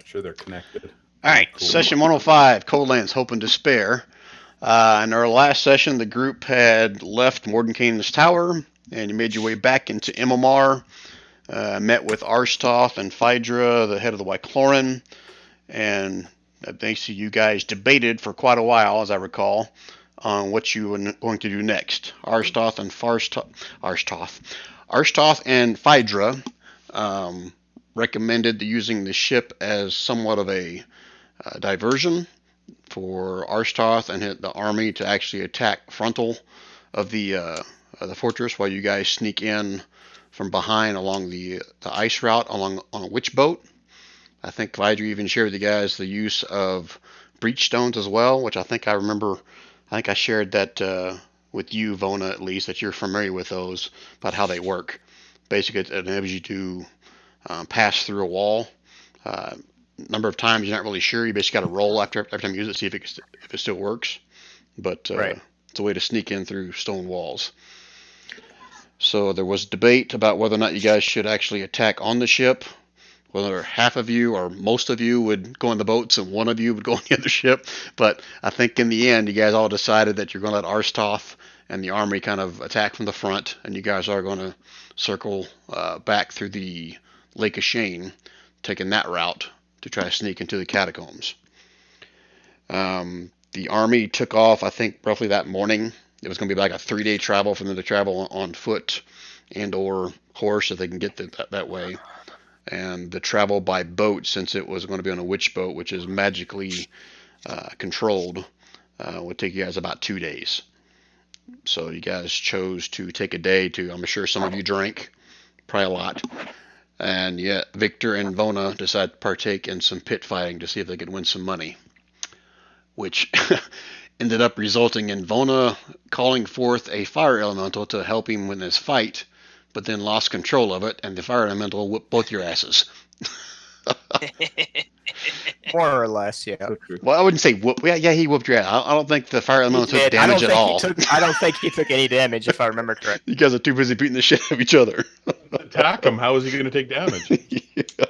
sure they're connected. All right, Cool. session 105, Cold Lands, Hope and Despair. In our last session, the group had left Mordenkainen's tower, and you made your way back into Imomar. Met with Arstoth and Phaedra, the head of the Wycloran, and basically you guys debated for quite a while, as I recall, on what you were going to do next. Arstoth and Phaedra recommended using the ship as somewhat of a diversion for Arstoth and the army to actually attack frontal of the fortress while you guys sneak in from behind along the ice route on a witch boat. I think Phaedra even shared with you guys the use of breach stones as well, which I think I remember. I think I shared that with you, Vona, at least, that you're familiar with those, about how they work. Basically, it enables you to pass through a wall. Number of times you're not really sure. You basically got to roll every time you use it, see if it still works. But Right. it's a way to sneak in through stone walls. So there was debate about whether or not you guys should actually attack on the ship, whether half of you or most of you would go on the boats and one of you would go on the other ship. But I think in the end, you guys all decided that you're going to let Arstoth and the army kind of attack from the front, and you guys are going to circle back through the Lake of Shane, taking that route to try to sneak into the catacombs. The army took off, I think, roughly that morning. It was going to be like a 3-day travel for them to travel on foot and or horse if they can get that way. And the travel by boat, since it was going to be on a witch boat, which is magically controlled, would take you guys about 2 days. So you guys chose to take a day to, I'm sure some of you drank, probably a lot. And yet Victor and Vona decided to partake in some pit fighting to see if they could win some money, which ended up resulting in Vona calling forth a fire elemental to help him win this fight, but then lost control of it, and the fire elemental whooped both your asses. More or less, yeah. So true. Well, I wouldn't say whoop. Yeah, he whooped your ass. I don't think the fire elemental took damage at all. I don't think he took any damage, if I remember correctly. You guys are too busy beating the shit out of each other. Attack him. How is he going to take damage? Yeah.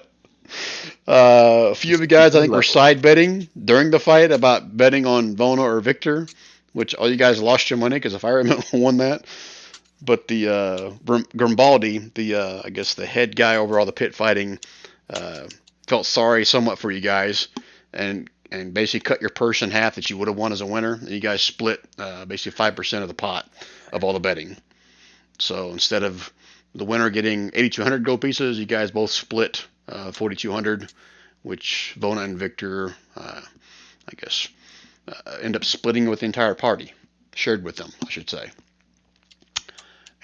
A few of you guys, I think, were side betting during the fight about betting on Vona or Victor, which all you guys lost your money because the fire elemental won that. But the Grimbaldi, I guess the head guy over all the pit fighting, felt sorry somewhat for you guys, and basically cut your purse in half that you would have won as a winner. And you guys split basically 5% of the pot of all the betting. So instead of the winner getting 8,200 gold pieces, you guys both split 4,200, which Vona and Victor, I guess, end up splitting with the entire party, shared with them, I should say.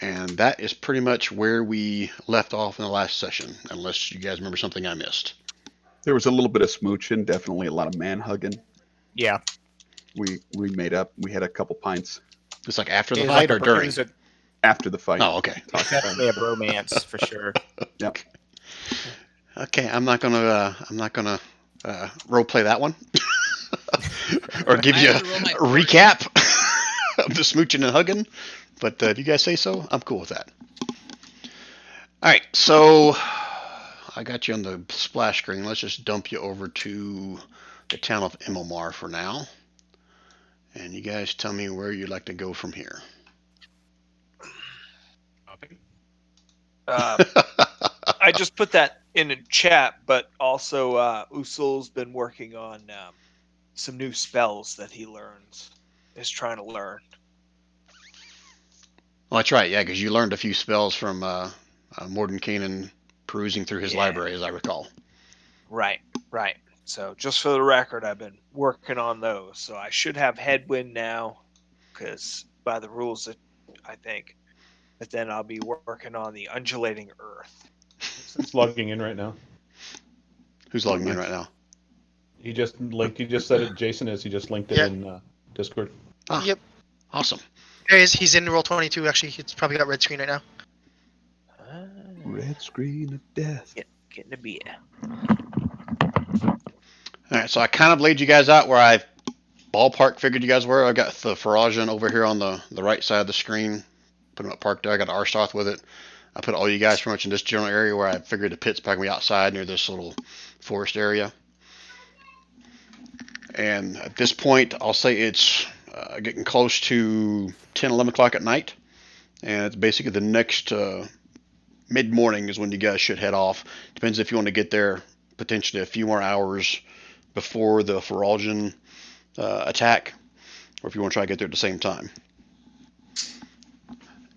And that is pretty much where we left off in the last session, unless you guys remember something I missed. There was a little bit of smooching, definitely a lot of man hugging. Yeah. We made up. We had a couple pints It's like after the fight or during? after the fight. Oh, okay. Definitely a bromance for sure. Yep. Okay, I'm not gonna role play that one, or give you a recap of the smooching and hugging. But if you guys say so, I'm cool with that. All right, so I got you on the splash screen. Let's just dump you over to the town of Imomar for now. And you guys tell me where you'd like to go from here. I just put that in a chat, but also Usul's been working on some new spells that he is trying to learn. Well, that's right, yeah, because you learned a few spells from Mordenkainen perusing through his library, as I recall. Right. So just for the record, I've been working on those. So I should have Headwind now, because by the rules, I think. But then I'll be working on the Undulating Earth. It's logging in right now. Who's logging in right now? He just said it, Jason is. He just linked it in Discord. Ah, Yep. Awesome. There he is. He's in Roll20 actually. He's probably got red screen right now. Red screen of death. Getting a beer. All right, so I kind of laid you guys out where I ballpark figured you guys were. I got the Farajan over here on the right side of the screen. Put him up parked there. I got Arstoth with it. I put all you guys pretty much in this general area where I figured the pit's probably outside near this little forest area. And at this point, I'll say it's getting close to 10, 11 o'clock at night. And it's basically the next mid-morning is when you guys should head off. Depends if you want to get there potentially a few more hours before the Feraljan attack, or if you want to try to get there at the same time.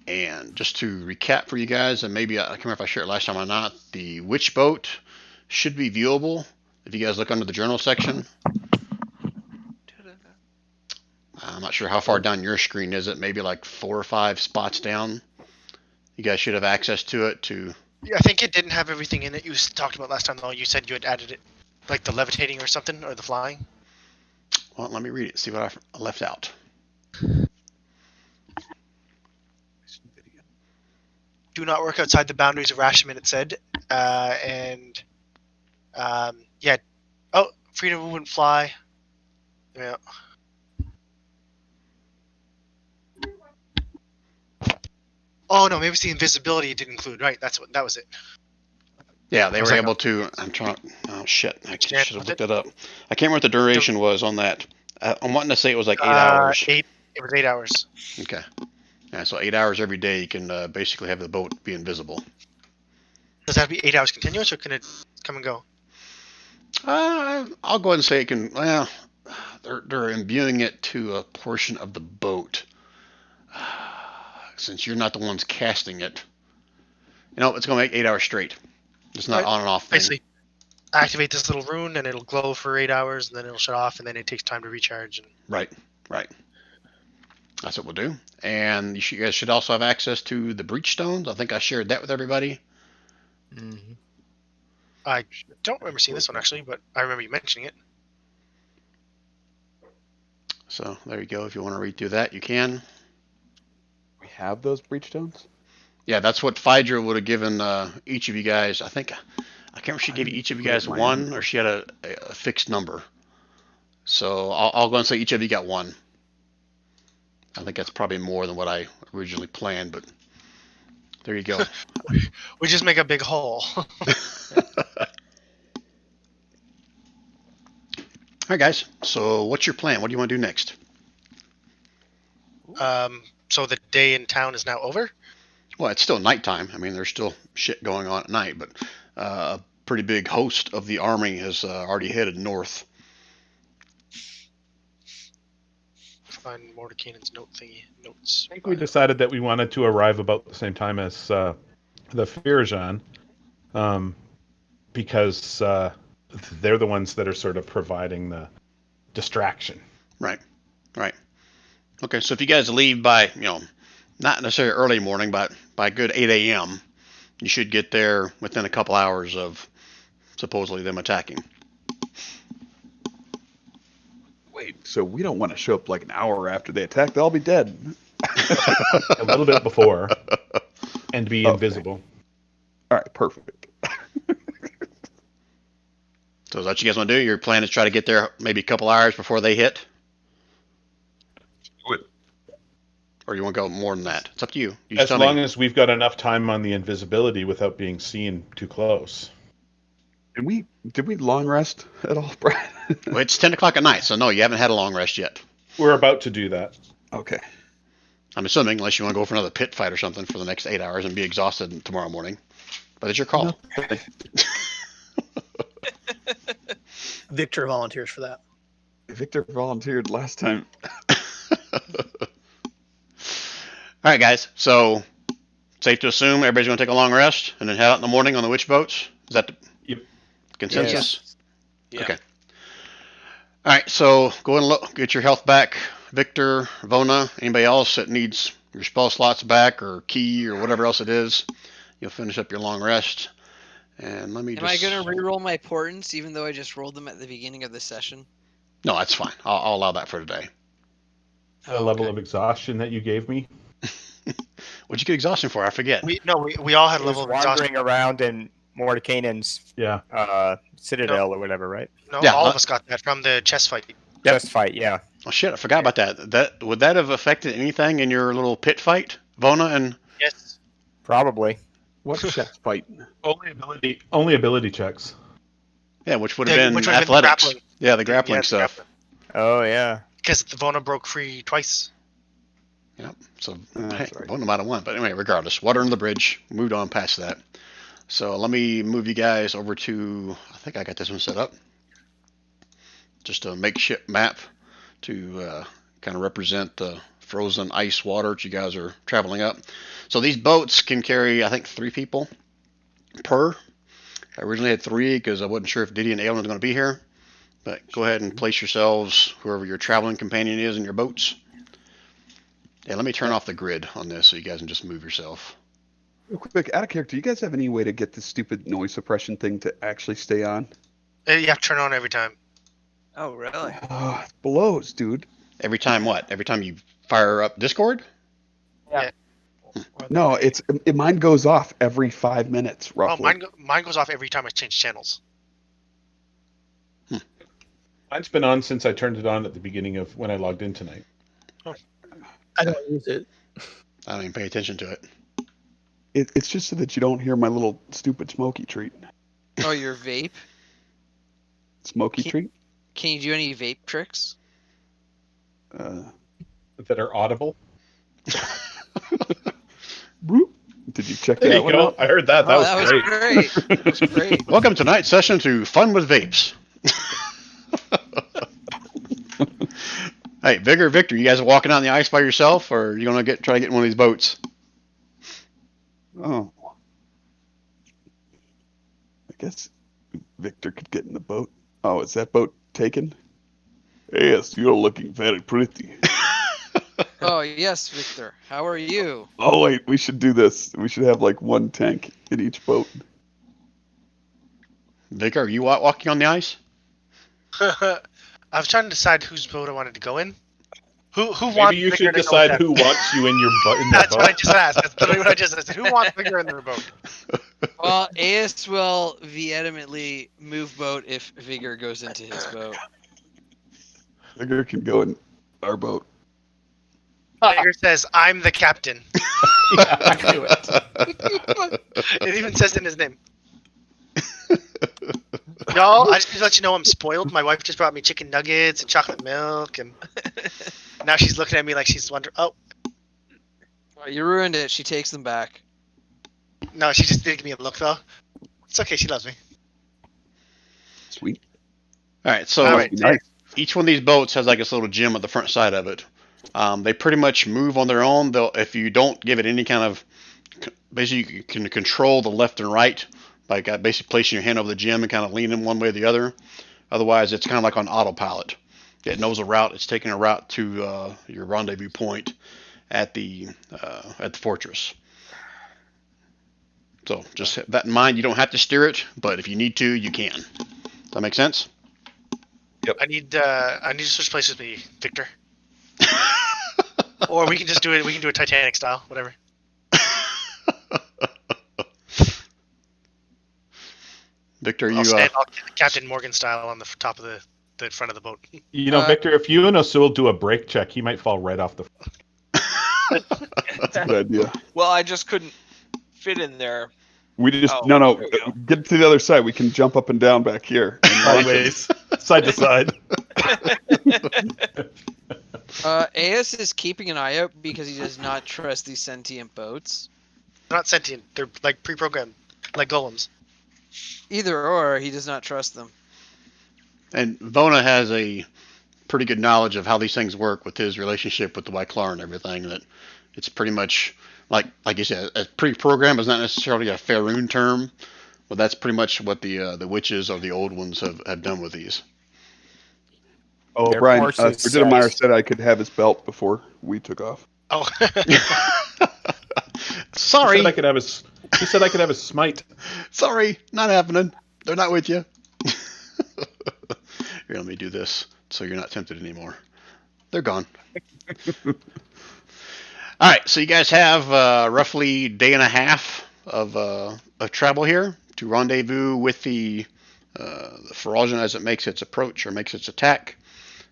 And just to recap for you guys, and maybe I can't remember if I shared it last time or not, the witch boat should be viewable if you guys look under the journal section. I'm not sure how far down your screen is it, maybe like 4 or 5 spots down. You guys should have access to it to... Yeah, I think it didn't have everything in it you talked about last time, though. You said you had added it, like the levitating or something, or the flying. Well, let me read it, see what I left out. Do not work outside the boundaries of Rashomon, it said. Yeah. Oh, freedom wouldn't fly. Yeah. Oh no, maybe it's the invisibility it didn't include. Right, that was it. Yeah, they Was were that- able to... I'm trying... Oh, shit. I Yeah, should have was looked it? that up. I can't remember what the duration was on that. I'm wanting to say it was like 8 hours. It was 8 hours. Okay. Yeah, so 8 hours every day, you can basically have the boat be invisible. Does that have to be 8 hours continuous, or can it come and go? I'll go ahead and say it can... Well, they're imbuing it to a portion of the boat. Since you're not the ones casting it. You know, it's going to make 8 hours straight. It's not Right. on and off thing. Basically, activate this little rune, and it'll glow for 8 hours, and then it'll shut off, and then it takes time to recharge. And Right. That's what we'll do. And you guys should also have access to the breach stones. I think I shared that with everybody. Mm-hmm. I don't remember seeing this one actually, but I remember you mentioning it. So there you go. If you want to read through that, you can. We have those breach stones? Yeah, that's what Phaedra would have given each of you guys. I can't remember if she gave each of you guys one or she had a fixed number. So I'll go and say each of you got one. I think that's probably more than what I originally planned, but there you go. We just make a big hole. All right, guys. So what's your plan? What do you want to do next? So the day in town is now over. Well, it's still nighttime. I mean, there's still shit going on at night, but a pretty big host of the army has already headed north. Find Mordecai's notes. I think we decided that we wanted to arrive about the same time as the Firjan, because they're the ones that are sort of providing the distraction. Right. Okay, so if you guys leave by, not necessarily early morning, but by good 8 a.m., you should get there within a couple hours of supposedly them attacking. Wait, so we don't want to show up like an hour after they attack? They'll all be dead. A little bit before, and be Okay. invisible. All right, perfect. So is that what you guys want to do? Your plan is try to get there maybe a couple hours before they hit? Or you want to go more than that? It's up to you. You As tell long me. as we've got enough time on the invisibility without being seen too close. Did we long rest at all, Brad? Well, it's 10 o'clock at night, so no, you haven't had a long rest yet. We're about to do that. Okay. I'm assuming, unless you want to go for another pit fight or something for the next 8 hours and be exhausted tomorrow morning. But it's your call. Victor volunteers for that. Victor volunteered last time. All right, guys. So, safe to assume everybody's going to take a long rest and then head out in the morning on the witch boats? Is that the Yep. consensus? Yeah. Okay. All right, so go and get your health back. Victor, Vona, anybody else that needs your spell slots back or key or whatever else it is, you'll finish up your long rest. And let me Am I going to reroll my portents even though I just rolled them at the beginning of the session? No, that's fine. I'll allow that for today. The level of exhaustion that you gave me. What'd you get exhaustion for? I forget. We all had a He was level of exhaustion. wandering around in Mordekainen's Yeah. citadel or whatever, right? No, Yeah, all of us got that from the chess fight. Yep. Just fight, yeah. Oh shit, I forgot about that. Would that have affected anything in your little pit fight, Vona? And Yes. Probably. What chest fight? Only ability checks. yeah, which would have Yeah, been which would have been athletics. grappling. Yeah, the grappling Yeah, the stuff. grappling. Oh yeah. Because the Vona broke free twice. So, That's hey, right. one might have won. But anyway, regardless, water under the bridge. Moved on past that. So let me move you guys over to. I think I got this one set up. Just a makeshift map to kind of represent the frozen ice water that you guys are traveling up. So these boats can carry, I think, 3 people per. I originally had 3 because I wasn't sure if Diddy and Alan was going to be here. But go ahead and place yourselves, whoever your traveling companion is, in your boats. Yeah, let me turn off the grid on this so you guys can just move yourself. Real quick, out of character, do you guys have any way to get this stupid noise suppression thing to actually stay on? You have to turn on every time. Oh, really? It blows, dude. Every time what? Every time you fire up Discord? No, mine goes off every 5 minutes, Oh, roughly. mine goes off every time I change channels. Mine's been on since I turned it on at the beginning of when I logged in tonight. I don't use it. I don't even pay attention to it. It's just so that you don't hear my little stupid smoky treat. Oh, your vape? Smoky Ke- treat? Can you do any vape tricks? That are audible. Whoop. Did you check There that you one go. out? I heard that. That Oh, was great. great. That was great. Welcome to tonight's session to Fun with Vapes. Hey, Vigor, Victor, you guys are walking out on the ice by yourself, or are you gonna try to get in one of these boats? Oh. I guess Victor could get in the boat. Oh, is that boat taken? Yes, you're looking very pretty. Oh, yes, Victor. How are you? Oh, wait, we should do this. We should have like 1 tank in each boat. Vigor, are you walking on the ice? I was trying to decide whose boat I wanted to go in. Who wants Maybe you Vigor should to go decide with who them? wants you in your in their That's what I boat. just asked. That's literally what I just said. Who wants Vigor in their boat? Well, AS will vehemently move boat if Vigor goes into his boat. Vigor can go in our boat. Vigor says, "I'm the captain." Yeah, I knew it. It even says it in his name. Y'all, I just need to let you know I'm spoiled. My wife just brought me chicken nuggets and chocolate milk, and now she's looking at me like she's wondering. Oh, Oh, you ruined it. She takes them back. no, she just did give me a look, though. It's okay. She loves me. Sweet. All right, so All right. Nice. each one of these boats has like this little gym at the front side of it. They pretty much move on their own. If you don't give it any kind of, basically you can control the left and right, like basically placing your hand over the gym and kind of leaning one way or the other. Otherwise, it's kind of like on autopilot. It knows a route. It's taking a route to your rendezvous point at the fortress. So just have that in mind. You don't have to steer it, but if you need to, you can. Does that make sense? I need to switch places with me, Victor. Or we can just do it. We can do it Titanic style, whatever. Victor, I'll you stand all Captain Morgan style on the top of the front of the boat. You know, Victor, if you and Osul do a brake check, he might fall right off the. That's a good idea. Well, I just couldn't fit in there. We just Oh, no there we go. get to the other side. We can jump up and down back here. Sideways, side to side. AS is keeping an eye out because he does not trust these sentient boats. They're not sentient. They're like pre-programmed, like golems. Either or, he does not trust them. and Vona has a pretty good knowledge of how these things work with his relationship with the Wyclar and everything. That it's pretty much like you said, a pre-program is not necessarily a Faerun term, but that's pretty much what the witches or the old ones have done with these. Oh, Their Brian, forces Berdinemeyer says- said I could have his belt before we took off. Oh, Sorry, He said I could have his. He said I could have his smite. sorry, not happening. They're not with you. Here, let me do this so you're not tempted anymore. They're gone. All right, so you guys have roughly a day and a half of travel here to rendezvous with the Feraljan as it makes its approach or makes its attack.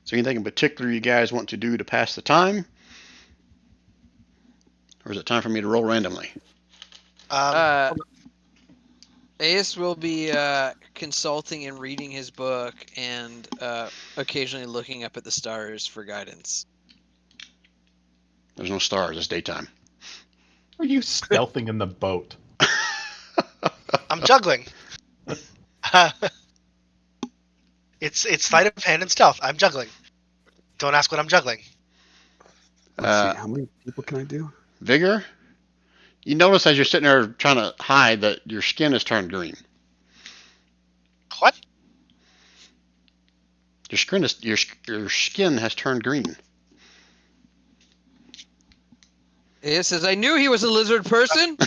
Is there anything in particular you guys want to do to pass the time? Or is it time for me to roll randomly? Uh, Ace will be consulting and reading his book and occasionally looking up at the stars for guidance. There's no stars. It's daytime. Are you stealthing in the boat? I'm juggling. It's sleight of hand and stealth. I'm juggling. Don't ask what I'm juggling. Let's see, how many people can I do? Vigor, you notice as you're sitting there trying to hide that your skin has turned green. What? Your skin has turned green. Ace says, "I knew he was a lizard person."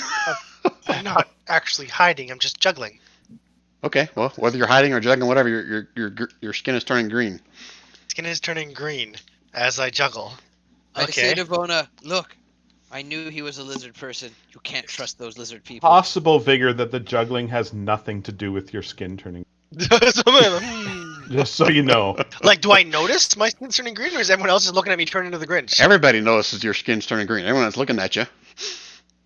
I'm not actually hiding. I'm just juggling. Okay, well, whether you're hiding or juggling, whatever, your skin is turning green. Skin is turning green as I juggle. I say Okay. to Bona, "Look, I knew he was a lizard person. You can't trust those lizard people." Possible, Vigor, that the juggling has nothing to do with your skin turning. Just so you know. Like, do I notice my skin's turning green, or is everyone else just looking at me turning into the Grinch? Everybody notices your skin's turning green. Everyone's looking at you.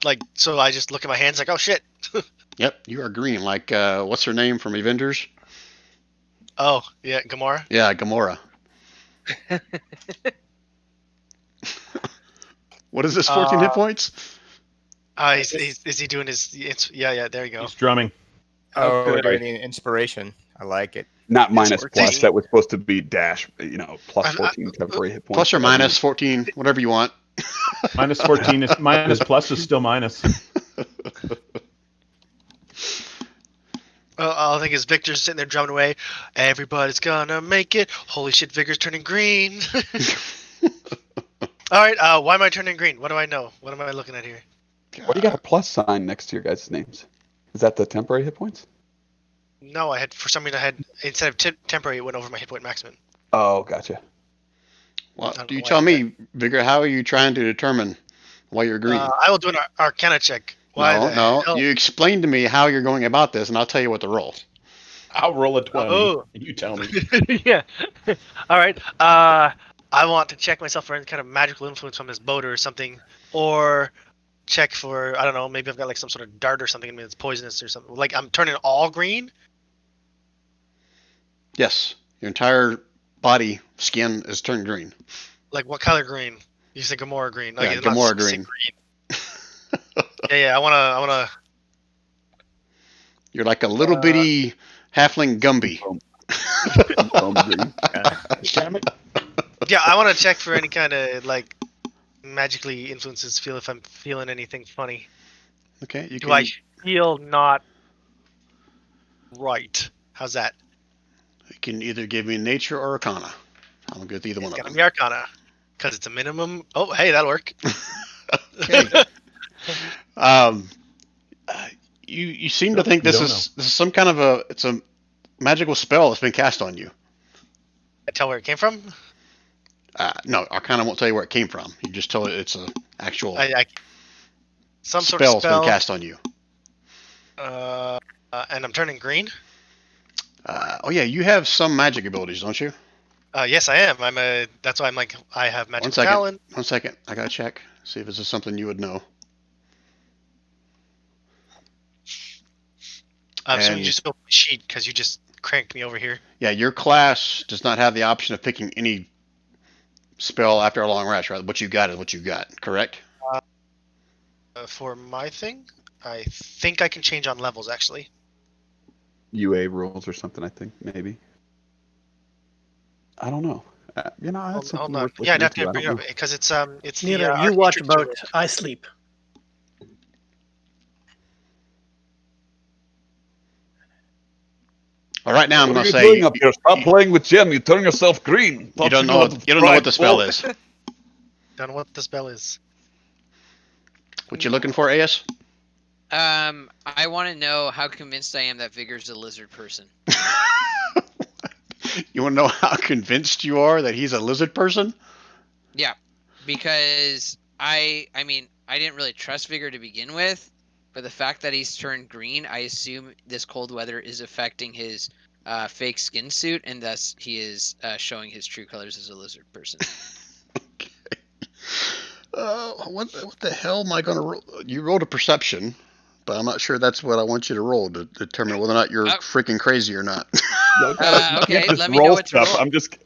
Like, so I just look at my hands like, oh shit. Yep, you are green. Like, what's her name from Avengers? Oh, yeah, Gamora. Yeah, Gamora. What is this, 14 hit points? Is he doing his? Yeah, there you go. He's drumming. Oh, Okay. doing the inspiration. I like it. Not minus 14. plus. That was supposed to be dash. Plus 14 temporary hit points. Plus or minus 14, whatever you want. Minus 14 is minus plus is still minus. All I think is Victor's sitting there drumming away. Everybody's gonna make it. Holy shit, Victor's turning green. All right, why am I turning green? What do I know? What am I looking at here? What do you got a plus sign next to your guys' names? Is that the temporary hit points? No, for some reason I had, instead of temporary, it went over my hit point maximum. Oh, gotcha. Well, don't do know you why tell I me, Vigor, how are you trying to determine why you're green? I will do an Arcana check. Why the no, hell? you explain to me how you're going about this, and I'll tell you what to roll. I'll roll a 20. Oh. And you tell me. Yeah. All right. I want to check myself for any kind of magical influence from this boat or something, or check for, I don't know, maybe I've got like some sort of dart or something in me that's poisonous or something. Like I'm turning all green. Yes, your entire body skin is turned green. Like what color green? You said Gamora green. Like, Yeah, it's not Gamora specific green. Yeah. I wanna. You're like a little bitty halfling Gumby. Damn it. Yeah, I want to check for any kind of like magically influences. Feel if I'm feeling anything funny. Okay, you Do can. I feel not right? How's that? You can either give me nature or arcana. I'm good with either one It's of gotta them. be Arcana, because it's a minimum. Oh, hey, that'll work. Okay. You seem to think You this don't is some kind of a magical spell that's been cast on you. I tell where it came from. No, Arcana won't tell you where it came from. You just tell it it's a actual Some sort spell of that's been spell. cast on you. And I'm turning green. Oh yeah, you have some magic abilities, don't you? Yes, I am. That's why I'm like I have magical second. talent. 1 second, I gotta check. See if this is something you would know. So you And- just opened my sheet because you just cranked me over here. Yeah, your class does not have the option of picking any spell after a long rest. Right, what you got is what you got. Correct? For my thing, I think I can change on levels actually. UA rules or something, I think, maybe. I don't know. That's something Hold on. worth Yeah, I'd looking have to into. I bring it don't up know. because it's the Neither our you watch teacher about, tool. I sleep. All right, now I'm What gonna are you say doing up here? Stop playing with Jem. You turn yourself green. you don't know what the spell is. Don't know what the spell is. What you looking for, AS? I want to know how convinced I am that Vigor's a lizard person. You want to know how convinced you are that he's a lizard person? Yeah, because I mean, I didn't really trust Vigor to begin with, but the fact that he's turned green, I assume this cold weather is affecting his fake skin suit, and thus he is showing his true colors as a lizard person. What the hell am I gonna roll? You rolled a perception. but I'm not sure that's what I want you to roll to determine whether or not you're Oh. freaking crazy or not. No, Okay, you can't just let me know roll what to stuff. roll. I'm just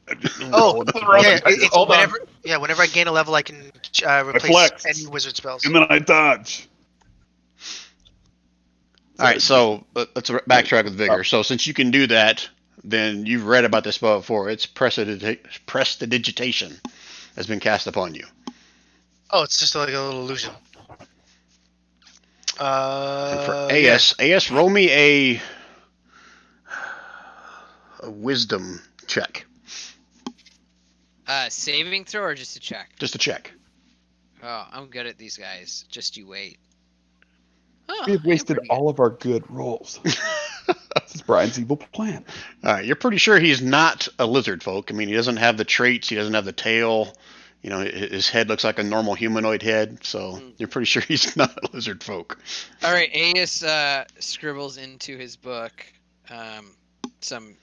Oh, rolling. yeah, it's Hold on. whenever I gain a level, I can replace flex. any wizard spells. And then I dodge. All right, so let's backtrack with vigor. So since you can do that, then you've read about this spell before. It's prestidigitation has been cast upon you. Oh, it's just like a little illusion. And for Yeah. AS, roll me a wisdom check. Saving throw or just a check? Just a check. Oh, I'm good at these guys. Just you wait. Oh, We've I am wasted pretty good. all of our good rolls. This is Brian's evil plan. All right, you're pretty sure he's not a lizard folk. I mean, he doesn't have the traits. He doesn't have the tail. You know, his head looks like a normal humanoid head. So you're pretty sure he's not a lizard folk. All right, Aeus scribbles into his book some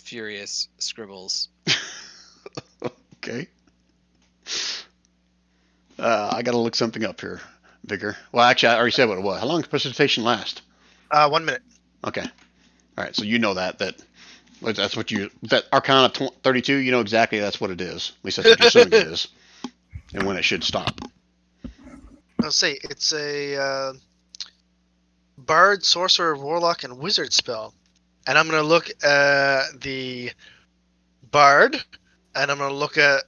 furious scribbles. Okay. I got to look something up here, Vigor. Well, actually, I already said what it was. How long does precipitation last? 1 minute. Okay. All right, so you know that's what that Arcana 32. You know exactly that's what it is. At least that's what you're assuming it is, and when it should stop. I'll say it's a bard, sorcerer, warlock, and wizard spell, and I'm gonna look at the bard, and I'm gonna look at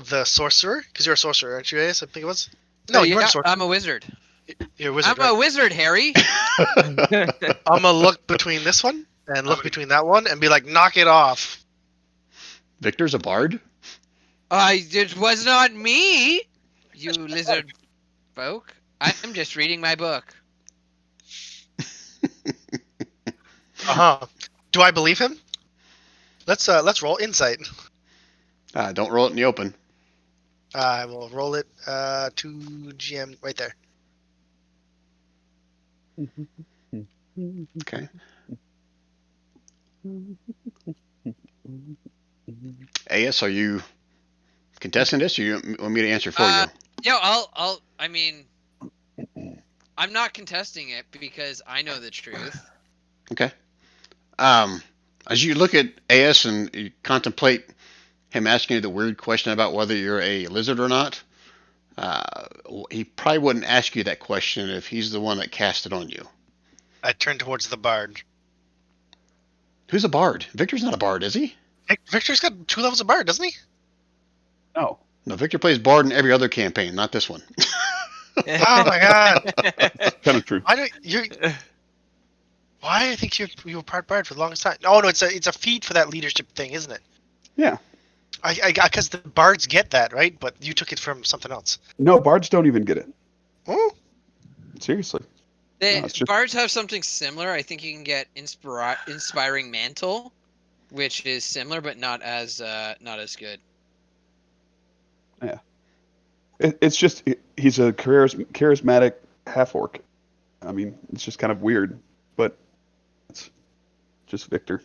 the sorcerer because you're a sorcerer, aren't you, Ace? I think it was. No, you yeah, weren't a sorcerer. I'm a wizard. You're a wizard. I'm a wizard, Harry. I'm gonna look between this one and look between that one and be like, knock it off. Victor's a bard. It was not me, you lizard folk. I'm just reading my book. Do I believe him? Let's roll insight. Don't roll it in the open. I will roll it to GM right there. Okay. AS, are you contesting this, or you want me to answer for you? Yeah, I mean, I'm not contesting it because I know the truth. Okay. As you look at AS and you contemplate him asking you the weird question about whether you're a lizard or not, he probably wouldn't ask you that question if he's the one that cast it on you. I turn towards the bard. Who's a bard? Victor's not a bard, is he? Victor's got 2 levels of bard, doesn't he? No. No, Victor plays bard in every other campaign, not this one. Oh my god! Kind of true. Why do you? Why I think you were part bard for the longest time? Oh no, it's a feat for that leadership thing, isn't it? Yeah. I because the bards get that, right? But you took it from something else. No, bards don't even get it. Oh, Seriously. No, it's just- Bards have something similar. I think you can get inspiring mantle, which is similar but not as good. Yeah. It's just he's a charismatic half orc. I mean, it's just kind of weird, but it's just Victor.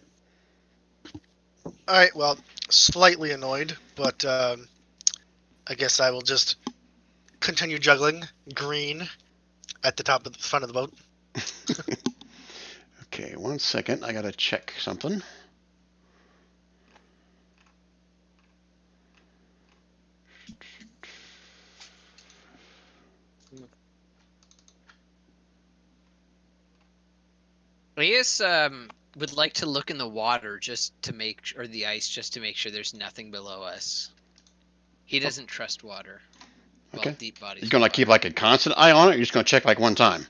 all right. Well, slightly annoyed, but I guess I will just continue juggling green at the top of the front of the boat. Okay, 1 second. I gotta check something. Elias would like to look in the water or the ice just to make sure there's nothing below us. He doesn't trust water. Okay. Well, deep bodies. You're gonna keep like a constant eye on it, or you're just gonna check like one time?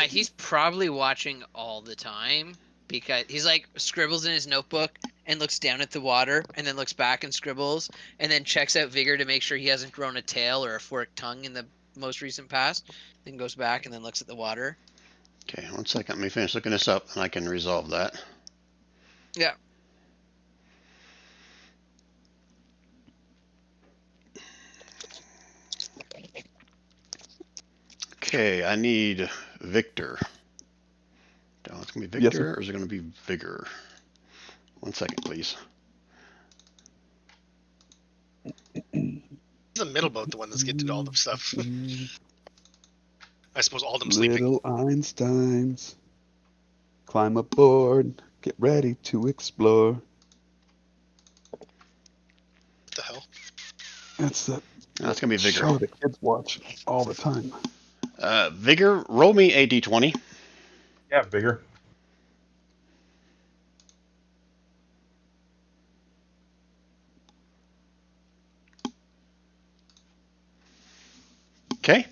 He's probably watching all the time because he's like scribbles in his notebook and looks down at the water and then looks back and scribbles and then checks out Vigor to make sure he hasn't grown a tail or a forked tongue in the most recent past. Then goes back and then looks at the water. Okay, 1 second. Let me finish looking this up, and I can resolve that. Yeah. Okay, I need Victor. No, it's gonna be Yes, Victor, or is it gonna be Vigor? 1 second, please. It's the middle boat, the one that's getting all the stuff. I suppose all of them sleeping. Little Einsteins. Climb aboard. Get ready to explore. What the hell? That's the That's gonna be Vigor. show the kids watch all the time. Vigor, roll me a d20. Yeah, bigger. Okay.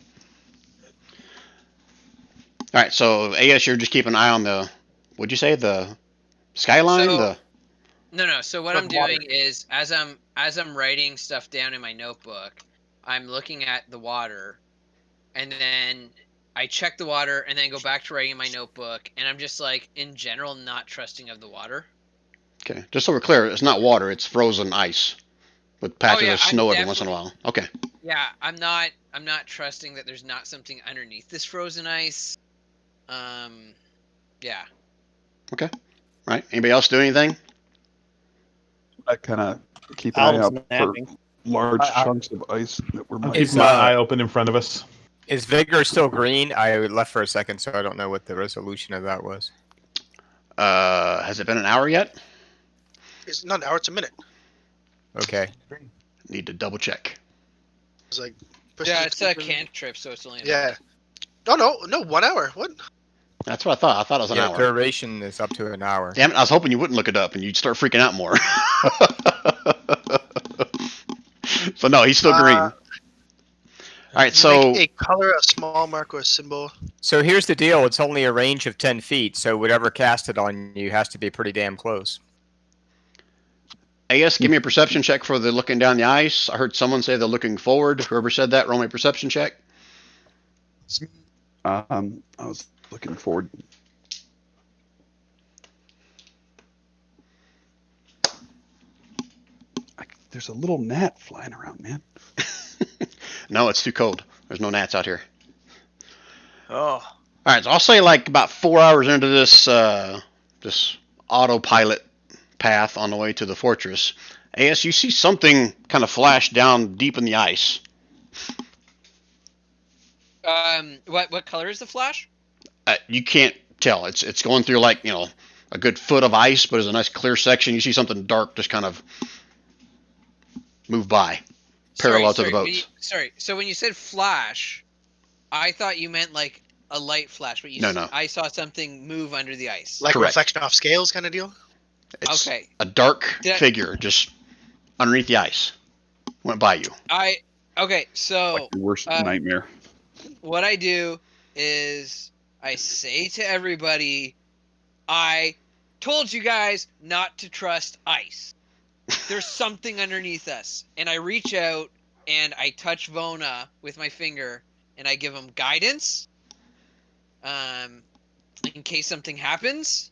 All right. So I guess you're just keeping an eye on the. What'd you say? The skyline. So- No. So what Of I'm doing water. is as I'm writing stuff down in my notebook, I'm looking at the water, and then I check the water, and then go back to writing in my notebook, and I'm just like, in general, not trusting of the water. Okay. Just so we're clear, it's not water. It's frozen ice with patches yeah, of I'm snow every once in a while. Okay. Yeah, I'm not trusting that there's not something underneath this frozen ice. Yeah. All right. Anybody else do anything? I kind of keep an eye Al's out for napping. large I- chunks of ice that were I'm melting. keeping my eye open in front of us. Is Vigor still green? I left for a second, so I don't know what the resolution of that was. Has it been an hour yet? It's not an hour, it's a minute. Okay. Need to double check. It's like Yeah, it's a cantrip, so it's only. Yeah. No, 1 hour. What? That's what I thought. I thought it was an Yeah, hour. duration is up to an hour. Damn it! I was hoping you wouldn't look it up and you'd start freaking out more. So no, he's still green. All right. So Make a color, a small mark, or a symbol. So here's the deal. It's only a range of 10 feet, so whatever cast it on you has to be pretty damn close. I guess give me a perception check for the looking down the ice. I heard someone say they're looking forward. Whoever said that, roll me a perception check. I was looking forward. There's a little gnat flying around, man. No, it's too cold. There's no gnats out here. Oh, All right, so I'll say like about 4 hours into this this autopilot path on the way to the fortress, AS, you see something kind of flash down deep in the ice. What color is the flash? You can't tell. It's going through like a good foot of ice, but there's a nice clear section. You see something dark just kind of move by, parallel to the boats. Sorry. So when you said flash, I thought you meant like a light flash, but No. I saw something move under the ice. Like a Correct. reflection off scales kind of deal? It's Okay. a dark Did I- figure just underneath the ice went by you. Okay, so Like your worst nightmare. what I do is I say to everybody, I told you guys not to trust ice. There's something underneath us. And I reach out and I touch Vona with my finger and I give him guidance in case something happens.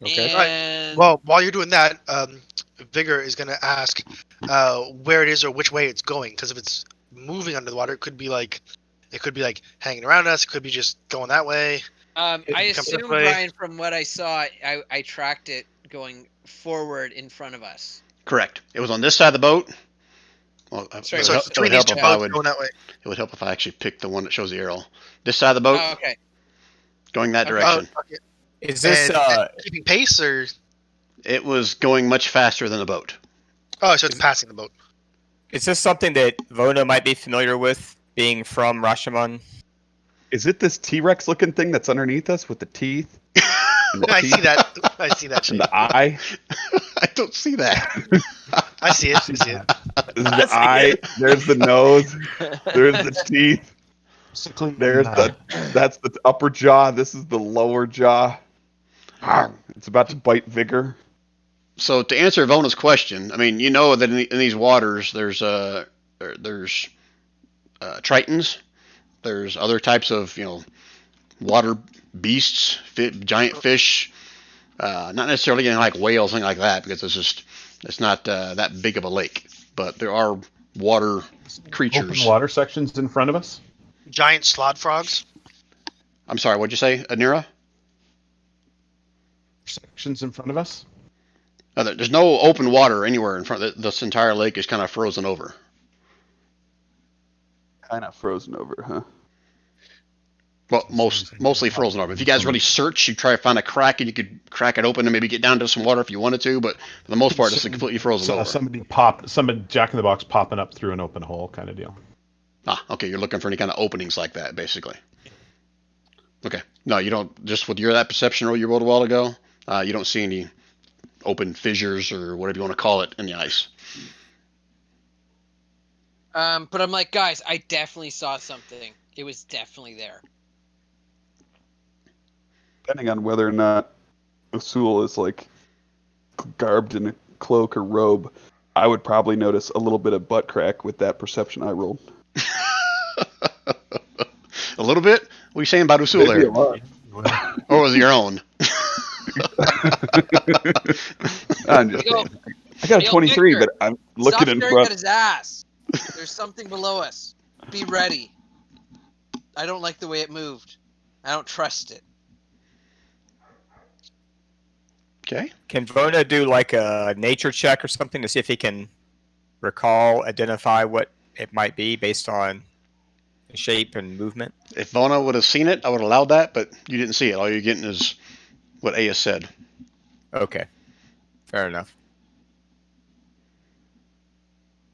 Okay. And Well, while you're doing that, Vigor is going to ask where it is or which way it's going. Because if it's moving under the water, it could be like hanging around us. It could be just going that way. I Come assume, this way. Brian, from what I saw, I tracked it going forward in front of us. Correct. It was on this side of the boat. Well, Sorry, So it's it between would these help two if I boats would. going that way. It would help if I actually picked the one that shows the arrow. This side of the boat, Oh, okay. going that Okay. direction. Okay. Is this And keeping pace or? It was going much faster than the boat. Oh, so it's passing the boat. is this something that Vona might be familiar with, being from Rashomon? Is it this T-Rex looking thing that's underneath us with the teeth? And the I teeth see that. I see that and shape. the eye. I don't see that. I see it. I see it. This is the eye. There's the nose. There's the teeth. That's the upper jaw. This is the lower jaw. It's about to bite Vigor. So to answer Vona's question, I mean, you know that in these waters there's tritons, there's other types of water beasts, giant fish, not necessarily like whales, something like that, because it's not that big of a lake, but there are water creatures. Open water sections in front of us. Giant slod frogs. I'm sorry, what'd you say, Anira? Sections in front of us. There's no open water anywhere in front. This entire lake is kind of frozen over. Kind of frozen over, huh? Well, mostly frozen over. If you guys really search, you try to find a crack and you could crack it open and maybe get down to some water if you wanted to. But for the most part, it's completely frozen over. Somebody Jack in the Box popping up through an open hole kind of deal. Ah, okay. You're looking for any kind of openings like that, basically. Okay. No, you don't. Just with that perception roll you rolled a while ago, you don't see any open fissures or whatever you want to call it in the ice. But I'm like, guys, I definitely saw something. It was definitely there. Depending on whether or not Usul is like garbed in a cloak or robe, I would probably notice a little bit of butt crack with that perception I rolled. A little bit? What are you saying about Usul Maybe there? a lot. Or was it your own? I'm just Yo, kidding. I got a yo, 23, Victor, but I'm looking Stop in staring front. at his ass. There's something below us. Be ready. I don't like the way it moved. I don't trust it. Okay. Can Vona do like a nature check or something to see if he can identify what it might be based on shape and movement? If Vona would have seen it, I would have allowed that, but you didn't see it. All you're getting is what Aya said. Okay, fair enough.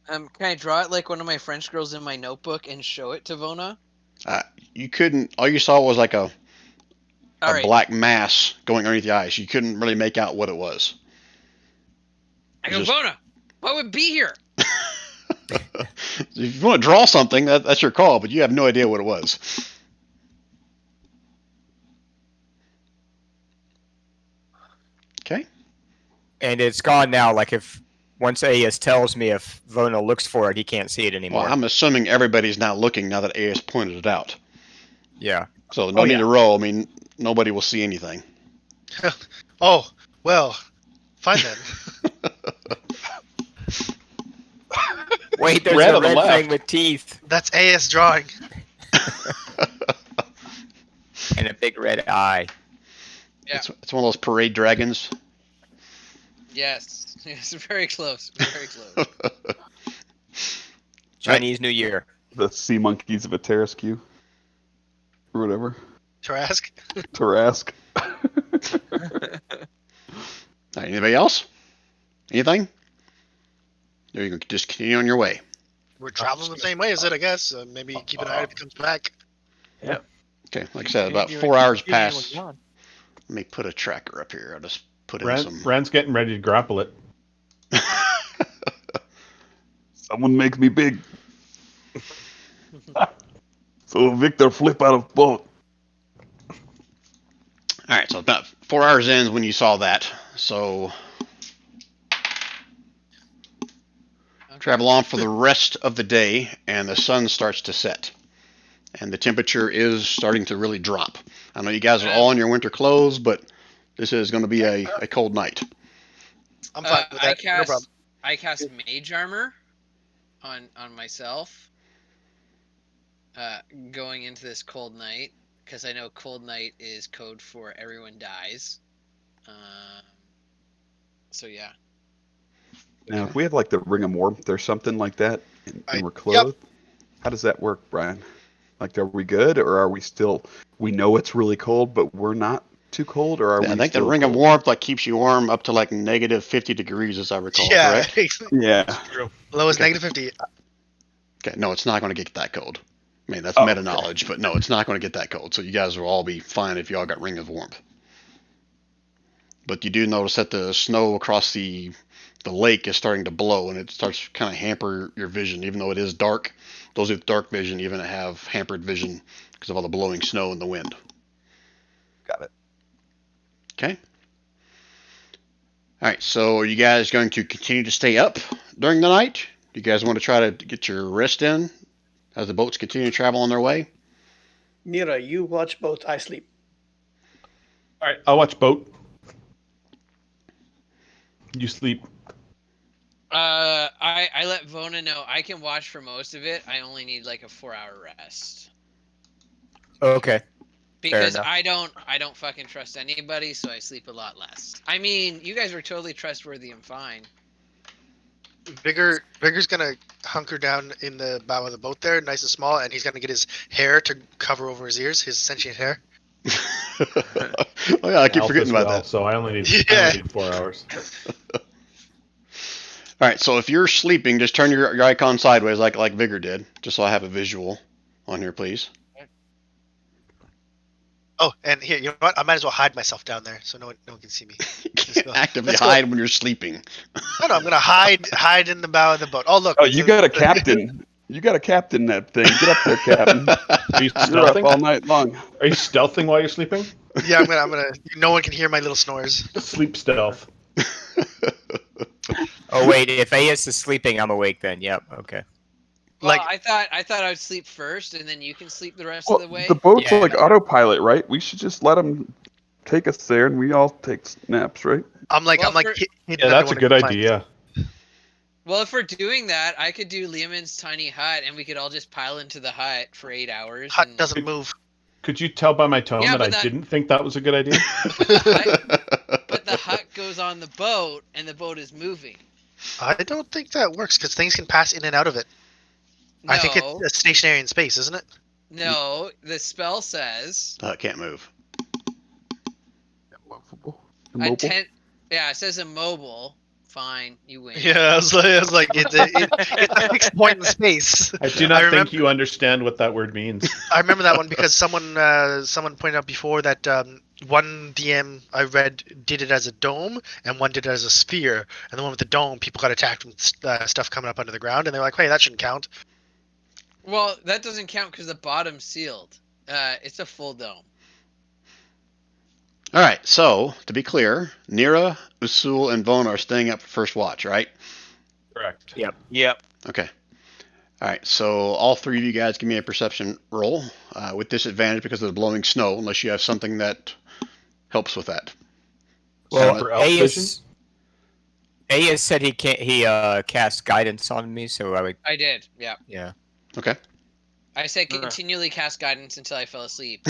Can I draw it like one of my French girls in my notebook and show it to Vona? You couldn't. All you saw was like a All right. black mass going underneath the ice. You couldn't really make out what it was. I go, Vona, what would be here? If you want to draw something, that's your call, but you have no idea what it was. Okay. And it's gone now. Like if once AS tells me if Vona looks for it, he can't see it anymore. Well, I'm assuming everybody's now looking now that AS pointed it out. Yeah. So no need to roll. I mean, nobody will see anything. Oh, well, fine then. Wait, there's Red a on the red left. thing with teeth That's AS drawing. and a big red eye. Yeah. It's one of those parade dragons. Yes. It's very close. Very close. Chinese New Year. The sea monkeys of a Tarasque. Or whatever. Trask. Tarask. All right, anybody else? Anything? Or you can just continue on your way. We're traveling the same way as it, I guess. Maybe keep an eye out if it comes back. Okay, like I said, about 4 hours pass. Let me put a tracker up here. I'll just put in some. Rand's getting ready to grapple it. Someone make me big. So Victor flip out of boat. All right, so about 4 hours in when you saw that. So travel on for the rest of the day, and the sun starts to set, and the temperature is starting to really drop. I know you guys are all in your winter clothes, but this is going to be a cold night. I'm fine with that. No problem. I cast mage armor on myself. Going into this cold night, because I know cold night is code for everyone dies. So yeah. Now, if we have like the ring of warmth or something like that, and we're Yep. clothed, how does that work, Brian? Like, are we good, or are we still? We know it's really cold, but we're not too cold, or are we? I think the still ring of cold? warmth like keeps you warm up to like negative 50 degrees, as I recall. Yeah. Correct? Yeah. Lowest Okay. negative 50. Okay, no, it's not going to get that cold. I mean, that's Oh, meta knowledge, but no, it's not going to get that cold. So you guys will all be fine if y'all got ring of warmth. But you do notice that the snow across the lake is starting to blow, and it starts to kind of hamper your vision, even though it is dark. Those with dark vision even have hampered vision because of all the blowing snow and the wind. Got it. Okay. All right, so are you guys going to continue to stay up during the night? Do you guys want to try to get your rest in as the boats continue to travel on their way? Mira, you watch boat, I sleep. All right, I'll watch boat. You sleep. I let Vona know I can watch for most of it. I only need like a 4-hour rest. Okay. Because enough. I don't fucking trust anybody, so I sleep a lot less. I mean, you guys were totally trustworthy and fine. Vigor's gonna hunker down in the bow of the boat there, nice and small, and he's gonna get his hair to cover over his ears, his sentient hair. Oh yeah, I keep Alpha forgetting as about well, that. So I only need, Yeah. 4 hours. All right, so if you're sleeping, just turn your icon sideways like Vigor did, just so I have a visual on here, please. Oh, and here, you know what? I might as well hide myself down there so no one can see me. You can't go. actively Let's go. hide when you're sleeping. No, I'm gonna hide in the bow of the boat. Oh, look. Oh, you got a captain. You got a captain that thing. Get up there, captain. Are you You're up all stealthing? night long. Are you stealthing while you're sleeping? Yeah, I'm gonna. No one can hear my little snores. Sleep stealth. Oh wait, if AS is sleeping, I'm awake then. Yep. Okay. Well, Like- I thought I'd sleep first, and then you can sleep the rest Well, of the way. the boat's Yeah. like autopilot, right? We should just let him take us there, and we all take naps, right? I'm like Well, for- hitting Yeah, that's a everyone good in the flank. idea. Well, if we're doing that, I could do Lehman's tiny hut, and we could all just pile into the hut for 8 hours. Hut and- doesn't move. Could you tell by my tone Yeah, that but I that- didn't think that was a good idea? But the hut goes on the boat, and the boat is moving. I don't think that works because things can pass in and out of it. No, I think it's stationary in space, isn't it? no. The spell says Can't move. Yeah, it says immobile. Fine, you win. Yeah, I was like it's a fixed point in space. I do not think remember- you understand what that word means. I remember that one because someone pointed out before that one DM I read did it as a dome and one did it as a sphere, and the one with the dome, people got attacked with stuff coming up under the ground, and they're like, "Hey, that shouldn't count." Well, that doesn't count because the bottom's sealed. It's a full dome. All right, so to be clear, Nira, Usul, and Vona are staying up for first watch, right? Correct. Yep. Okay. All right, so all three of you guys give me a perception roll with disadvantage because of the blowing snow, unless you have something that helps with that. Well, for elf vision? AS said he can't. He cast guidance on me, so I would. I did. Yeah. Yeah. Okay. I said continually cast guidance until I fell asleep.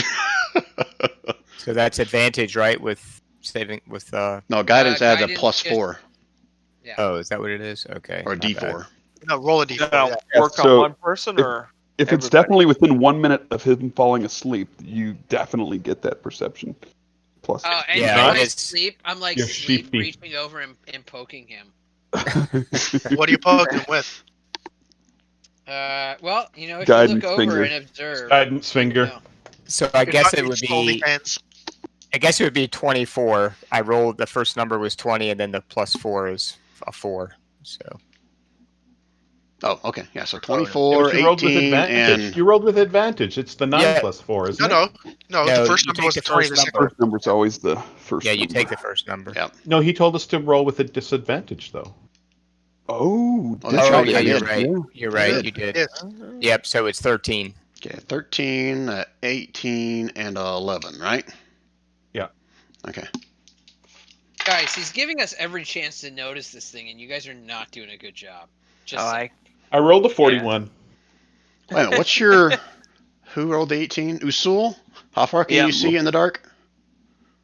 So that's advantage, right? With saving with. No, guidance adds a guidance plus just- 4 Oh, is that what it is? Okay. or a my bad. D4. No, roll a Does d4. that Yeah. work so on one person or? If it's Everybody. definitely within 1 minute of him falling asleep, you definitely get that perception. Plus, Oh, and Yeah, when I it's- sleep, I'm like You're sleep sheepy. reaching over and poking him. What are you poking him with? Well, if you Guidance look over finger. and observe. Guidance finger. you know. So I guess it would It's be. OnlyFans. I guess it would be 24. I rolled the first number was 20, and then the plus 4 is a 4. So Oh, okay. Yeah, so Yeah, 24, but you rolled with 18, advantage. and You rolled with advantage. It's the 9 Yeah. plus 4, isn't No, it? no. No, The first you number take was the 20. first The number. first number's always the first. yeah, you number. take the first number. Yeah. No, he told us to roll with a disadvantage, though. Oh, Oh, that's Oh, right, yeah, I you're did. right. Yeah. You're right. Yeah. You did. Yes. Yep. So it's 13. Okay, 13, 18, and 11, right? Yeah. Okay. Guys, he's giving us every chance to notice this thing, and you guys are not doing a good job. Just I I rolled a 41. Wait a minute, what's your... Who rolled the 18? Usul? How far can Yeah. you see in the dark?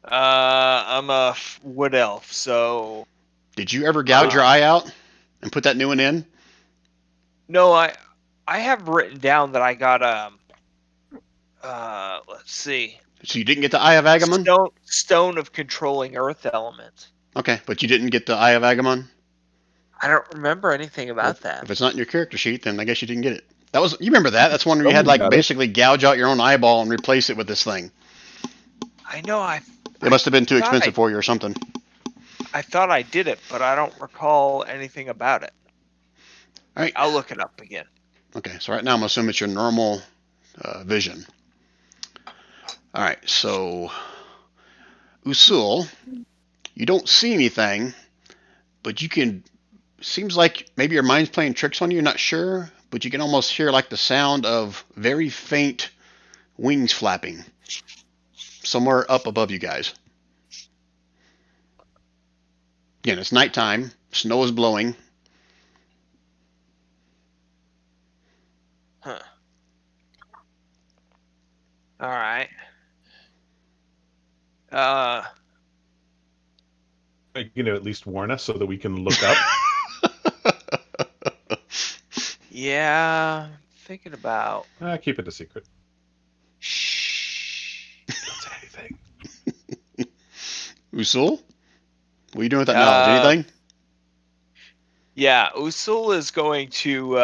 I'm a wood elf, so Did you ever gouge your eye out and put that new one in? no, I have written down that I got let's see, So you didn't get the Eye of Agamon? stone of controlling earth element. Okay, but you didn't get the Eye of Agamon? I don't remember anything about that. If it's not in your character sheet, then I guess you didn't get it. That was... You remember that? That's one where you had, Someone like, got it. basically gouge out your own eyeball and replace it with this thing. I know It must have been too thought expensive I- for you or something. I thought I did it, but I don't recall anything about it. All right. I'll look it up again. Okay, so right now I'm assuming it's your normal vision. All right, so Usul, you don't see anything, but you can. Seems like maybe your mind's playing tricks on you. You're not sure, but you can almost hear like the sound of very faint wings flapping somewhere up above you guys. Again, it's nighttime. Snow is blowing. Huh. All right. Are you going to at least warn us so that we can look up? Yeah, thinking about. Keep it a secret. Shh. Don't say anything. Usul? What are you doing with that knowledge? Anything? Yeah, Usul is going to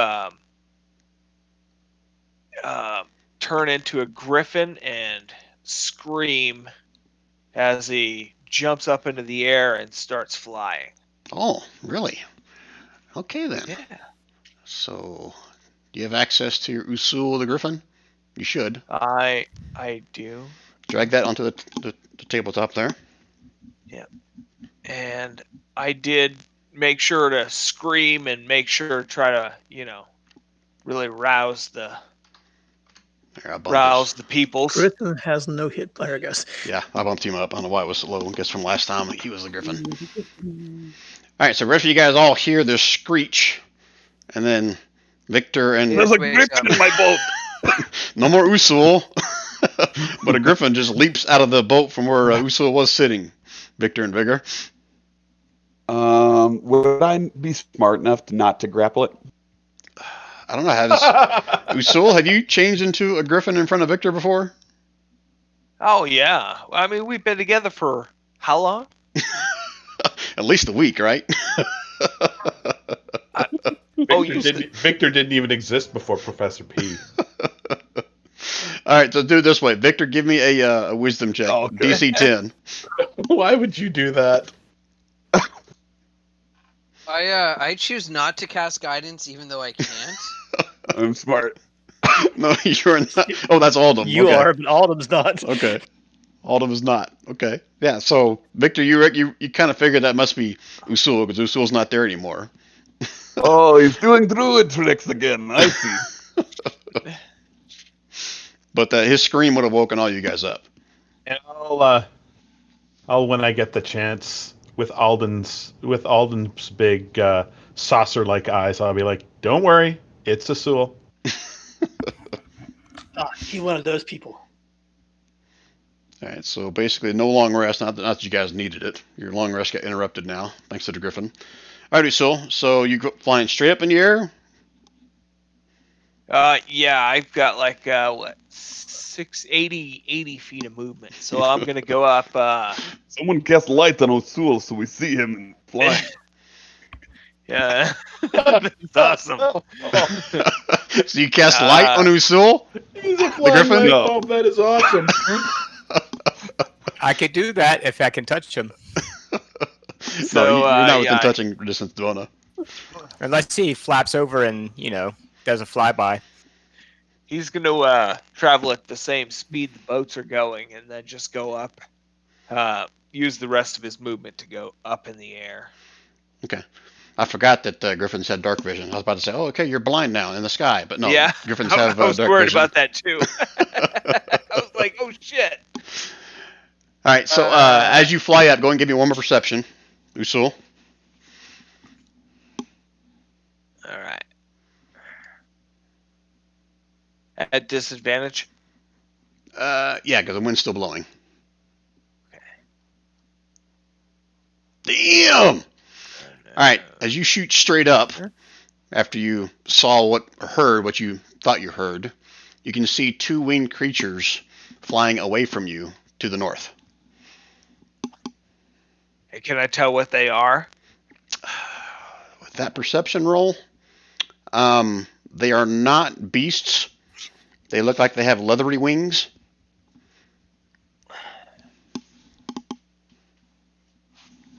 turn into a griffin and scream as he jumps up into the air and starts flying. Oh, really? Okay then. Yeah. So, do you have access to your Usul the Griffin? You should. I do. Drag that onto the tabletop there. And I did make sure to scream and make sure to try to, really rouse the There, I bumped the peoples. Griffin has no hit player, I guess. Yeah, I bumped him up. I don't know why it was so low. I guess from last time he was the Griffin. All right, so the rest of you guys all hear this screech, and then Victor and There's a Wait, griffin in my boat. no more Usul, but a Griffin just leaps out of the boat from where Usul was sitting. Victor and Vigor. Would I be smart enough not to grapple it? I don't know how this. Usul, have you changed into a Griffin in front of Victor before? Oh yeah. I mean, we've been together for how long? At least a week, right? Victor didn't even exist before Professor P. All right, so do it this way. Victor, give me a wisdom check. Oh, okay. DC 10. Why would you do that? I choose not to cast guidance, even though I can't. I'm smart. No, you're not. Oh, that's Aldum. You Okay. are, but Autumn's not. Okay. Aldum is not. Okay. Yeah, so, Victor, you kind of figured that must be Usul, because Usul's not there anymore. Oh, he's doing druid tricks again. I see. But his scream would have woken all you guys up. And I'll when I get the chance with Alden's big saucer-like eyes, I'll be like, "Don't worry, it's Usul." He one of those people. All right, so basically no long rest. Not that you guys needed it. Your long rest got interrupted now, thanks to the Griffin. All right, Usul, so you go flying straight up in the air? Yeah, I've got like 80 feet of movement, so I'm gonna go up. Someone cast light on Usul so we see him and fly. Yeah, that's awesome. So you cast light on Usul? He's a flying Griffin? light No. bulb. That is awesome. I could do that if I can touch him. So, No, you're not within yeah, touching distance, Donna. Unless he flaps over and, does a flyby. he's gonna travel at the same speed the boats are going, and then just go up. Use the rest of his movement to go up in the air. Okay. I forgot that Griffins had dark vision. I was about to say, oh, okay, you're blind now in the sky. But no, Yeah, Griffins I have was dark worried vision. about that too. I was like, oh shit. All right, so as you fly up, go and give me one more perception. Usul. All right. At disadvantage. Yeah, because the wind's still blowing. Damn! All right, as you shoot straight up, after you heard what you thought you heard, you can see two winged creatures flying away from you to the north. Hey, can I tell what they are? With that perception roll, they are not beasts. They look like they have leathery wings.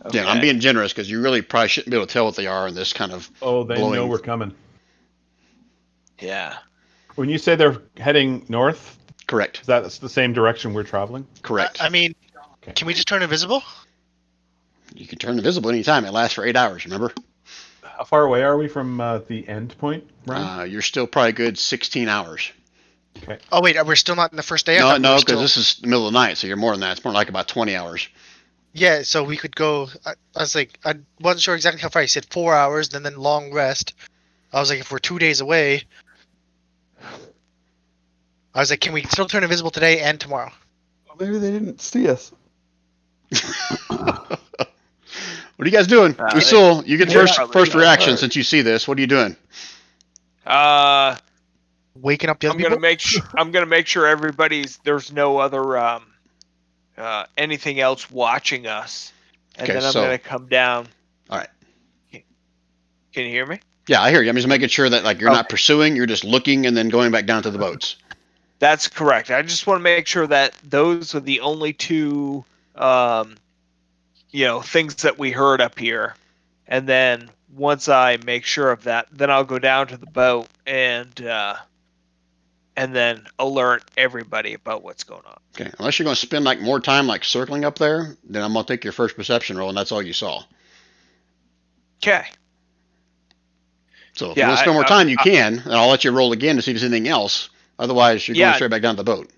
Okay. Yeah, I'm being generous because you really probably shouldn't be able to tell what they are in this kind of. Oh, they blowing. know we're coming. Yeah. When you say they're heading north, Correct. is that the same direction we're traveling? Correct. I mean, Okay. can we just turn invisible? You can turn invisible anytime. It lasts for 8 hours, remember? How far away are we from the end point, Ryan? You're still probably good 16 hours. Oh wait, we're still not in the first day. I No, thought we no, were because still- this is the middle of the night, so you're more than that. It's more like about 20 hours. Yeah, so we could go. I was like, I wasn't sure exactly how far. He said 4 hours, then long rest. I was like, if we're 2 days away. I was like, can we still turn invisible today and tomorrow? Maybe they didn't see us. What are you guys doing? They- Usul, you get they first probably first got reaction hurt. since you see this. What are you doing? Waking up the other I'm gonna people? make sure there's no other anything else watching us, and Okay, then I'm so- gonna come down. All right. Can you hear me? Yeah, I hear you. I'm just making sure that like you're not Okay. pursuing, you're just looking and then going back down to the boats. That's correct. I just want to make sure that those are the only two, things that we heard up here. And then once I make sure of that, then I'll go down to the boat and then alert everybody about what's going on. Okay, unless you're going to spend like more time like circling up there, then I'm going to take your first perception roll, and that's all you saw. Okay. So if you want to spend more time, you can, and I'll let you roll again to see if there's anything else. Otherwise, you're going straight back down to the boat.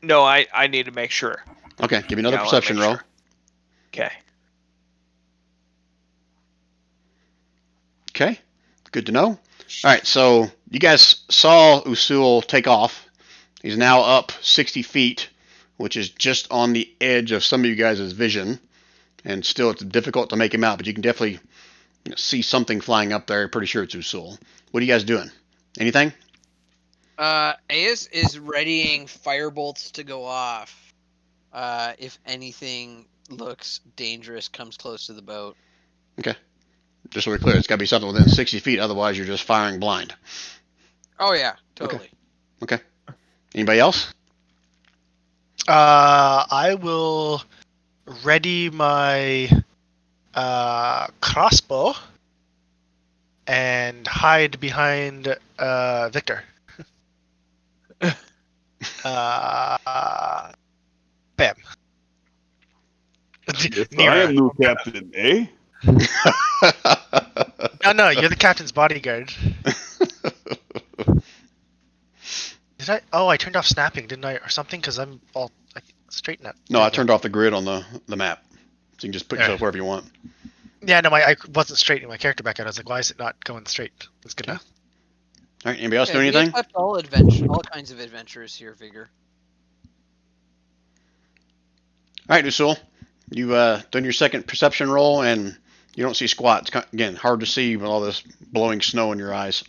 No, I need to make sure. Okay, give me another Yeah, I wanna perception make roll. sure. Okay. Okay, good to know. All right, so you guys saw Usul take off. He's now up 60 feet, which is just on the edge of some of you guys' vision. And still, it's difficult to make him out, but you can definitely see something flying up there. Pretty sure it's Usul. What are you guys doing? Anything? Aeus is readying firebolts to go off. If anything looks dangerous, comes close to the boat. Okay. Just so we're clear, it's got to be something within 60 feet. Otherwise, you're just firing blind. Oh yeah, totally. Okay. Anybody else? I will ready my crossbow and hide behind Victor. Bam. Yes, Near. I am new captain, eh? No, you're the captain's bodyguard. Did I? Oh, I turned off snapping, didn't I, or something? Because I'm all like straighten up. No, I turned off the grid on the map, so you can just put yourself wherever you want. Yeah, no, I wasn't straightening my character back out. I was like, why is it not going straight? That's good enough. All right, anybody else do We anything? accept all kinds of adventurers here, Vigor. All right, Usul, you've done your second perception roll, and you don't see squat. It's, again, hard to see with all this blowing snow in your eyes.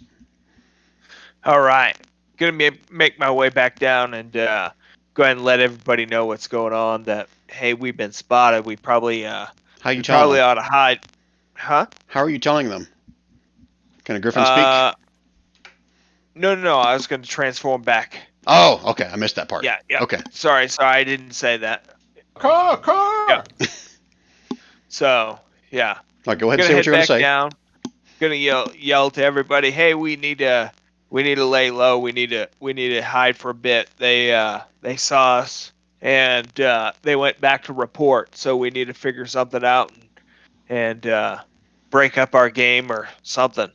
All right. Gonna make my way back down and go ahead and let everybody know what's going on. That hey, we've been spotted. We probably How are you telling probably them? ought to hide. Huh? How are you telling them? Can a griffin speak? No. I was going to transform back. Oh, okay. I missed that part. Yeah. Okay. Sorry, I didn't say that. Car! Yeah. So yeah. All right, go ahead and Gonna say what head you're going back to say. down. Gonna yell to everybody. Hey, we need to lay low. We need to hide for a bit. They saw us and they went back to report. So we need to figure something out and break up our game or something.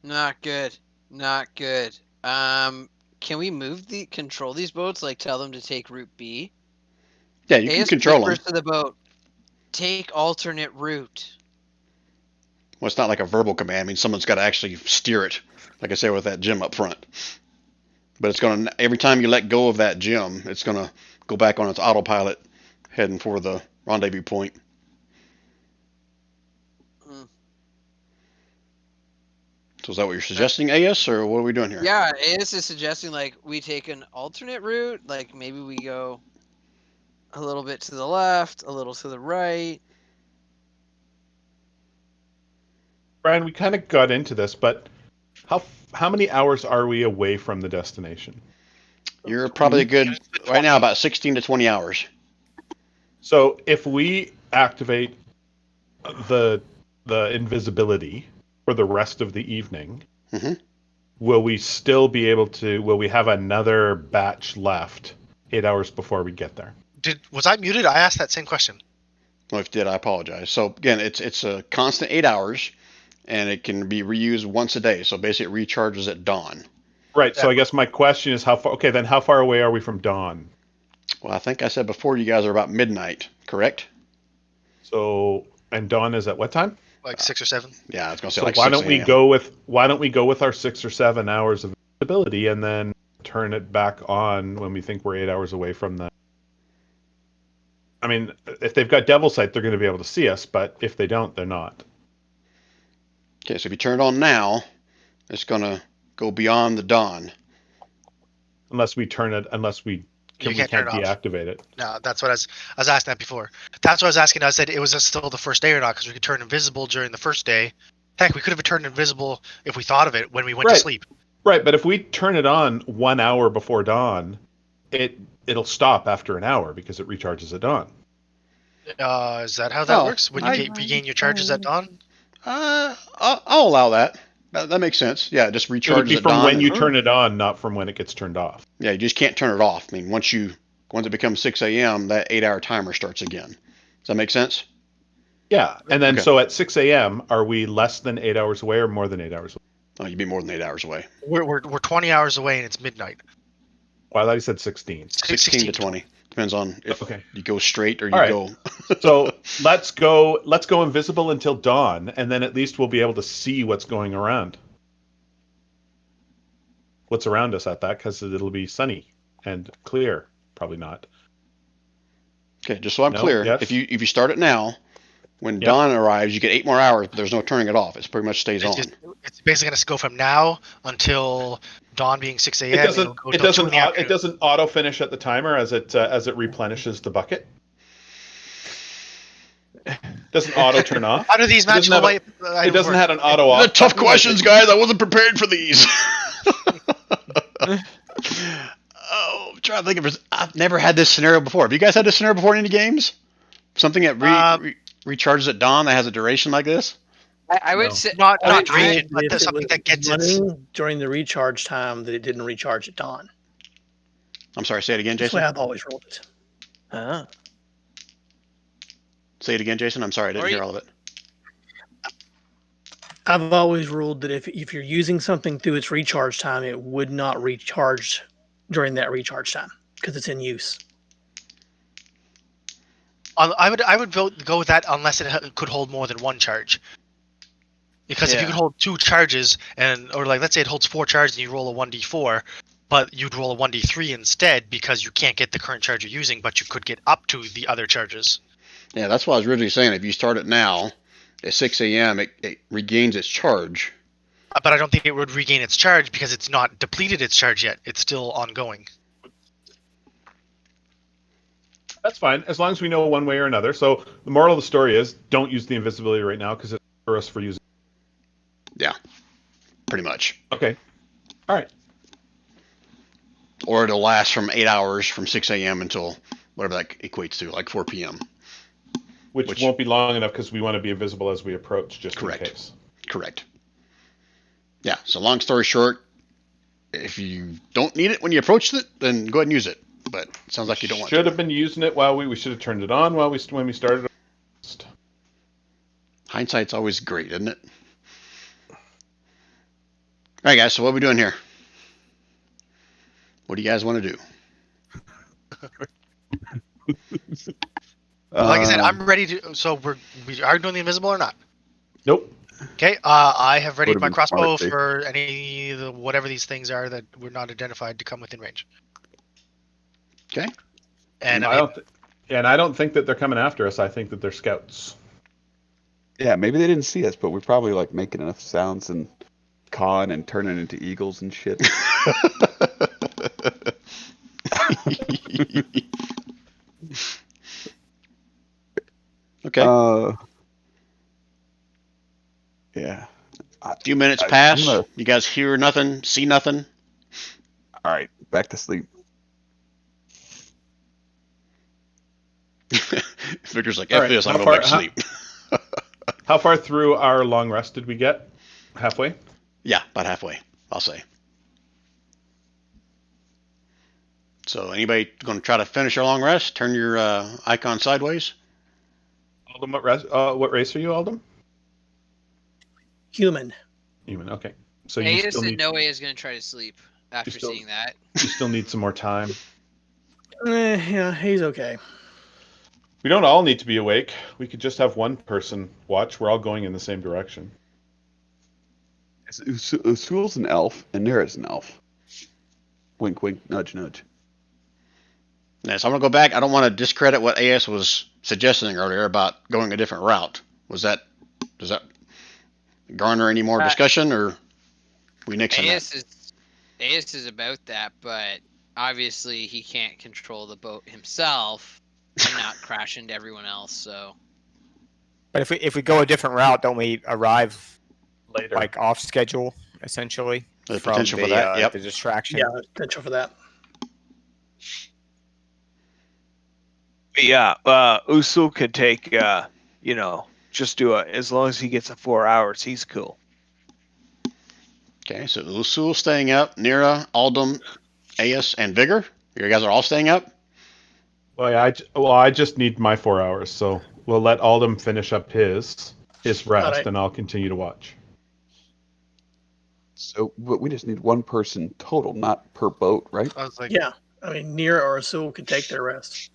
Not good. Not good. Can we control these boats? Like tell them to take route B? Yeah, you can control them. To the boat. Take alternate route. Well, it's not like a verbal command. I mean, someone's got to actually steer it, like I said, with that gem up front. But it's going to, every time you let go of that gem, it's going to go back on its autopilot, heading for the rendezvous point. So is that what you're suggesting, AS, or what are we doing here? Yeah, AS is suggesting like we take an alternate route. Like maybe we go a little bit to the left, a little to the right. Brian, we kind of got into this, but how many hours are we away from the destination? You're probably a good, right now, about 16 to 20 hours. So if we activate the invisibility for the rest of the evening, will we still be able to? Will we have another batch left 8 hours before we get there? Was I muted? I asked that same question. Well, if you did, I apologize. So again, it's a constant 8 hours, and it can be reused once a day. So basically, it recharges at dawn. Right. So I guess my question is how far? Okay, then how far away are we from dawn? Well, I think I said before you guys are about midnight, correct? So and dawn is at what time? Like 6 or 7. Yeah, I was gonna say So like why 6 don't we a.m. go with our 6 or 7 hours of ability and then turn it back on when we think we're 8 hours away from the I mean, if they've got Devil Sight, they're going to be able to see us, but if they don't, they're not. Okay, so if you turn it on now, it's gonna go beyond the dawn. Unless we You can't turn it off. deactivate it. No, that's what I was asking that before. That's what I was asking. I said it was still the first day or not, because we could turn invisible during the first day. Heck, we could have turned invisible if we thought of it when we went to sleep. Right, but if we turn it on 1 hour before dawn, it'll stop after an hour because it recharges at dawn. Is that how that works? When you regain your charges at dawn? I'll allow that. That makes sense. Yeah, it just recharges It would be at from dawn. when you turn it on, not from when it gets turned off. Yeah, you just can't turn it off. I mean, once it becomes 6 a.m., that 8-hour timer starts again. Does that make sense? Yeah, and then Okay. so at 6 a.m., are we less than 8 hours away or more than 8 hours away? Oh, you'd be more than 8 hours away. We're 20 hours away and it's midnight. Well, I thought you said 16. 16 to 20. Depends on if Okay. you go straight or you All right. go. So let's go invisible until dawn, and then at least we'll be able to see what's going around. What's around us at that, because it'll be sunny and clear. Probably not. Okay, just so I'm No, clear, yes. if you start it now, when dawn arrives, you get 8 more hours, but there's no turning it off. It pretty much stays on. It's basically going to go from now until dawn being 6 a.m. It doesn't auto finish at the timer as it replenishes the bucket. Doesn't auto turn off. How do these magical light? It doesn't have an auto off. The tough questions, guys. I wasn't prepared for these. Oh, I'm trying to think of. I've never had this scenario before. Have you guys had this scenario before in any games? Something that recharges at dawn that has a duration like this? I would say not If duration, but it something was that gets running during the recharge time that it didn't recharge at dawn. I'm sorry, say it again, That's the way Jason. I've always rolled it. Say it again, Jason. I'm sorry, I didn't hear all of it. I've always ruled that if you're using something through its recharge time, it would not recharge during that recharge time because it's in use. I would go with that unless it could hold more than one charge. Because if you could hold 2 charges or like let's say it holds 4 charges and you roll a 1d4, but you'd roll a 1d3 instead because you can't get the current charge you're using, but you could get up to the other charges. Yeah, that's what I was originally saying. If you start it now at 6 a.m., it regains its charge. But I don't think it would regain its charge because it's not depleted its charge yet. It's still ongoing. That's fine, as long as we know one way or another. So the moral of the story is, don't use the invisibility right now because it's for us for using. Yeah, pretty much. Okay. All right. Or it'll last from 8 hours from 6 a.m. until whatever that equates to, like 4 p.m. Which won't be long enough because we want to be invisible as we approach, just in case. Correct. Yeah, so long story short, if you don't need it when you approach it, then go ahead and use it. But it sounds like you don't want to. Should have been using it while we should have turned it on when we started. Hindsight's always great, isn't it? All right, guys, so what are we doing here? What do you guys want to do? Like I said, I'm ready to. So we are doing the invisible or not? Nope. Okay. I have readied Would've my been crossbow smart, for whatever these things are that were not identified to come within range. Okay. And I don't think that they're coming after us. I think that they're scouts. Yeah, maybe they didn't see us, but we're probably like making enough sounds and cawing and turning into eagles and shit. Okay. Yeah. A few minutes pass. You guys hear nothing, see nothing. All right, back to sleep. Victor's like, All F right, this, I'm how going back to far- sleep. How far through our long rest did we get? Halfway? Yeah, about halfway, I'll say. So anybody going to try to finish your long rest? Turn your icon sideways. Aldum, what race are you, Aldum? Human. Human, okay. So Ada said no way is going to try to sleep after still- seeing that. You still need some more time. Yeah, he's okay. We don't all need to be awake. We could just have one person watch. We're all going in the same direction. Usul's an elf, and Nira's an elf. Wink, wink, nudge, nudge. Now, so I'm gonna go back. I don't want to discredit what AS was suggesting earlier about going a different route. Does that garner any more discussion, or we nixing that? AS is about that, but obviously he can't control the boat himself and not crash into everyone else. So, But if we go a different route, don't we arrive Later. like off schedule essentially? The from potential for that, yep. The distraction. Yeah, potential for that. Yeah, Usul could take, just do it. As long as he gets 4 hours, he's cool. Okay, so Usul staying up, Nira, Aldum, AS, and Vigor. You guys are all staying up? Well, I just need my 4 hours, so we'll let Aldum finish up his rest, Alright. and I'll continue to watch. So, but we just need one person total, not per boat, right? I was like, Yeah. I mean, Nira or Asul could take their rest.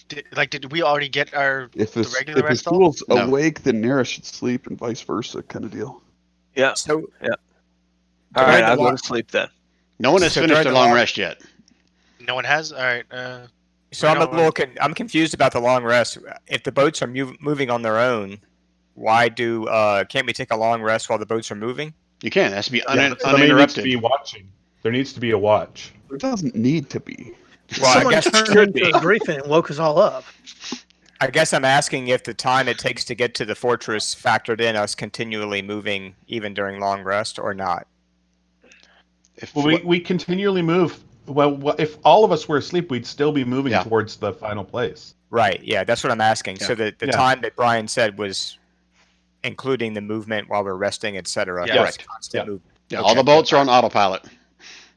did we already get our If the regular rest though? Asul's No. awake, then Nira should sleep, and vice versa, kind of deal. Yeah. So All right, During the I'll go lo- to sleep then. No one has So finished during their the long long- rest yet. No one has. All right. So I I'm know a little I'm confused about the long rest. If the boats are moving on their own, why can't we take a long rest while the boats are moving? You can. It has to be Somebody needs to uninterrupted. be watching. There needs to be a watch. There doesn't need to be. Well, I Someone guess it turned should into be. a griffin and woke us all up. I guess I'm asking if the time it takes to get to the fortress factored in us continually moving even during long rest or not. Well, we continually move. Well, if all of us were asleep, we'd still be moving Yeah. towards the final place. Right. Yeah, that's what I'm asking. Yeah. So the Yeah. time that Brian said was including the movement while we're resting, etc. Yeah. Correct. Constant Yeah. move. Yeah, Okay. all the boats are on autopilot.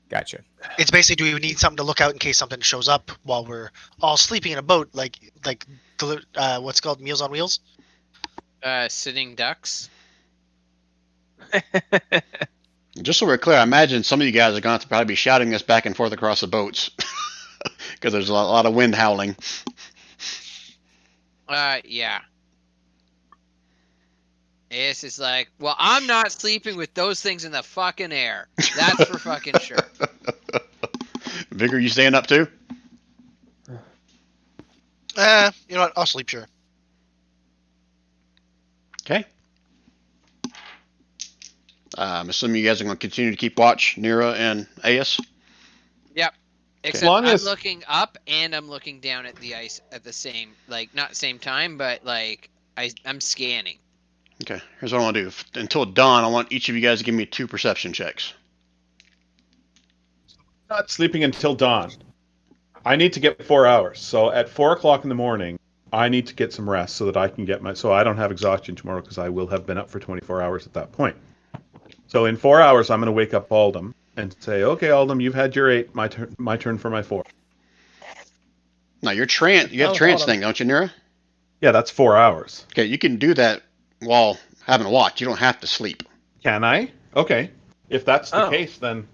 Gotcha. It's basically, do we need something to look out in case something shows up while we're all sleeping in a boat, like what's called Meals on Wheels? sitting ducks. Just so we're clear, I imagine some of you guys are going to have to probably be shouting this back and forth across the boats because there's a lot of wind howling. Yeah. AS is like, well, I'm not sleeping with those things in the fucking air. That's for fucking sure. Vigor, you staying up too? You know what? I'll sleep, sure. Okay. I'm assuming you guys are going to continue to keep watch, Nira and AS. Except long I'm as- looking up and I'm looking down at the ice at the same, like, not same time, but like I'm scanning. Okay, here's what I want to do. Until dawn, I want each of you guys to give me 2 perception checks. Not sleeping until dawn. I need to get 4 hours. So at 4 o'clock in the morning, I need to get some rest so that I can so I don't have exhaustion tomorrow because I will have been up for 24 hours at that point. So in 4 hours, I'm going to wake up Aldum and say, "Okay, Aldum, you've had your 8. My turn for my 4." Now, you got Oh, a trance hold on. thing, don't you, Nira? Yeah, that's 4 hours. Okay, you can do that while having a watch. You don't have to sleep. Can I? Okay. If that's the Oh. case, then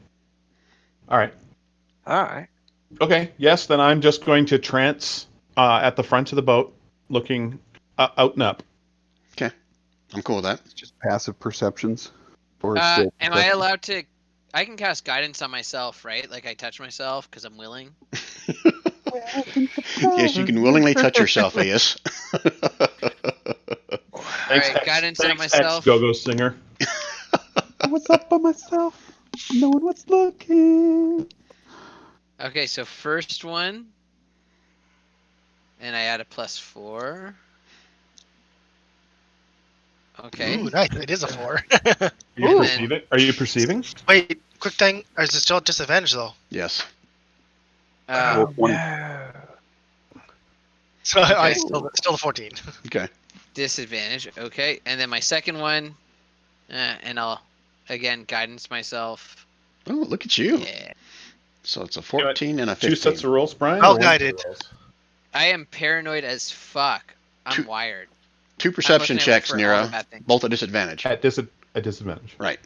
all right. All right. Okay. Yes, then I'm just going to trance at the front of the boat, looking out and up. I'm cool with that. Just passive perceptions. Or still Am I perception? allowed to? I can cast guidance on myself, right? Like I touch myself because I'm willing. Yes, you can willingly touch yourself, AS. Alright, guidance on myself. Go-Go Singer. What's up by myself? No one was looking. Okay, so first one, and I add a +4. Okay. Ooh, nice. It is a 4. Are you Ooh. perceiving? Are you perceiving? Wait, quick thing. Or is it still disadvantage though? Yes. Well, one- So I Okay. still the 14. Okay. Disadvantage. Okay, and then my second one, and I'll again guidance myself. Oh, look at you. Yeah. So it's a 14 and a 15. 2 sets of rolls, Brian? Well or one set of guided. rolls? I am paranoid as fuck. I'm Two- wired. 2 perception I'm looking out checks, for all the Nira. bad things. Both at disadvantage. At disadvantage. Right.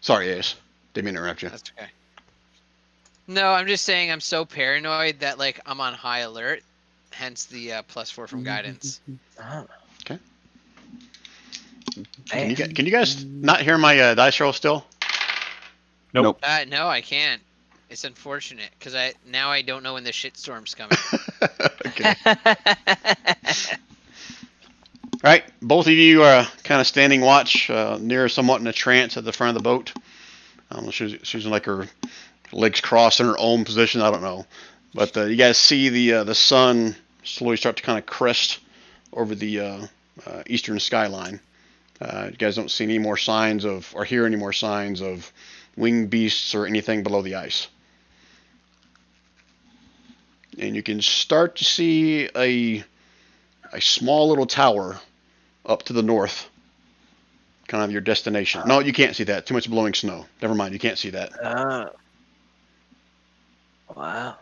Sorry, AS. Didn't mean to interrupt you. That's okay. No, I'm just saying I'm so paranoid that like I'm on high alert. Hence the +4 from guidance. Can you guys not hear my dice roll still? Nope. No, I can't. It's unfortunate because I don't know when the shitstorm's coming. Okay. All right, both of you are kind of standing watch, near somewhat in a trance at the front of the boat. She's in like her legs crossed in her own position. I don't know, but you guys see the sun slowly start to kind of crest over the eastern skyline. You guys don't see any more signs of, or hear any more signs of winged beasts or anything below the ice. And you can start to see a small little tower up to the north, kind of your destination. No, you can't see that. Too much blowing snow. Never mind, you can't see that. Oh. Wow.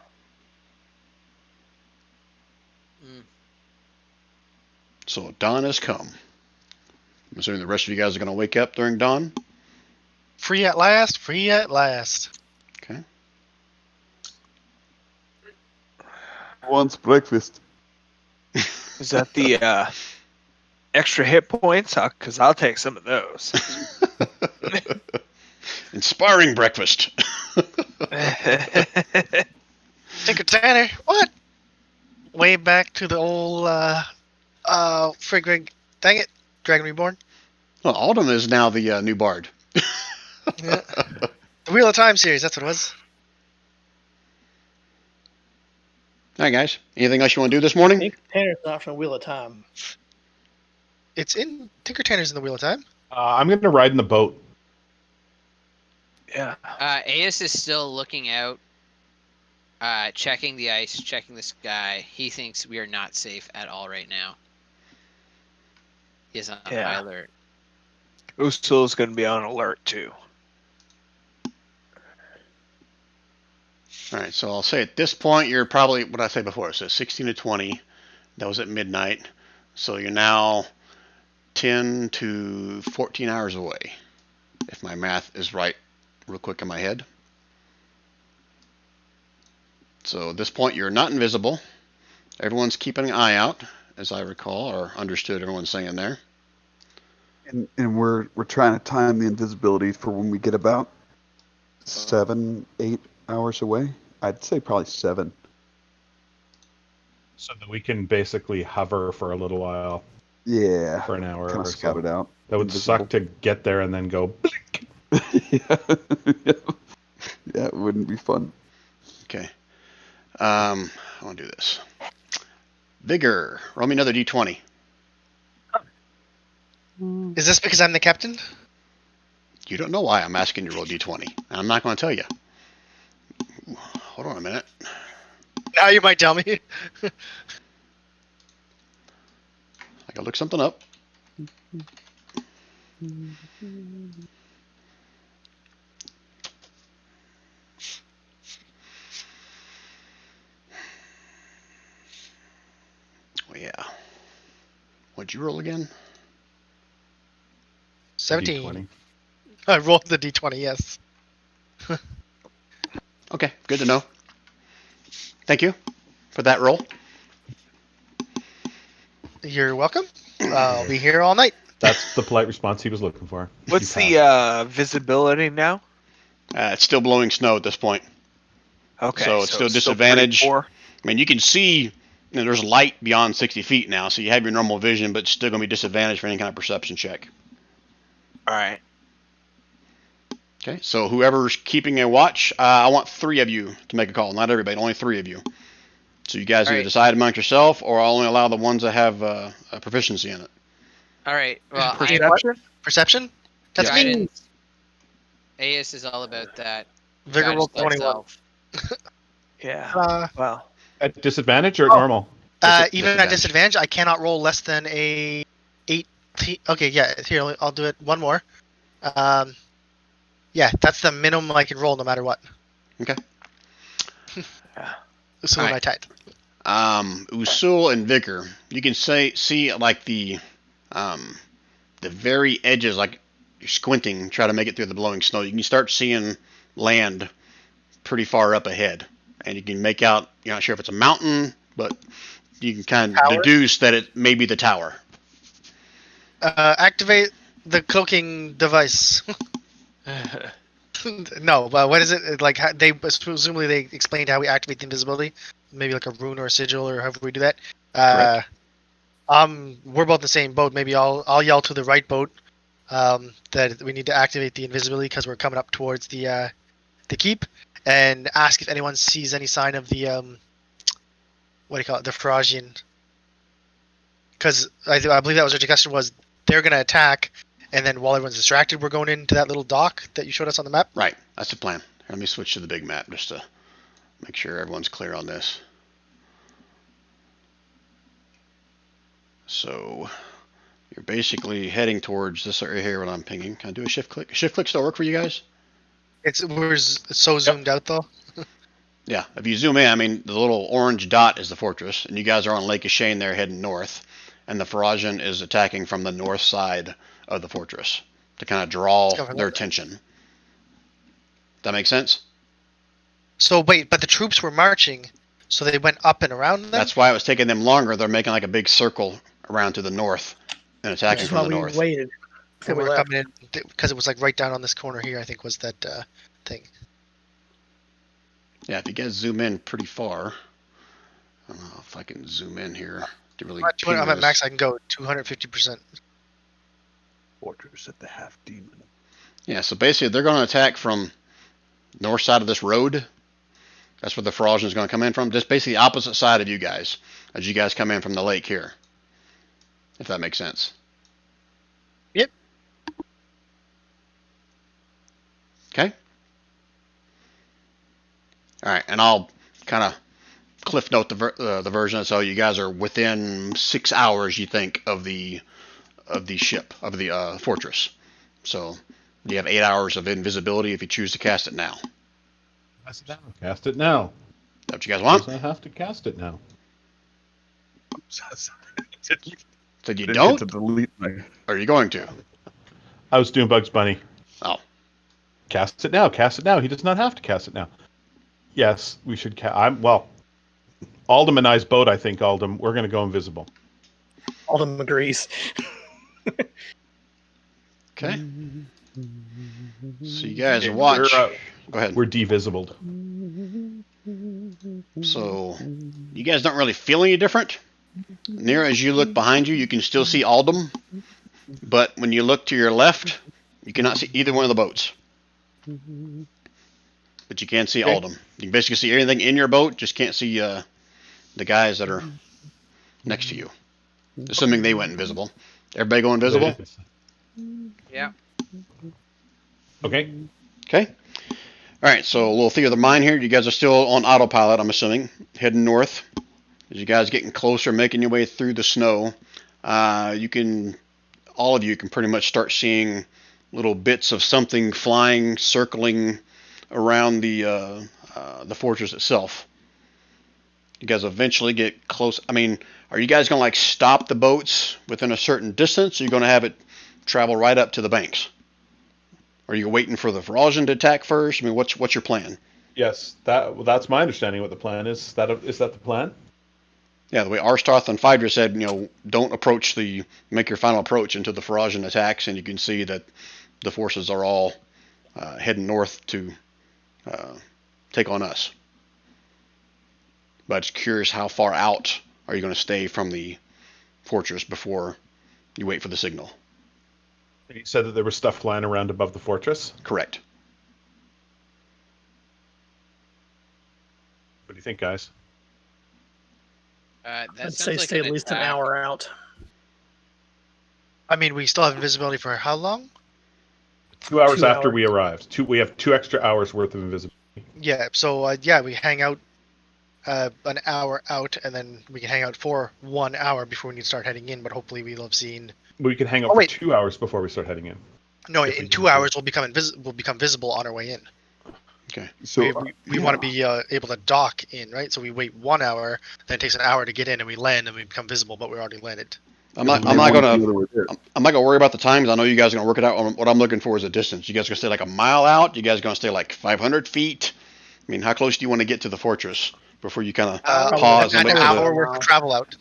So dawn has come. I'm assuming the rest of you guys are going to wake up during dawn. Free at last. Free at last. Okay. Who wants breakfast? Is that the extra hit points? Because I'll take some of those. Inspiring breakfast. Tinker Tanner. What? Way back to the old frig. Dang it. Dragon Reborn. Well, Alden is now the new bard. Yeah. The Wheel of Time series. That's what it was. All right, guys. Anything else you want to do this morning? Tinker Tanner's not from Wheel of Time. It's in Tinker Tanner's in the Wheel of Time. I'm going to ride in the boat. Yeah. Aeus is still looking out, checking the ice, checking the sky. He thinks we are not safe at all right now. He is on high alert. Usul's going to be on alert too. All right, so I'll say at this point, you're probably, what did I say before? So 16 to 20. That was at midnight. So you're now 10 to 14 hours away, if my math is right real quick in my head. So at this point, you're not invisible. Everyone's keeping an eye out, as I recall, or understood everyone's saying there. And we're trying to time the invisibility for when we get about 7, 8 hours away. I'd say probably 7. So that we can basically hover for a little while, Yeah. for an hour Kind or of scout so. it out. That would Invisible. suck to get there and then go blink. Yeah. Yeah, it wouldn't be fun. Okay. I want to do this. Vigor, roll me another d20. Is this because I'm the captain? You don't know why I'm asking you to roll d20. And I'm not going to tell you. Ooh, hold on a minute. Now you might tell me. I gotta look something up. Oh yeah. What'd you roll again? 17. D20. I rolled the d20, yes. Okay, good to know. Thank you for that roll. You're welcome. I'll be here all night. That's the polite response he was looking for. What's You passed. the visibility now? It's still blowing snow at this point. Okay. So it's still pretty disadvantage. poor. I mean, you can see there's light beyond 60 feet now, so you have your normal vision, but it's still going to be disadvantaged for any kind of perception check. All right. Okay, so whoever's keeping a watch, I want 3 of you to make a call. Not everybody, only 3 of you. So you guys either Alright. decide amongst yourself, or I'll only allow the ones that have a proficiency in it. All right. Well, Perception? Perception? That's me. guidance. Aeus is all about that. Vigor rolled Guidance 21. itself. Yeah. Well. At disadvantage or at normal? Even at disadvantage, I cannot roll less than a 18. Okay, yeah. Here, I'll do it one more. Yeah, that's the minimum I can roll no matter what. Okay. So am I tied? Usul and Vigor, you can see like the very edges, like you're squinting, try to make it through the blowing snow. You can start seeing land pretty far up ahead, and you can make out. You're not sure if it's a mountain, but you can kind of Tower? deduce that it may be the tower. Activate the cloaking device. No, but what is it like? They presumably they explained how we activate the invisibility, maybe like a rune or a sigil or however we do that. Correct. We're both in the same boat. Maybe I'll yell to the right boat that we need to activate the invisibility because we're coming up towards the keep, and ask if anyone sees any sign of the what do you call it, the Faragian. Because I believe that was our discussion was they're gonna attack, and then while everyone's distracted, we're going into that little dock that you showed us on the map. Right. That's the plan. Let me switch to the big map just to make sure everyone's clear on this. So you're basically heading towards this area here when I'm pinging. Can I do a shift click? Shift click still work for you guys? We're so zoomed out though. Yeah. If you zoom in, I mean, the little orange dot is the fortress, and you guys are on Lake Ishane there heading north, and the Faragian is attacking from the north side of the fortress to kind of draw their attention. That make sense? So wait, but the troops were marching, so they went up and around them? That's why it was taking them longer. They're making like a big circle around to the north and attacking That's from why the we north. waited. And We we're left. coming in because it was like right down on this corner here. I think was that thing. Yeah, if you guys zoom in pretty far, I don't know if I can zoom in here to really. I'm at max. I can go 250%. Fortress at the half demon. Yeah, so basically they're going to attack from north side of this road. That's where the Faragian is going to come in from. Just basically the opposite side of you guys, as you guys come in from the lake here. If that makes sense. Yep. Okay. All right, and I'll kind of cliff note the version so you guys are within 6 hours, you think, of the ship of the fortress. So you have 8 hours of invisibility if you choose to cast it now. Cast it now. Cast it now. Is that what you guys want? I have to cast it now. So you Didn't don't? get to delete my. Or are you going to? I was doing Bugs Bunny. Oh. Cast it now. Cast it now. He does not have to cast it now. Yes, we should. Aldum and I's boat. I think Aldum. We're going to go invisible. Aldum agrees. Okay. So you guys watch. Go ahead. We're divisibled. So you guys don't really feel any different. Near as you look behind you, you can still see Aldum, but when you look to your left, you cannot see either one of the boats. But you can see Aldum. You can basically see everything in your boat, just can't see the guys that are next to you. Assuming they went invisible. Everybody go invisible? Yeah. Okay. Okay. All right, so a little theory of the mind here. You guys are still on autopilot, I'm assuming, heading north. As you guys getting closer, making your way through the snow, all of you can pretty much start seeing little bits of something flying, circling around the fortress itself. You guys eventually get close. I mean, are you guys going to like stop the boats within a certain distance, or are you going to have it travel right up to the banks? Are you waiting for the Faragian to attack first? I mean, what's your plan? Yes, that's my understanding. What the plan is? Is that the plan? Yeah, the way Arstoth and Phaedra said, don't make your final approach until the Faragian attacks, and you can see that the forces are all heading north to take on us. But it's curious, how far out are you going to stay from the fortress before you wait for the signal? You said that there was stuff flying around above the fortress. Correct. What do you think, guys? That I'd sounds say like stay at least an attack. hour out. I mean, we still have invisibility for how long? 2 hours 2 after hours. we arrived. We have 2 extra hours worth of invisibility. Yeah. So we hang out an hour out, and then we can hang out for 1 hour before we need to start heading in. But hopefully, we'll have seen. We can hang out Oh, for wait. 2 hours before we start heading in. No, If we in need 2 to. hours we'll become visible on our way in. Okay. So We want to be able to dock in, right? So we wait 1 hour, then it takes an hour to get in, and we land, and we become visible, but we're already landed. I'm not gonna worry about the times. I know you guys are gonna work it out. What I'm looking for is a distance. You guys gonna stay like a mile out? You guys gonna stay like 500 feet? I mean, how close do you want to get to the fortress before you kind of pause and An wait for hour the? worth of travel out.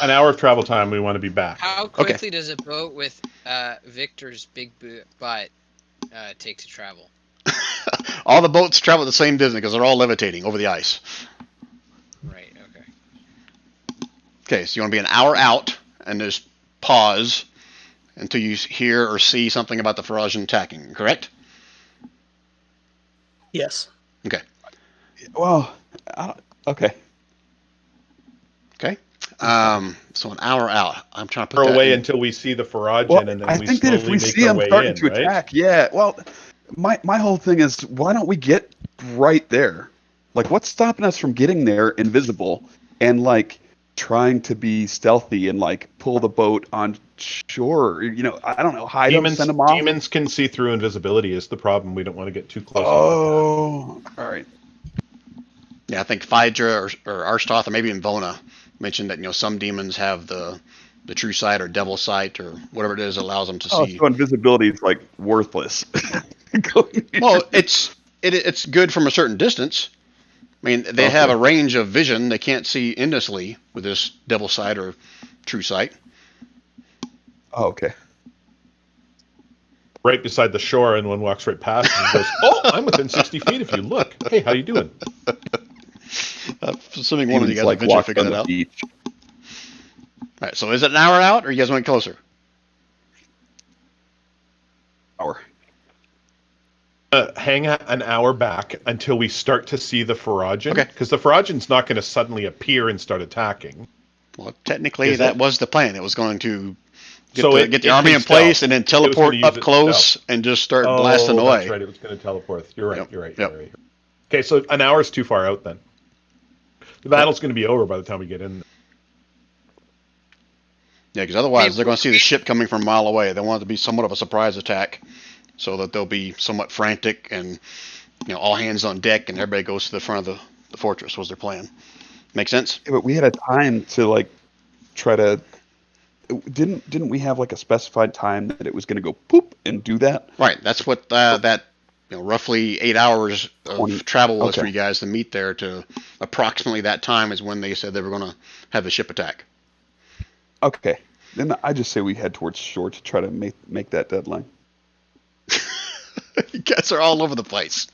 An hour of travel time. We want to be back. How quickly does a boat with Victor's big butt take to travel? All the boats travel at the same distance because they're all levitating over the ice. Right. Okay. Okay, so you want to be an hour out and just pause until you hear or see something about the Farajan attacking, correct? Yes. Well, okay. Okay. So an hour out. I'm trying to put Far that away in. until we see the Farajan, Well, and then I we think that if slowly we make see our them way starting in, to right? attack, yeah. Well, my whole thing is, why don't we get right there? Like, what's stopping us from getting there invisible and like trying to be stealthy and like pull the boat on shore? You know, I don't know, hide them, send them off. Demons can see through invisibility is the problem. We don't want to get too close. Oh, all right. Yeah, I think Phaedra or Arstoth or maybe even Vona mentioned that some demons have the true sight or devil sight or whatever it is that allows them to Oh, see. so invisibility is like worthless. Well, it's good from a certain distance. I mean, they have a range of vision. They can't see endlessly with this devil sight or true sight. Oh, okay. Right beside the shore, and one walks right past and goes, "Oh, I'm within 60 feet if you look. Hey, how you doing?" Assuming one of you Demons guys like eventually walked figure on that the out. beach. All right, so is it an hour out, or you guys went closer? Hour. Hang an hour back until we start to see the Farajan. Okay. Because the Farajan's not going to suddenly appear and start attacking. Well, technically, Is that it? was the plan. It was going to get So the army in place and then teleport up close and just start blasting away. That's right. It was going to teleport. You're right. Yep, You're right. yep. You're right. Okay, so an hour is too far out then. The battle's going to be over by the time we get in. Yeah, because otherwise they're going to see the ship coming from a mile away. They want it to be somewhat of a surprise attack, so that they'll be somewhat frantic and all hands on deck, and everybody goes to the front of the fortress. Was their plan? Make sense? Yeah, but we had a time to like try to. Didn't we have like a specified time that it was going to go poop and do that? Right. That's what that roughly 8 hours of 20. travel was for Okay. you guys to meet there. To approximately that time is when they said they were going to have the ship attack. Okay. Then I just say we head towards shore to try to make that deadline. You guys are all over the place.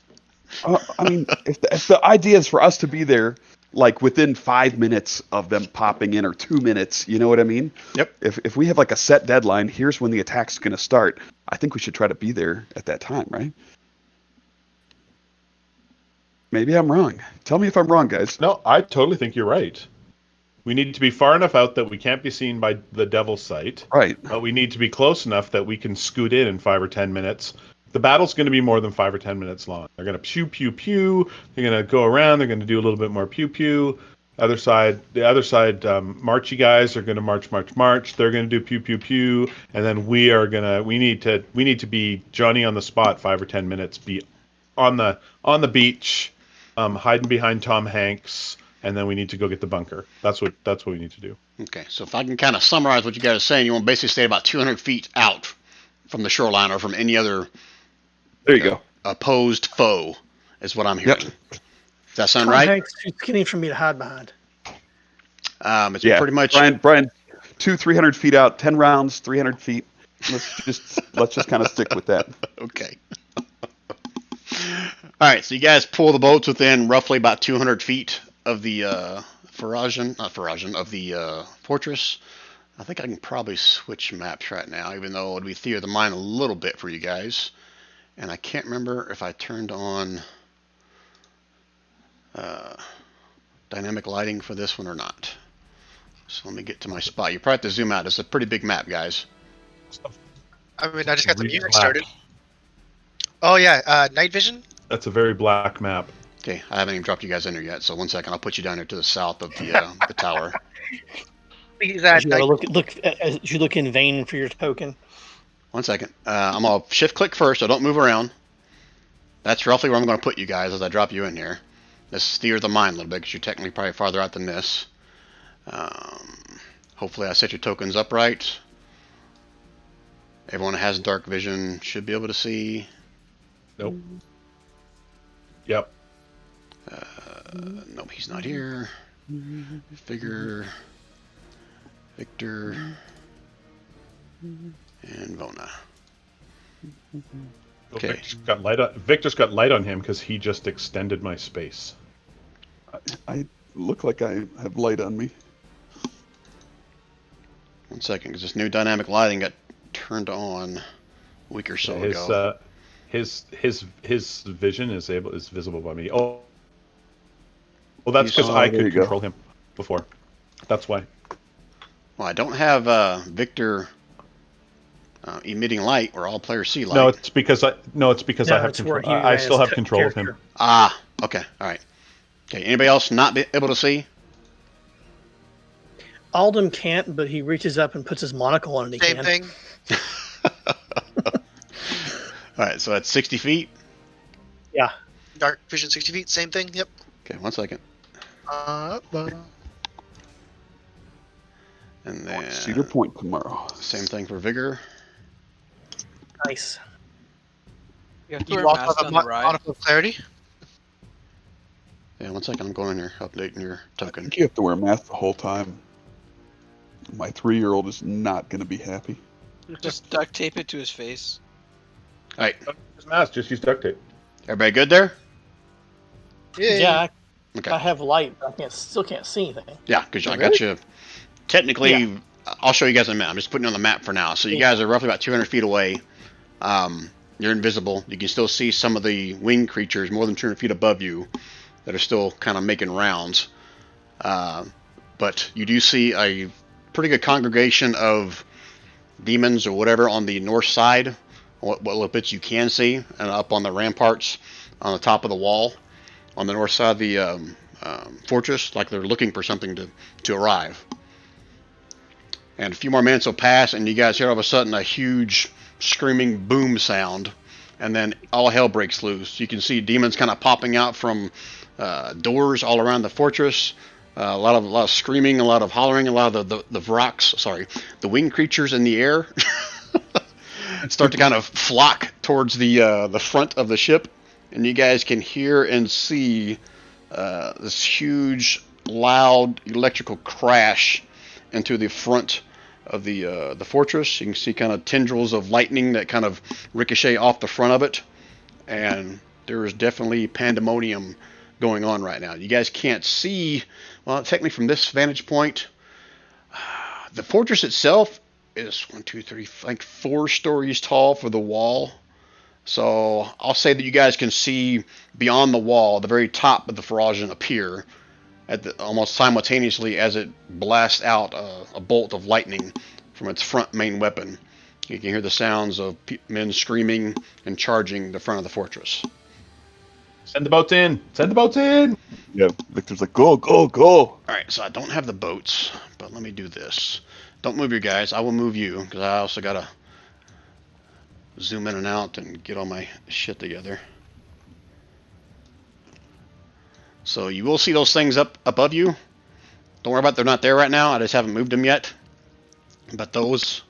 I mean, if the idea is for us to be there like within 5 minutes of them popping in or 2 minutes, you know what I mean? Yep. If we have like a set deadline, here's when the attack's going to start. I think we should try to be there at that time, right? Maybe I'm wrong. Tell me if I'm wrong, guys. No, I totally think you're right. We need to be far enough out that we can't be seen by the devil's sight. Right. But we need to be close enough that we can scoot in 5 or 10 minutes. The battle's going to be more than 5 or 10 minutes long. They're going to pew, pew, pew. They're going to go around. They're going to do a little bit more pew, pew. The other side, marchy guys are going to march, march, march. They're going to do pew, pew, pew. And then we need to be Johnny on the spot 5 or 10 minutes, be on the beach, hiding behind Tom Hanks. And then we need to go get the bunker. That's what we need to do. Okay, so if I can kind of summarize what you guys are saying, you want to basically stay about 200 feet out from the shoreline or from any other There you go. opposed foe, is what I'm hearing. Yep. Does that sound Tom right? Hanks too skinny for me to hide behind. It's Yeah. pretty much. Brian, 300 feet out, 10 rounds, 300 feet. Let's just kind of stick with that. Okay. All right, so you guys pull the boats within roughly about 200 feet of the of the fortress. I think I can probably switch maps right now, even though it would be theater of the mind a little bit for you guys. And I can't remember if I turned on dynamic lighting for this one or not. So let me get to my spot. You probably have to zoom out. It's a pretty big map, guys. I mean, I just got the Really music black. started. Oh yeah, night vision. That's a very black map. Okay, I haven't even dropped you guys in there yet, so 1 second. I'll put you down here to the south of the tower. He's at You night. gotta as you look in vain for your token. 1 second. I'm going to shift click first, so don't move around. That's roughly where I'm going to put you guys as I drop you in here. This is theater of the mind a little bit because you're technically probably farther out than this. Hopefully I set your tokens up right. Everyone that has dark vision should be able to see. Nope. Yep. Nope, he's not here. Figure, Victor, and Vona. Okay. Victor's got light on him because he just extended my space. I look like I have light on me. 1 second, because this new dynamic lighting got turned on a week or so ago. His vision is visible by me. Oh, well, that's because I could control him before. That's why. Well, I don't have Victor emitting light where all players see light. No, it's because I have control. I still have control of him. Ah, okay, all right. Okay, anybody else not be able to see? Alden can't, but he reaches up and puts his monocle on it. Same thing. All right, so that's 60 feet. Yeah. Dark vision 60 feet, same thing. Yep. Okay, 1 second. And then Cedar Point tomorrow. same thing for vigor. Nice. You have to You wear walk masks off on a the ride. monocle of clarity. Yeah, 1 second. I'm going in here, updating your I token. think you have to wear a mask the whole time. My 3-year-old is not going to be happy. Just duct tape it to his face. All right, His mask, just use duct tape. everybody good there? Yeah, Okay. I have light, but still can't see anything. Yeah, because I got you. Technically, I'll show you guys in a minute. I'm just putting it on the map for now. So you guys are roughly about 200 feet away. You're invisible. You can still see some of the winged creatures more than 200 feet above you that are still kind of making rounds. But you do see a pretty good congregation of demons or whatever on the north side. What little bits you can see, and up on the ramparts on the top of the wall on the north side of the fortress, like they're looking for something to arrive. And a few more minutes will pass, and you guys hear all of a sudden a huge screaming boom sound, and then all hell breaks loose. You can see demons kind of popping out from doors all around the fortress. A lot of screaming, a lot of hollering, a lot of the winged creatures in the air start to kind of flock towards the front of the ship, and you guys can hear and see this huge, loud electrical crash into the front of the fortress. You can see kind of tendrils of lightning that kind of ricochet off the front of it, and there is definitely pandemonium going on right now. You guys can't see, well, technically from this vantage point, the fortress itself is 4 stories tall for the wall. So I'll say that you guys can see beyond the wall, the very top of the Farajan appear almost simultaneously as it blasts out a bolt of lightning from its front main weapon. You can hear the sounds of men screaming and charging the front of the fortress. Send the boats in! Send the boats in! Yeah, Victor's like, go, go, go! All right, so I don't have the boats, but let me do this. Don't move your guys. I will move you, because I also got to zoom in and out and get all my shit together. So you will see those things up above you. Don't worry about it, they're not there right now. I just haven't moved them yet. But those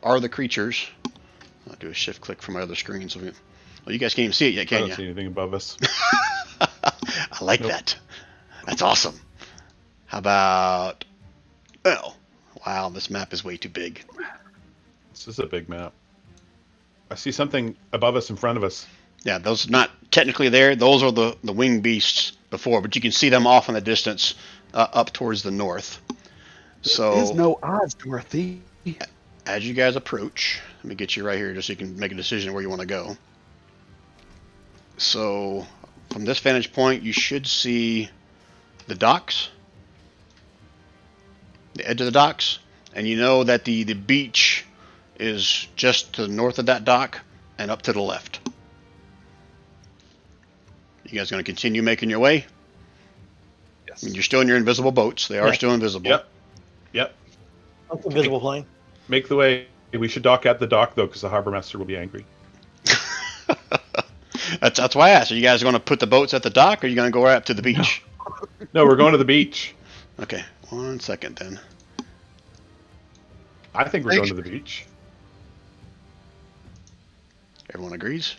are the creatures. I'll do a shift click from my other screen. So you guys can't even see it yet, can you? I don't see anything above us. I like that. That's awesome. How about... Oh, wow, this map is way too big. This is a big map. I see something above us in front of us. Yeah, those are not technically there. Those are the winged beasts before, but you can see them off in the distance up towards the north. So There's no odds, Dorothy. as you guys approach, let me get you right here just so you can make a decision where you want to go. So from this vantage point, you should see the docks, the edge of the docks, and you know that the beach is just to the north of that dock and up to the left. You guys going to continue making your way? Yes. I mean, you're still in your invisible boats. They are still invisible. Yep. That's invisible plane. Make the way. We should dock at the dock, though, because the harbor master will be angry. That's why I asked. Are you guys going to put the boats at the dock, or are you going to go right up to the beach? No, we're going to the beach. Okay, 1 second then. I think we're going to the beach. Everyone agrees?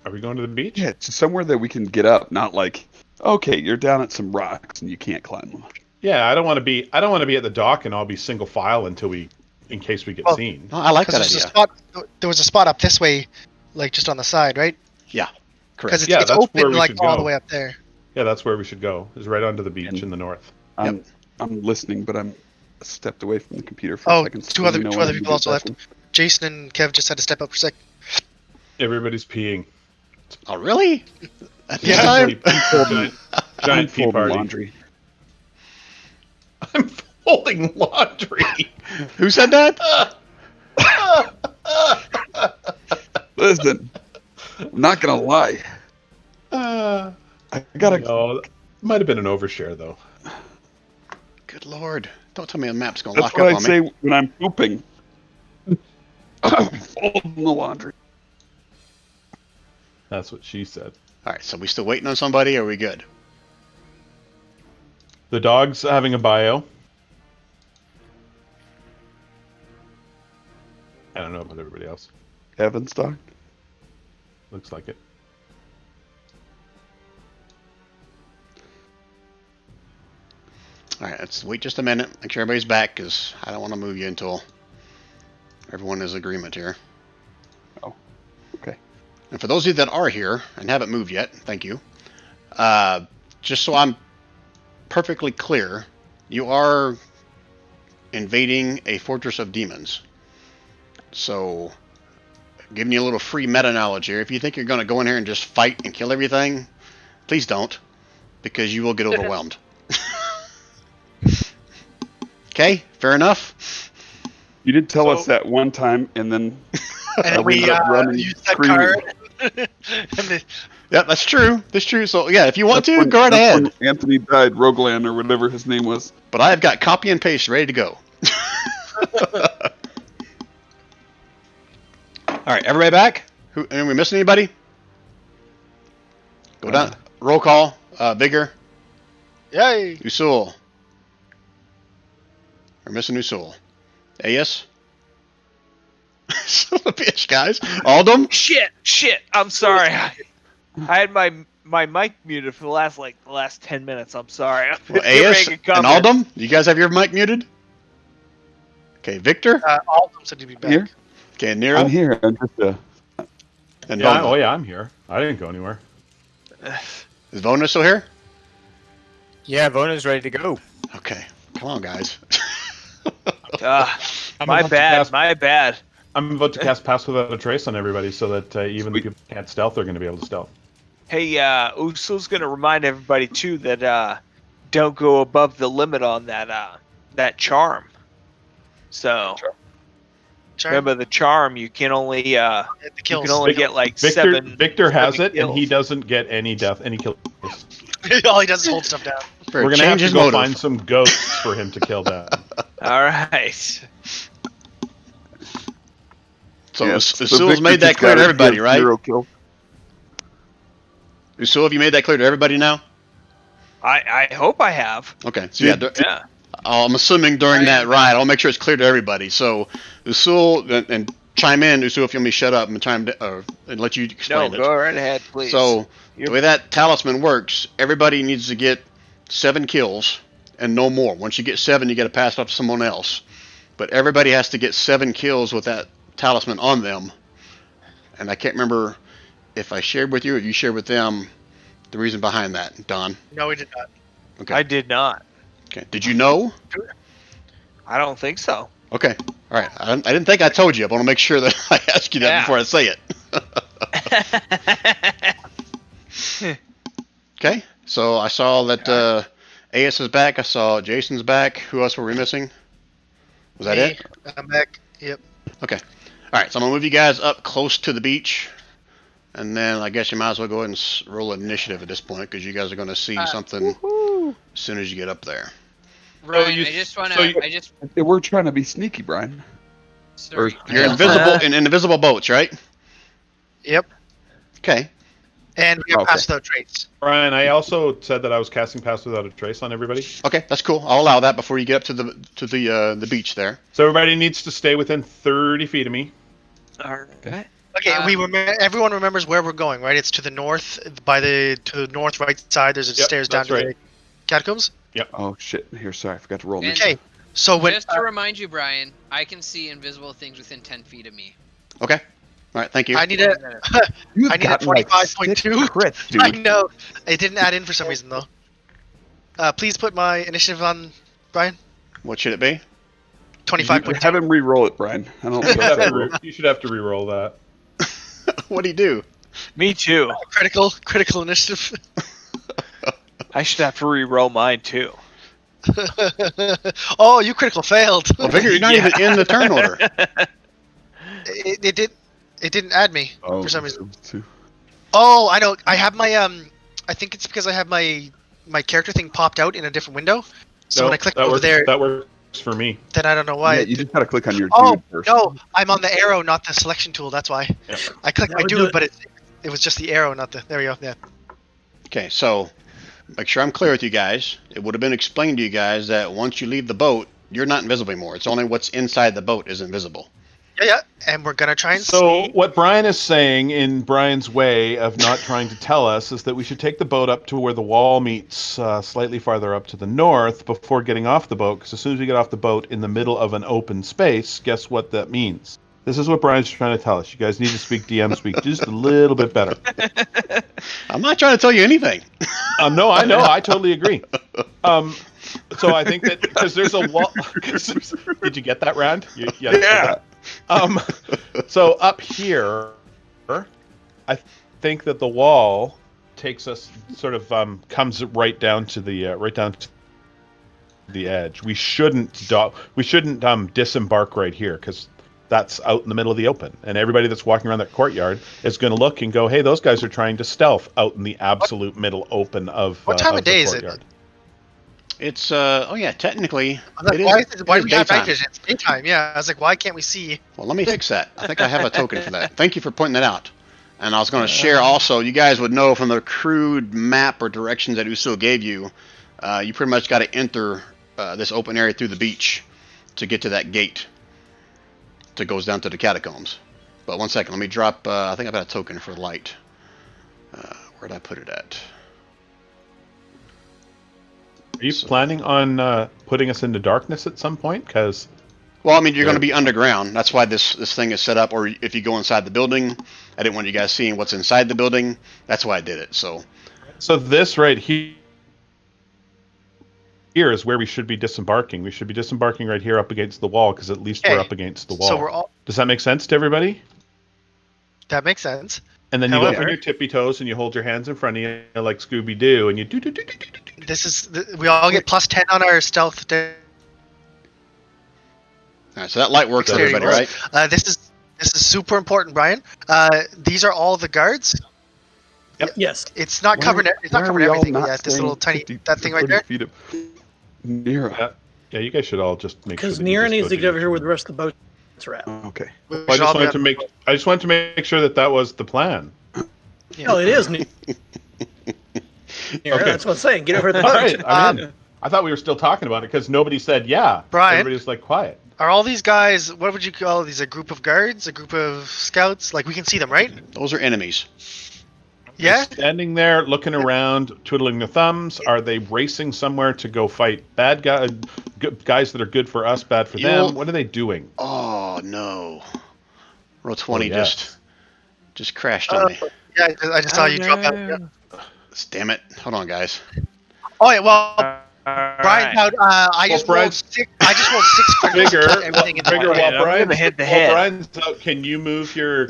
Are we going to the beach? Yeah, it's somewhere that we can get up, not like, okay, you're down at some rocks and you can't climb them. Yeah, I don't want to be at the dock and I'll be single file in case we get seen. Oh, I like that There's idea. there was a spot up this way like just on the side, right? Correct. Because Yeah, it's that's where open we like should all go. the way up there. Yeah, that's where we should go. Is right onto the beach in the north. I'm listening, but I'm stepped away from the computer for a Oh, second. two so other you know two when other I people get also back left. Jason and Kev just had to step up for a sec. Everybody's peeing. Oh, really? At this Yeah. time? Giant, in. giant pee Folding party. laundry. I'm folding laundry. Who said that? Listen, I'm not gonna lie. I gotta- No, might have been an overshare though. Good lord. Don't tell me a map's going to That's lock what up I on say me. when I'm pooping. Folding the laundry. That's what she said. All right, so we still waiting on somebody, or are we good? The dog's having a bio. I don't know about everybody else. Kevin's dog. Looks like it. All right, let's wait just a minute. Make sure everybody's back, because I don't want to move you until everyone is in agreement here. Oh, okay. And for those of you that are here and haven't moved yet, thank you. Just so I'm perfectly clear, you are invading a fortress of demons. So, giving you a little free meta knowledge here. If you think you're going to go in here and just fight and kill everything, please don't, because you will get overwhelmed. Okay, fair enough. You did tell us that one time, and then And we we ended up running, used that screaming. card. And the, Yep, that's true. That's true. So, yeah, if you want That's to, when- go right that's ahead. when Anthony died, Rogalan or whatever his name was. But I've got copy and paste ready to go. All right, everybody back? Are we missing anybody? Go down. Roll call. Vigor. yay! Usul. We're missing Usul. Ayas. Son of a bitch, guys. Aldum. Shit. I'm sorry. I had my mic muted for the last 10 minutes. I'm sorry. Well, You're Ayas making and comments. Aldum. You guys have your mic muted? Okay, Victor. Altum said to be back. Here? Okay, Nero. I'm here. I'm just And Yeah, Vona. oh yeah, I'm here. I didn't go anywhere. Is Vona still here? Yeah, Vona's ready to go. Okay. Come on, guys. I'm My about to bad. cast- My bad. I'm about to cast Pass Without a Trace on everybody so that even the Sweet. people who can't stealth are going to be able to stealth. Hey, Usul's gonna remind everybody too that don't go above the limit on that charm. So Charm. remember the charm. You can only The you kills. can only get like Victor 7. Victor has 7 it, and he kills. doesn't get any kills. All he does is hold stuff down. Fair, We're gonna have change to his go motive. find some ghosts for him to kill down. All right. So yeah, Usul's Victor made that just clear to got everybody, his right? 0 kill. Usul, have you made that clear to everybody now? I hope I have. Okay. So yeah, Yeah. I'm assuming during that ride, I'll make sure it's clear to everybody. So Usul, and chime in, Usul, if you want me to shut up and and let you No, explain it. go right ahead, please. So You're- the way that talisman works, everybody needs to get 7 kills and no more. Once you get 7, you got to pass it off to someone else. But everybody has to get 7 kills with that talisman on them. And I can't remember if I shared with you or you shared with them the reason behind that, Don. No, we did not. Okay. I did not. Okay. Did you know? I don't think so. Okay. All right. I didn't think I told you. I want to make sure that I ask you that Yeah. before I say it. Okay. So I saw that AS is back. I saw Jason's back. Who else were we missing? Was that it? I'm back. Yep. Okay. All right. So I'm going to move you guys up close to the beach. And then I guess you might as well go ahead and roll initiative at this point because you guys are going to see something as soon as you get up there. Ryan, you- I just want so to. you- I just. We're trying to be sneaky, Brian. Sorry. You're Yeah. invisible in invisible boats, right? Yep. Okay. And we have Okay. pass without traits. Brian, I also said that I was casting Pass Without a Trace on everybody. Okay, that's cool. I'll allow that before you get up to the beach there. So everybody needs to stay within 30 feet of me. All right. Okay, everyone remembers where we're going, right? It's to the north, to the north right side. There's Yep, stairs down that's to right. the catacombs. Oh shit! Here, sorry, I forgot to roll. And- initiative. Okay, so when Just to remind you, Brian, I can see invisible things within 10 feet of me. Okay. All right, thank you. I need a. You've I need a gotten, like, 25.2. 6 crits, dude. I know. It didn't add in for some reason though. Please put my initiative on, Brian. What should it be? 25.2. Have him re-roll it, Brian. I don't You know. should have to you should have to re-roll that. What do you do? Me too. Critical initiative. I should have to re-roll mine too. Oh, you critical failed. Well, Vigor, you're not even in the turn order. It didn't add me for some reason. Two. Oh, I know. I have my I think it's because I have my character thing popped out in a different window. So No, when I click that over works, there, that works for me. then I don't know why. Yeah, it you did- just gotta click on your Oh dude first. no, I'm on the arrow, not the selection tool. That's why. Yeah. I clicked That my would do dude, it. but it was just the arrow, not the. There we go. Yeah. Okay, so make sure I'm clear with you guys. It would have been explained to you guys that once you leave the boat, you're not invisible anymore. It's only what's inside the boat is invisible. Yeah. And we're gonna try and So see. what Brian is saying, in Brian's way of not trying to tell us, is that we should take the boat up to where the wall meets slightly farther up to the north before getting off the boat. Because as soon as we get off the boat in the middle of an open space, guess what that means? This is what Brian's trying to tell us. You guys need to speak DM speak just a little bit better. I'm not trying to tell you anything. No, I know. I totally agree. So I think that because there's a wall. Did you get that, Rand? Yeah. So up here, I think that the wall takes us sort of comes right down to the edge. We shouldn't disembark right here because that's out in the middle of the open, and everybody that's walking around that courtyard is going to look and go, "Hey, those guys are trying to stealth out in the absolute middle open of What time of of day the is it? courtyard." It's oh yeah, technically I was like, it why is, why it do is we have night daytime. vision? It's daytime. Yeah. I was like, why can't we see? Well, let me fix that. I think I have a token for that. Thank you for pointing that out. And I was going to share also, you guys would know from the crude map or directions that Usul gave you, you pretty much got to enter this open area through the beach to get to that gate that goes down to the catacombs. But one second, let me drop, I think I've got a token for light. Where'd I put it at? Are you planning on putting us into darkness at some point? Because Well, I mean, you're going to be underground. That's why this thing is set up. Or if you go inside the building, I didn't want you guys seeing what's inside the building. That's why I did it. So this right here is where we should be disembarking. We should be disembarking right here up against the wall because at least we're Okay. up against the wall. So we're all. Does that make sense to everybody? That makes sense. And then you go up However- on your tippy toes and you hold your hands in front of you like Scooby Doo and you do. This is we all get plus 10 on our stealth. all right, so that light works for everybody, right? This is super important, Brian. These are all the guards. Yes. It's not covering. It's not covering everything. Yeah, this little tiny that thing right there. Feet of Nira. Yeah, you guys should all just make sure. Because that you Nira just needs go to do get over your here where thing. the rest of the boats are at. Okay. We I should just all be wanted on- to make. I just wanted to make sure that was the plan. Yeah. Oh, it is Nira. Okay. That's what I'm saying. Get over the All boat. right, I'm in. I thought we were still talking about it because nobody said yeah. Brian? Everybody was like quiet. Are all these guys? What would you call these? A group of guards? A group of scouts? Like we can see them, right? Those are enemies. Yeah. Standing there, looking around, twiddling their thumbs. Are they racing somewhere to go fight bad guys that are good for us, bad for You'll- them? What are they doing? Oh no! Roll 20 yes. just crashed on me. Yeah. I just saw you drop out. Yeah. Damn it! Hold on, guys. Oh yeah. Well, Brian, I just Brian- rolled 6. I just rolled 6 criticals. Bigger, to everything in bigger. one. Yeah, I'm While gonna Brian's, hit the while head. Brian's out, can you move your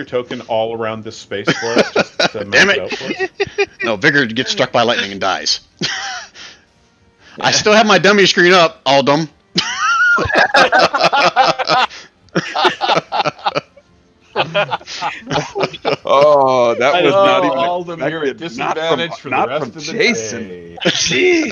token all around this space for us? Just to map Damn it. out for us? No, Vigor gets struck by lightning and dies. I still have my dummy screen up, Aldum. Oh, that I was know, not even all them here at expected. Not disadvantage for the not rest from of the Jason. day. Gee.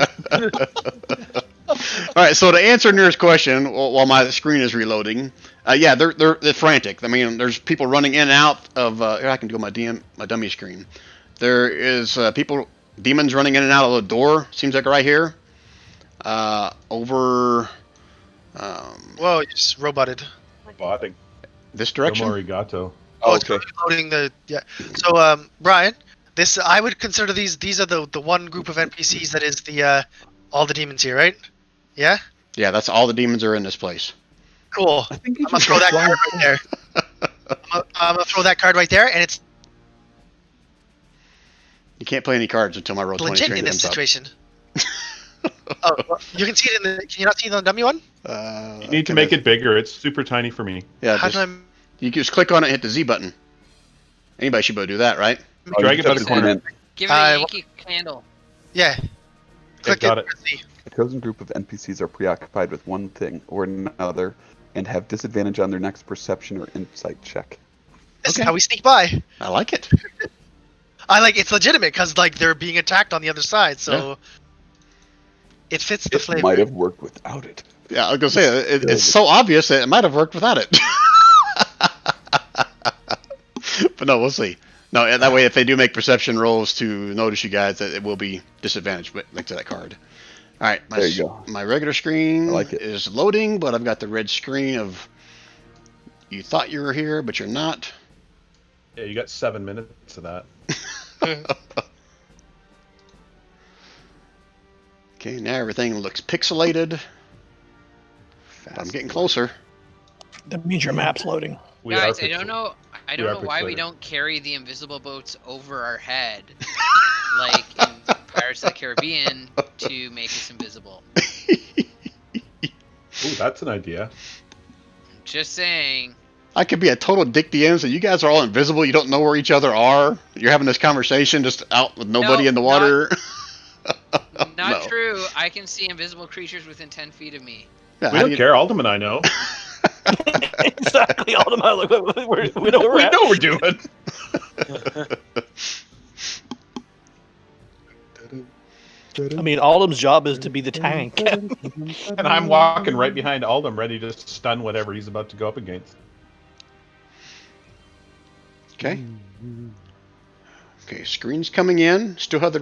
All right, so to answer Nira's question, while my screen is reloading, yeah, they're frantic. I mean, there's people running in and out of. Here, I can do my dummy screen. There is demons running in and out of the door. Seems like right here. Over. Whoa! You just roboted. Botting. This No direction. more arigato. Oh, it's Okay. loading the yeah. So Brian, this I would consider these are the one group of NPCs that is the all the demons here, right? Yeah. Yeah, that's all the demons are in this place. Cool. I think you I'm gonna just throw that got card right there. I'm gonna throw that card right there, and it's You can't play any cards until my roll 20 legit screen in this comes up. situation. Oh, well, you can see it in the. Can you not see it on the dummy one? You need to make it bigger. It's super tiny for me. Yeah, How just, do I? you just click on it and hit the Z button. Anybody should be able to do that, right? Drag it to the corner. Give it a Yankee candle. Yeah. Click got it. it. See. A chosen group of NPCs are preoccupied with one thing or another and have disadvantage on their next perception or insight check. This is how we sneak by. I like it. I like it's legitimate because like they're being attacked on the other side, so it fits the It flavor. might have worked without it. Yeah, I was gonna say it's so obvious that it might have worked without it. But no, we'll see. No, and that way, if they do make perception rolls to notice you guys, that it will be disadvantaged. But linked to that card. All right, There you go. My regular screen I like it. is loading, but I've got the red screen of you thought you were here, but you're not. Yeah, you got 7 minutes of that. Okay, now everything looks pixelated. But I'm getting closer. That means your map's loading. We Guys, are I don't know. I We don't are know why we pixelated. don't carry the invisible boats over our head, like in Pirates of the Caribbean, to make us invisible. Ooh, that's an idea. Just saying. I could be a total dick DM, so you guys are all invisible. You don't know where each other are. You're having this conversation just out with nobody No, in the water. Not No. true. I can see invisible creatures within 10 feet of me. Yeah, We how don't do you- care. Alderman, I know. Exactly. All the we know where we're We at. know what we're doing. I mean, Autumn's job is to be the tank. And I'm walking right behind Aldum, ready to stun whatever he's about to go up against. Okay. Okay, screen's coming in. Still have the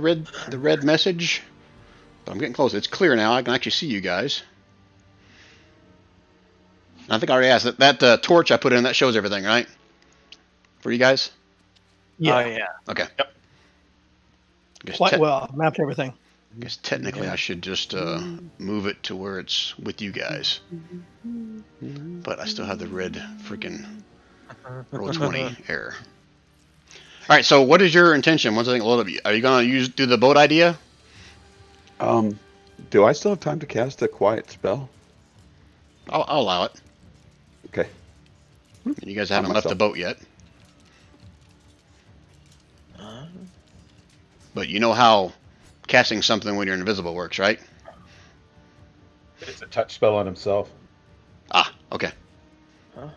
red message. But I'm getting close. It's clear now. I can actually see you guys. I think I already asked that torch I put in, that shows everything, right? For you guys? Yeah, Oh yeah. Okay. Yep. Guess quite well. Mapped everything. guess technically I should just move it to where it's with you guys. But I still have the red freaking roll 20 error. All right, so what is your intention? Once I think a little bit, are you gonna do the boat idea? Do I still have time to cast a quiet spell? I'll allow it. Okay. You guys haven't left the boat yet. But you know how casting something when you're invisible works, right? It's a touch spell on himself. Ah, okay. Huh?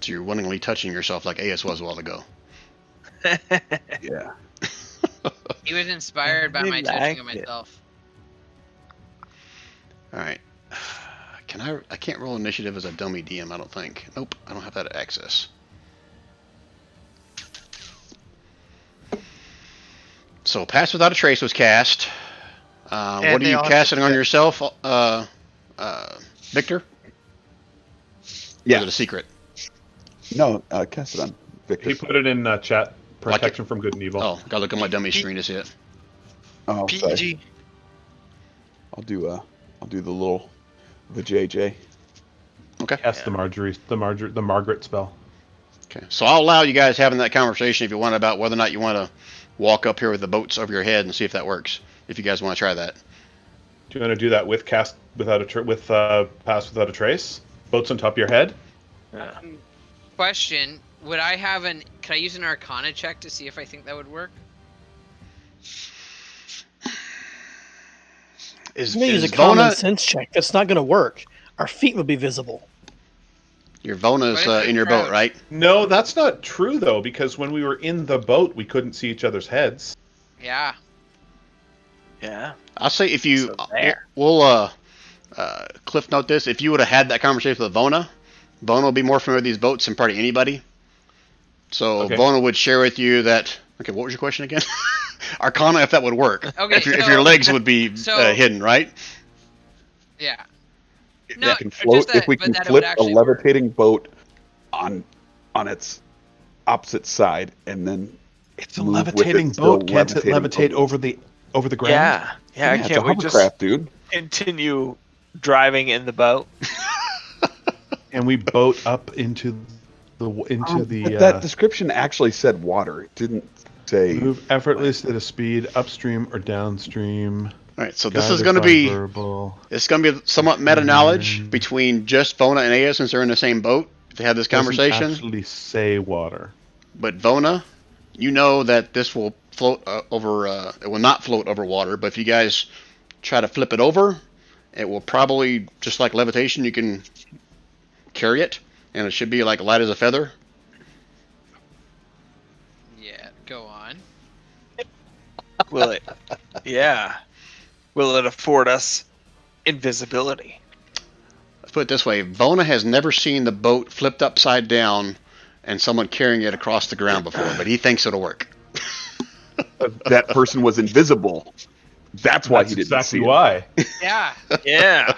So you're willingly touching yourself like AS was a while ago. Yeah. He was inspired by my touching of myself. All right. I can't roll initiative as a dummy DM, I don't think. Nope, I don't have that access. So Pass Without a Trace was cast. What are they you all have casting to- on yourself, Victor? Or Yeah. is it a secret? No, cast it on Victor. He put it in chat. Protection from good and evil. Oh, gotta look at my dummy screen to see it. Oh, sorry. PG. I'll do the JJ. Okay. Cast the Margaret spell. Okay. So I'll allow you guys having that conversation if you want about whether or not you want to walk up here with the boats over your head and see if that works. If you guys want to try that. Do you want to do that with Pass Without a Trace? Boats on top of your head? Question: could I use an Arcana check to see if I think that would work? Is I'm gonna use a Vona, common sense check. That's not going to work. Our feet would be visible. your Vona's What if in your they're boat, right? No, that's not true though, because when we were in the boat, we couldn't see each other's heads. Yeah. Yeah. I'll say if you, So there. we'll cliff note this. If you would have had that conversation with Vona will be more familiar with these boats than probably anybody. So Okay. Vona would share with you that. Okay, what was your question again? Arcana, if that would work. Okay, if your so- legs would be so- hidden, right? Yeah. If No, we can just float, that- if we but can that it would flip a actually work. levitating boat on its opposite side and then It's a move with levitating it still boat. Can't it levitating levitate boat. over the ground? Yeah. Yeah. it's a Can't we just hovercraft, dude? continue driving in the boat? And we boat up into the But that description actually said water. It didn't say. move effortlessly at a speed upstream or downstream. All right, so this is guided going to by be verbal. it's going to be somewhat meta knowledge between just Vona and Aya since they're in the same boat. If they have this Doesn't conversation, actually say water. but Vona, you know that this will float over. It will not float over water, but if you guys try to flip it over, it will probably, just like levitation, you can carry it, and it should be like light as a feather. Yeah, go on. Will it? Yeah. Will it afford us invisibility? Let's put it this way: Vona has never seen the boat flipped upside down and someone carrying it across the ground before, but he thinks it'll work. That person was invisible. That's why he didn't exactly see it. why. Yeah. Yeah.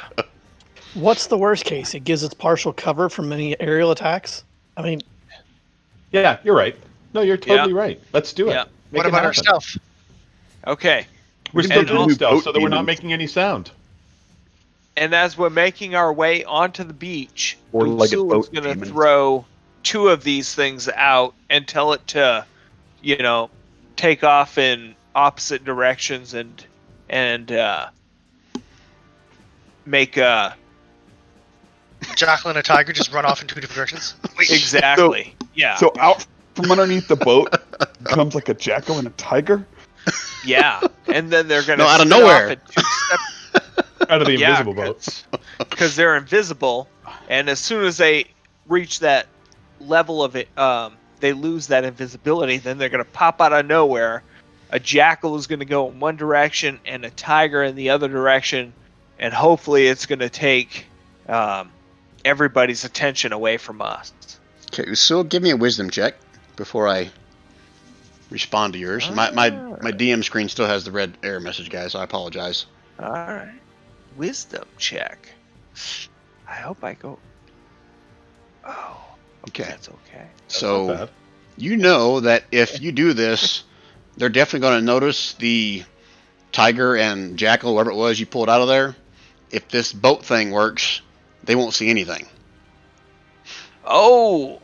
What's the worst case? It gives us partial cover from any aerial attacks. I mean, Yeah, you're right. No, you're totally right. Let's do it. Yeah. Make What it about our happen. stealth? Okay. We're We still can doing do stealth boat so that we're not demons. making any sound. And as we're making our way onto the beach, Or like a Utsula's boat going to demon. throw 2 of these things out and tell it to, take off in opposite directions and make Jackal and a tiger just run off in 2 different directions. exactly. Yeah. So out from underneath the boat comes like a jackal and a tiger. Yeah. And then they're going to No, out of nowhere. Out of the invisible boat. because they're invisible, and as soon as they reach that level of it, they lose that invisibility. Then they're going to pop out of nowhere. A jackal is going to go in one direction, and a tiger in the other direction, and hopefully it's going to take everybody's attention away from us. Okay, so give me a wisdom check before I respond to yours. My DM screen still has the red error message, guys. So I apologize. All right, wisdom check. I hope I go. Oh, Okay. that's okay. So Not bad. you know that if you do this, they're definitely going to notice the tiger and jackal, whatever it was you pulled out of there. If this boat thing works, they won't see anything. Oh,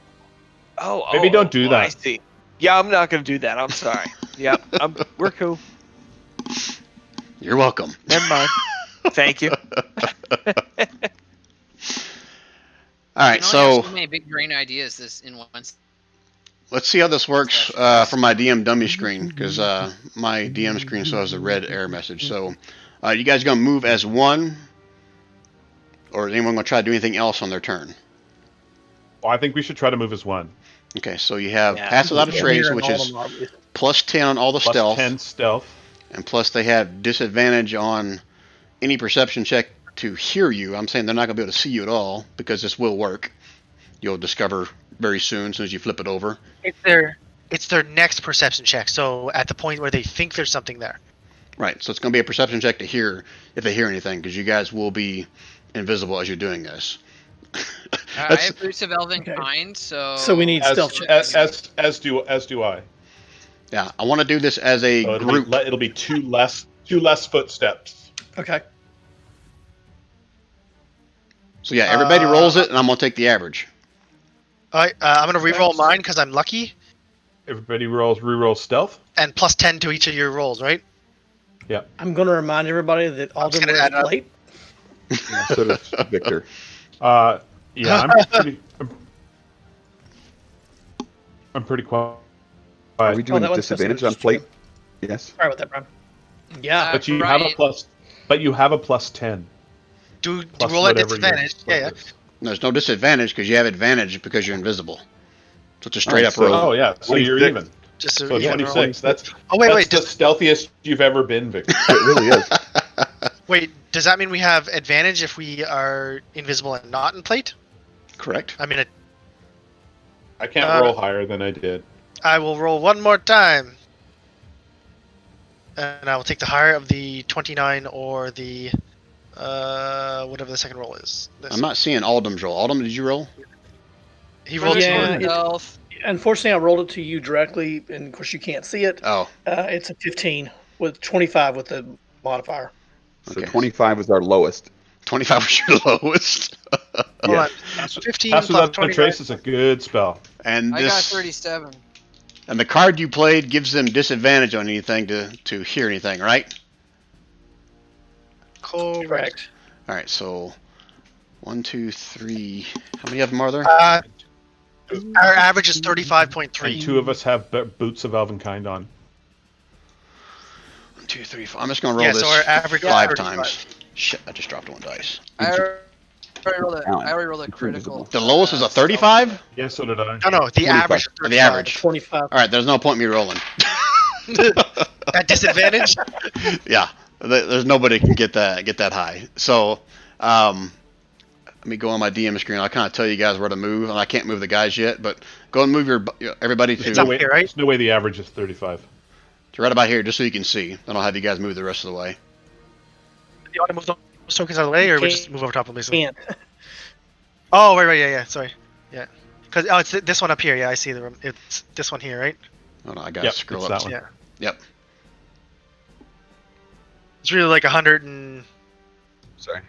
Maybe don't do that. I see. Yeah, I'm not gonna do that. I'm sorry. Yep, we're cool. You're welcome. Never mind. Thank you. All right, You only have so so many big brain ideas this in one. let's see how this works from my DM dummy screen, because my DM screen still has a red error message. So you guys going to move as one, or is anyone going to try to do anything else on their turn? Well, I think we should try to move as one. Okay, so you have Yeah. Pass Without a yeah, Trace, here which and is all of them are- plus 10 on all the Plus stealth, 10 stealth. and plus they have disadvantage on any perception check to hear you. I'm saying they're not going to be able to see you at all, because this will work. You'll discover very soon, as soon as you flip it over. It's their next perception check. So at the point where they think there's something there. Right, so it's going to be a perception check to hear if they hear anything, because you guys will be invisible as you're doing this. I That's- have Roots of Elven Okay. Kind, so. So we need stealth check. As do I. Yeah, I want to do this as a So group. it'll be two less footsteps. Okay. So yeah, everybody rolls it, and I'm going to take the average. All right, I'm gonna re-roll mine because I'm lucky, Everybody re-roll stealth. and plus 10 to each of your rolls, right? I'm going to remind everybody that all just them gonna wears add up. plate. Yeah, so does Victor. Yeah, I'm pretty quiet. Are we doing that one's disadvantage just- on plate? Yes. Sorry about that, Brian. Yeah. But you have a Brian- plus. But you have a plus 10. Do Plus roll at whatever your disadvantage. Yeah, split is. There's no disadvantage because you have advantage because you're invisible. So it's a straight up so- roll. Oh yeah, so you're 26. even. Just so So yeah, 26. That's Oh wait, that's wait, the stealthiest you've ever been, Victor. It really is. wait. Does that mean we have advantage if we are invisible and not in plate? Correct. I mean, I can't roll higher than I did. I will roll one more time, and I will take the higher of the 29 or the whatever the second roll is. This. I'm not seeing Aldum's roll. Aldum, did you roll? He rolled Yeah, two. Stealth. Unfortunately, I rolled it to you directly, and of course you can't see it. Oh, It's a 15 with 25 with the modifier. So Okay. 25 is our lowest. 25 was your lowest. Hold Yeah. on. 15 Pass plus Without a 29. Trace is a good spell. And I got this 37. and the card you played gives them disadvantage on anything to hear anything, right? Correct. All right, so 1, 2, 3. How many of them are there? Our average is And 35.3. 2 of us have boots of Elvenkind on. 1, 2, 3, 4. I'm just gonna roll Yeah, this so our average is 5 35. times. Shit, I just dropped one dice. I already rolled Alan, I already rolled a it's critical. invisible. The lowest is a spell. 35. Yeah, so did I. No, the 25. average is Or 35. the average. 25. All right, there's no point me rolling. At disadvantage? Yeah, there's nobody can get that high. So, let me go on my DM screen. I'll kind of tell you guys where to move, and I can't move the guys yet, but go and move everybody It's to up here, right? There's no way the average is 35. right about here, just so you can see. Then I'll have you guys move the rest of the way. Do you want to move those tokens out of the way, or we Can't- just move over top of them? Can't. Oh, right, yeah, sorry. Yeah. Because, it's this one up here. Yeah, I see the room. It's this one here, right? Oh no, I gotta Yep, scroll it's up. that one. Yeah. Yep. It's really like 100 Sorry.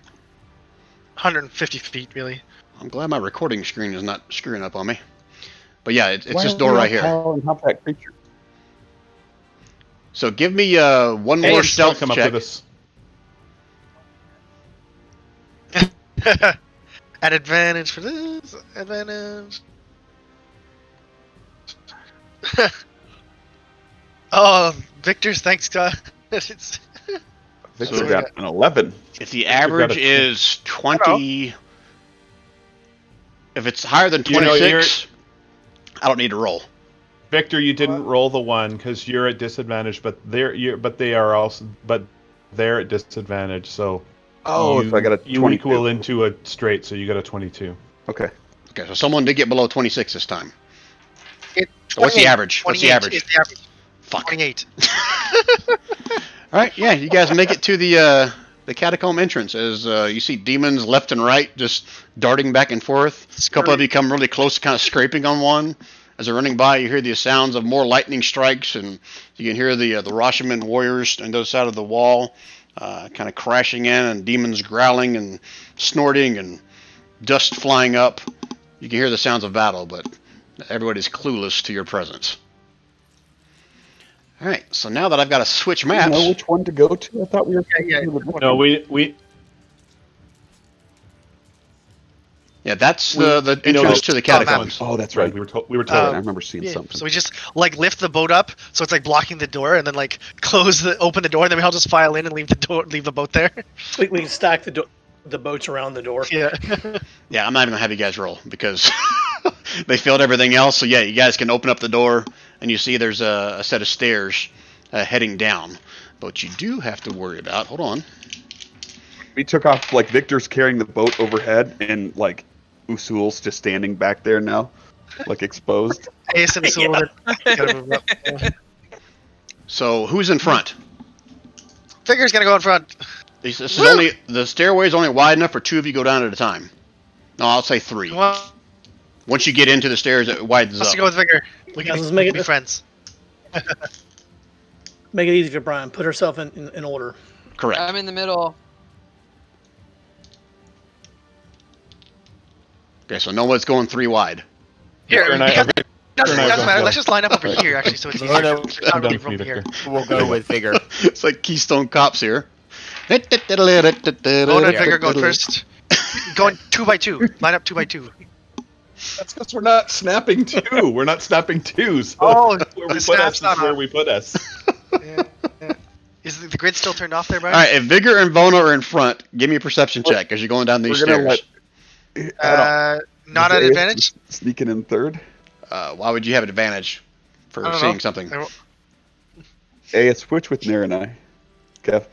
150 feet, really. I'm glad my recording screen is not screwing up on me. But yeah, it's Why this are door we right not here. following Compact Creature? So give me one more Hey, stealth come up check. with us. At advantage for this. Advantage. Oh, Victor's thanks, God. It's Victor So- got an 11. If the got a average 10. is 20, if it's higher than You know, 26, I don't need to roll. Victor, you didn't roll the 1 because you're at disadvantage, but they're at disadvantage. So Oh, so I got a you 22. equal into a straight, so you got a 22. Okay. Okay, so someone did get below 26 this time. It- What's the 28. average? What's the 28 average? is the average. Fuck. 28. All right, yeah, you guys make it to the catacomb entrance as you see demons left and right just darting back and forth. A couple of you come really close, kind of scraping on one. As they're running by, you hear the sounds of more lightning strikes, and you can hear the Roshaman warriors on the other side of the wall kind of crashing in, and demons growling and snorting and dust flying up. You can hear the sounds of battle, but everybody's clueless to your presence. All right, so now that I've got to switch Do you maps, know which one to go to? I thought we were. Yeah. No, we yeah, that's We- the you know, entrance to the catacombs. Oh, that's right. right. We were told. We were That's right. told. I remember seeing Yeah, something. so we just like lift the boat up, so it's like blocking the door, and then like open the door, and then we all just file in and leave the boat there. We can stack the boats around the door. Yeah. Yeah, I'm not even gonna have you guys roll because they failed everything else. So yeah, you guys can open up the door and you see there's a set of stairs heading down. But you do have to worry about. Hold on. We took off, like, Victor's carrying the boat overhead, and, like, Usul's just standing back there now, like, exposed. Ace and Sewell, gotta move up. Yeah. So who's in front? Figure's gonna go in front. This is only the stairway is only wide enough for 2 of you to go down at a time. No, I'll say 3. Well, Once you get into the stairs, it widens let's up. go with Vigor. We Yeah, can, let's we make can it be friends. Make it easy for Brian. Put herself in order. Correct. I'm in the middle. Okay, so no one's going 3 wide. Here, Victor and I- because- Victor doesn't and I matter. go. Let's just line up over here, actually, so it's No, easier. no, There's I'm not really done room with here. Victor. We'll go with vigor. It's like Keystone Cops here. Bona and Vigor going first. Going 2 by 2. Line up 2 by 2. That's because we're not snapping 2. We're not snapping 2. So Oh, where we the put us snap's is not where on. we put us. Yeah. Is the grid still turned off there, Brian? All right, if Vigor and Vona are in front, give me a perception check as you're going down these We're gonna stairs. Not at Is advantage. Sneaking in third. Why would you have advantage for I don't seeing know. something? Hey, it's switch with Nair and I. Kev.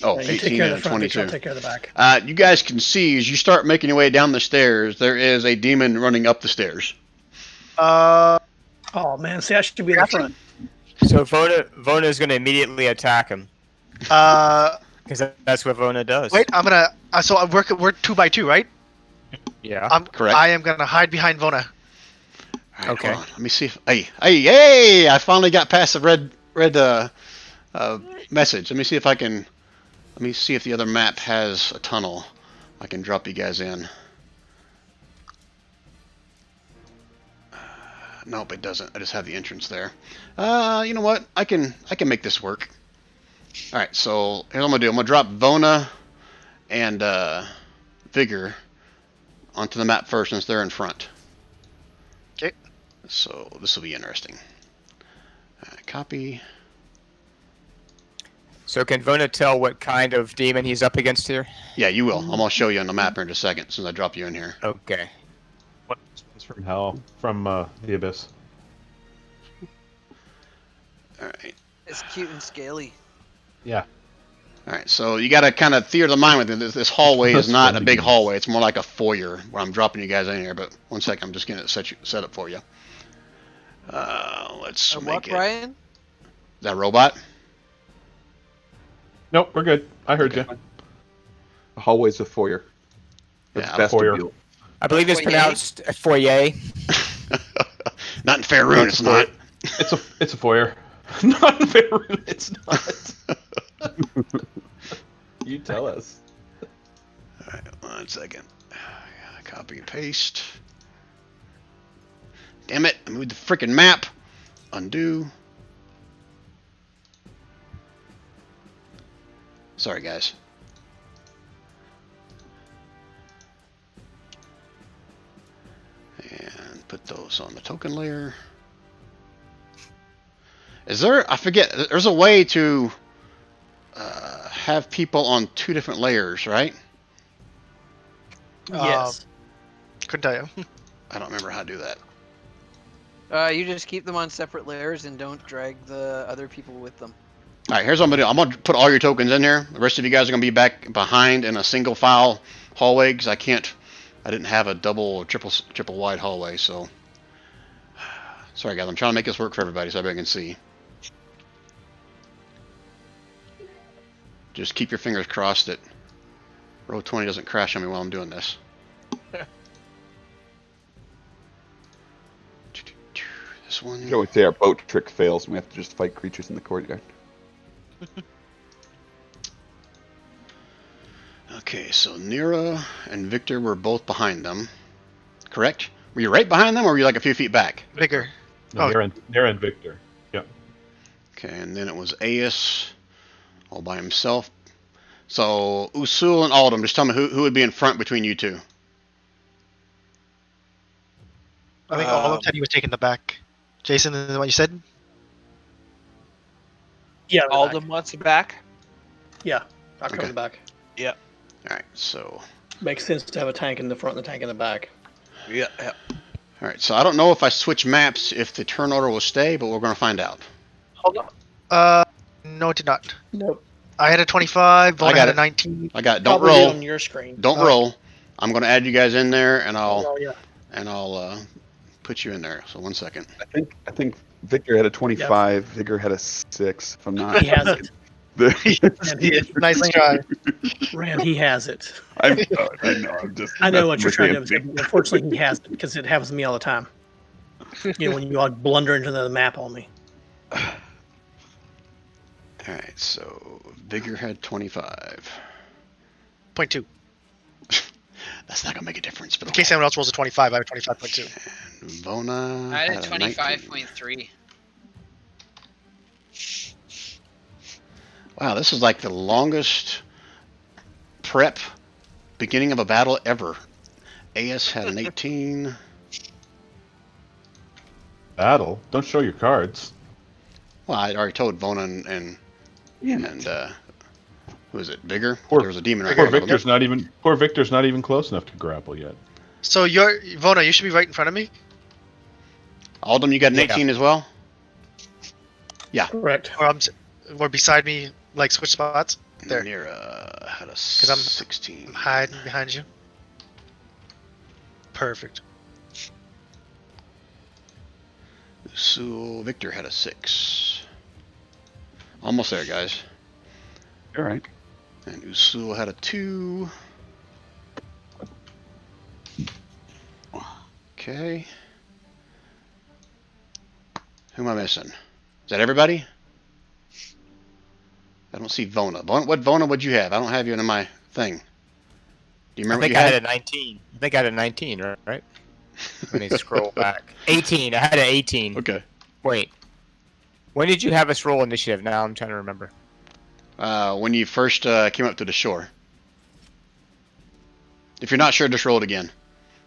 Oh, You take 18 care of and the front. Victor, I'll 22. take care of the back. You guys can see as you start making your way down the stairs, there is a demon running up the stairs. Oh man, see, I should be in the front. So Vona is going to immediately attack him Uh, because that's what Vona does. wait, I'm gonna. So we're 2 by 2, right? Yeah. Correct. I am gonna hide behind Vona. All right, Okay. hold on. Let me see if. Hey! I finally got past the red message. Let me see if I can Let me see if the other map has a tunnel. I can drop you guys in. Nope, it doesn't. I just have the entrance there. You know what? I can make this work. All right, so here's what I'm gonna do. I'm gonna drop Vona and Vigor onto the map first, since they're in front. Okay. So this will be interesting. Copy. So can Vona tell what kind of demon he's up against here? Yeah, you will. I'm gonna show you on the map here in a second, since I drop you in here. Okay. What is from hell? From the abyss. All right. It's cute and scaly. Yeah. All right, so you got to kind of theater the mind with it. This hallway is That's not a funny. big hallway. It's more like a foyer where I'm dropping you guys in here. But one second, I'm just going to set up for you. Let's A make what, it. Brian? Is that a robot? Nope, we're good. I heard Okay. you. The hallway's a foyer. It's Yeah, vestibule. I believe it's Foyer? pronounced foyer. Not in Faerun, it's not. It's a foyer. Not in Faerun. It's not. You tell us. All right, one second. Copy and paste. Damn it! I moved the freaking map. Undo. Sorry, guys. And put those on the token layer. Is there? I forget. There's a way to have people on 2 different layers, right? Yes. Couldn't tell you. I don't remember how to do that. You just keep them on separate layers and don't drag the other people with them. All right, here's what I'm gonna do. I'm gonna put all your tokens in there. The rest of you guys are gonna be back behind in a single file hallway because I didn't have a double or triple wide hallway. So sorry, guys. I'm trying to make this work for everybody so everybody can see. Just keep your fingers crossed that row 20 doesn't crash on me while I'm doing this. This one. You can always say our boat trick fails and we have to just fight creatures in the courtyard. Okay, so Nira and Victor were both behind them, correct? Were you right behind them, or were you like a few feet back? Bigger. No, Oh. they're in Victor. Yep. Okay, and then it was Aeus, all by himself. So Usul and Aldum, just tell me who would be in front between you two. I think all of them said he was taking the back. Jason, is that what you said? Yeah. All Back. them wants it back. Yeah. I'll cover Okay. the back. All right, so Makes sense to have a tank in the front and a tank in the back. Yeah. all right, so I don't know if I switch maps if the turn order will stay, but we're gonna find out. Hold on. No, it did not. Nope. I had a 25. Vona got had a it. 19. I got it. Don't Probably did roll. on your screen. Don't roll. I'm gonna add you guys in there, and Oh, yeah. I'll put you in there. So 1 second. I think Victor had a 25. Vigor had a 6. If I'm not. He has it. Nice try. Rand, he has it. I know. I'm just. I know what you're messing trying with to Rand. say. Unfortunately, he has it because it happens to me all the time. You know, when you all blunder into the map on me. All right, so Vigor had 25. 0.2. That's not gonna make a difference. But In case anyone else rolls a 25, I have a 25.2. And Vona I had a 19. 25.3. Wow, this is like the longest prep beginning of a battle ever. Aeus had an 18. Battle. Don't show your cards. Well, I already told Vona and Damn it. who is it? Vigor? Poor- There was a demon right Poor here. Victor's not even close enough to grapple yet. So Vona, you should be right in front of me. Aldum, you got an Yeah. 18 as well? Correct. Or beside me, like switch spots. There. Nira had a I'm 16. I'm hiding behind you. Perfect. So Victor had a 6. Almost there, guys. All right. And Usul had a 2. Okay. Who am I missing? Is that everybody? I don't see Vona. What Vona would you have? I don't have you in my thing. Do you remember I what think you I had? had a 19. I think I had a 19, right? Let me scroll back. 18. I had an 18. Okay. Wait. When did you have us roll initiative? Now I'm trying to remember. When you first came up to the shore. If you're not sure, just roll it again.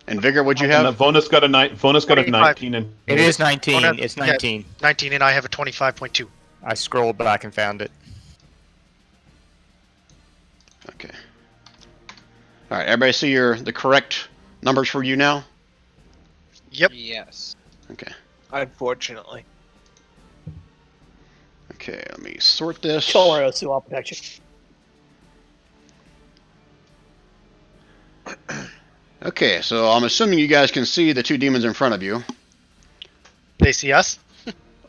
And Vigor, what'd you And have? Vona's got a 25. 19, and It is 19. Don't have- It's yeah. 19. 19, and I have a 25.2. I scrolled back and found it. Okay. All right, everybody see the correct numbers for you now? Yep. Yes. Okay. Unfortunately. Okay, let me sort this. Don't worry, Osu, I'll protect you. Okay, so I'm assuming you guys can see the two demons in front of you. They see us.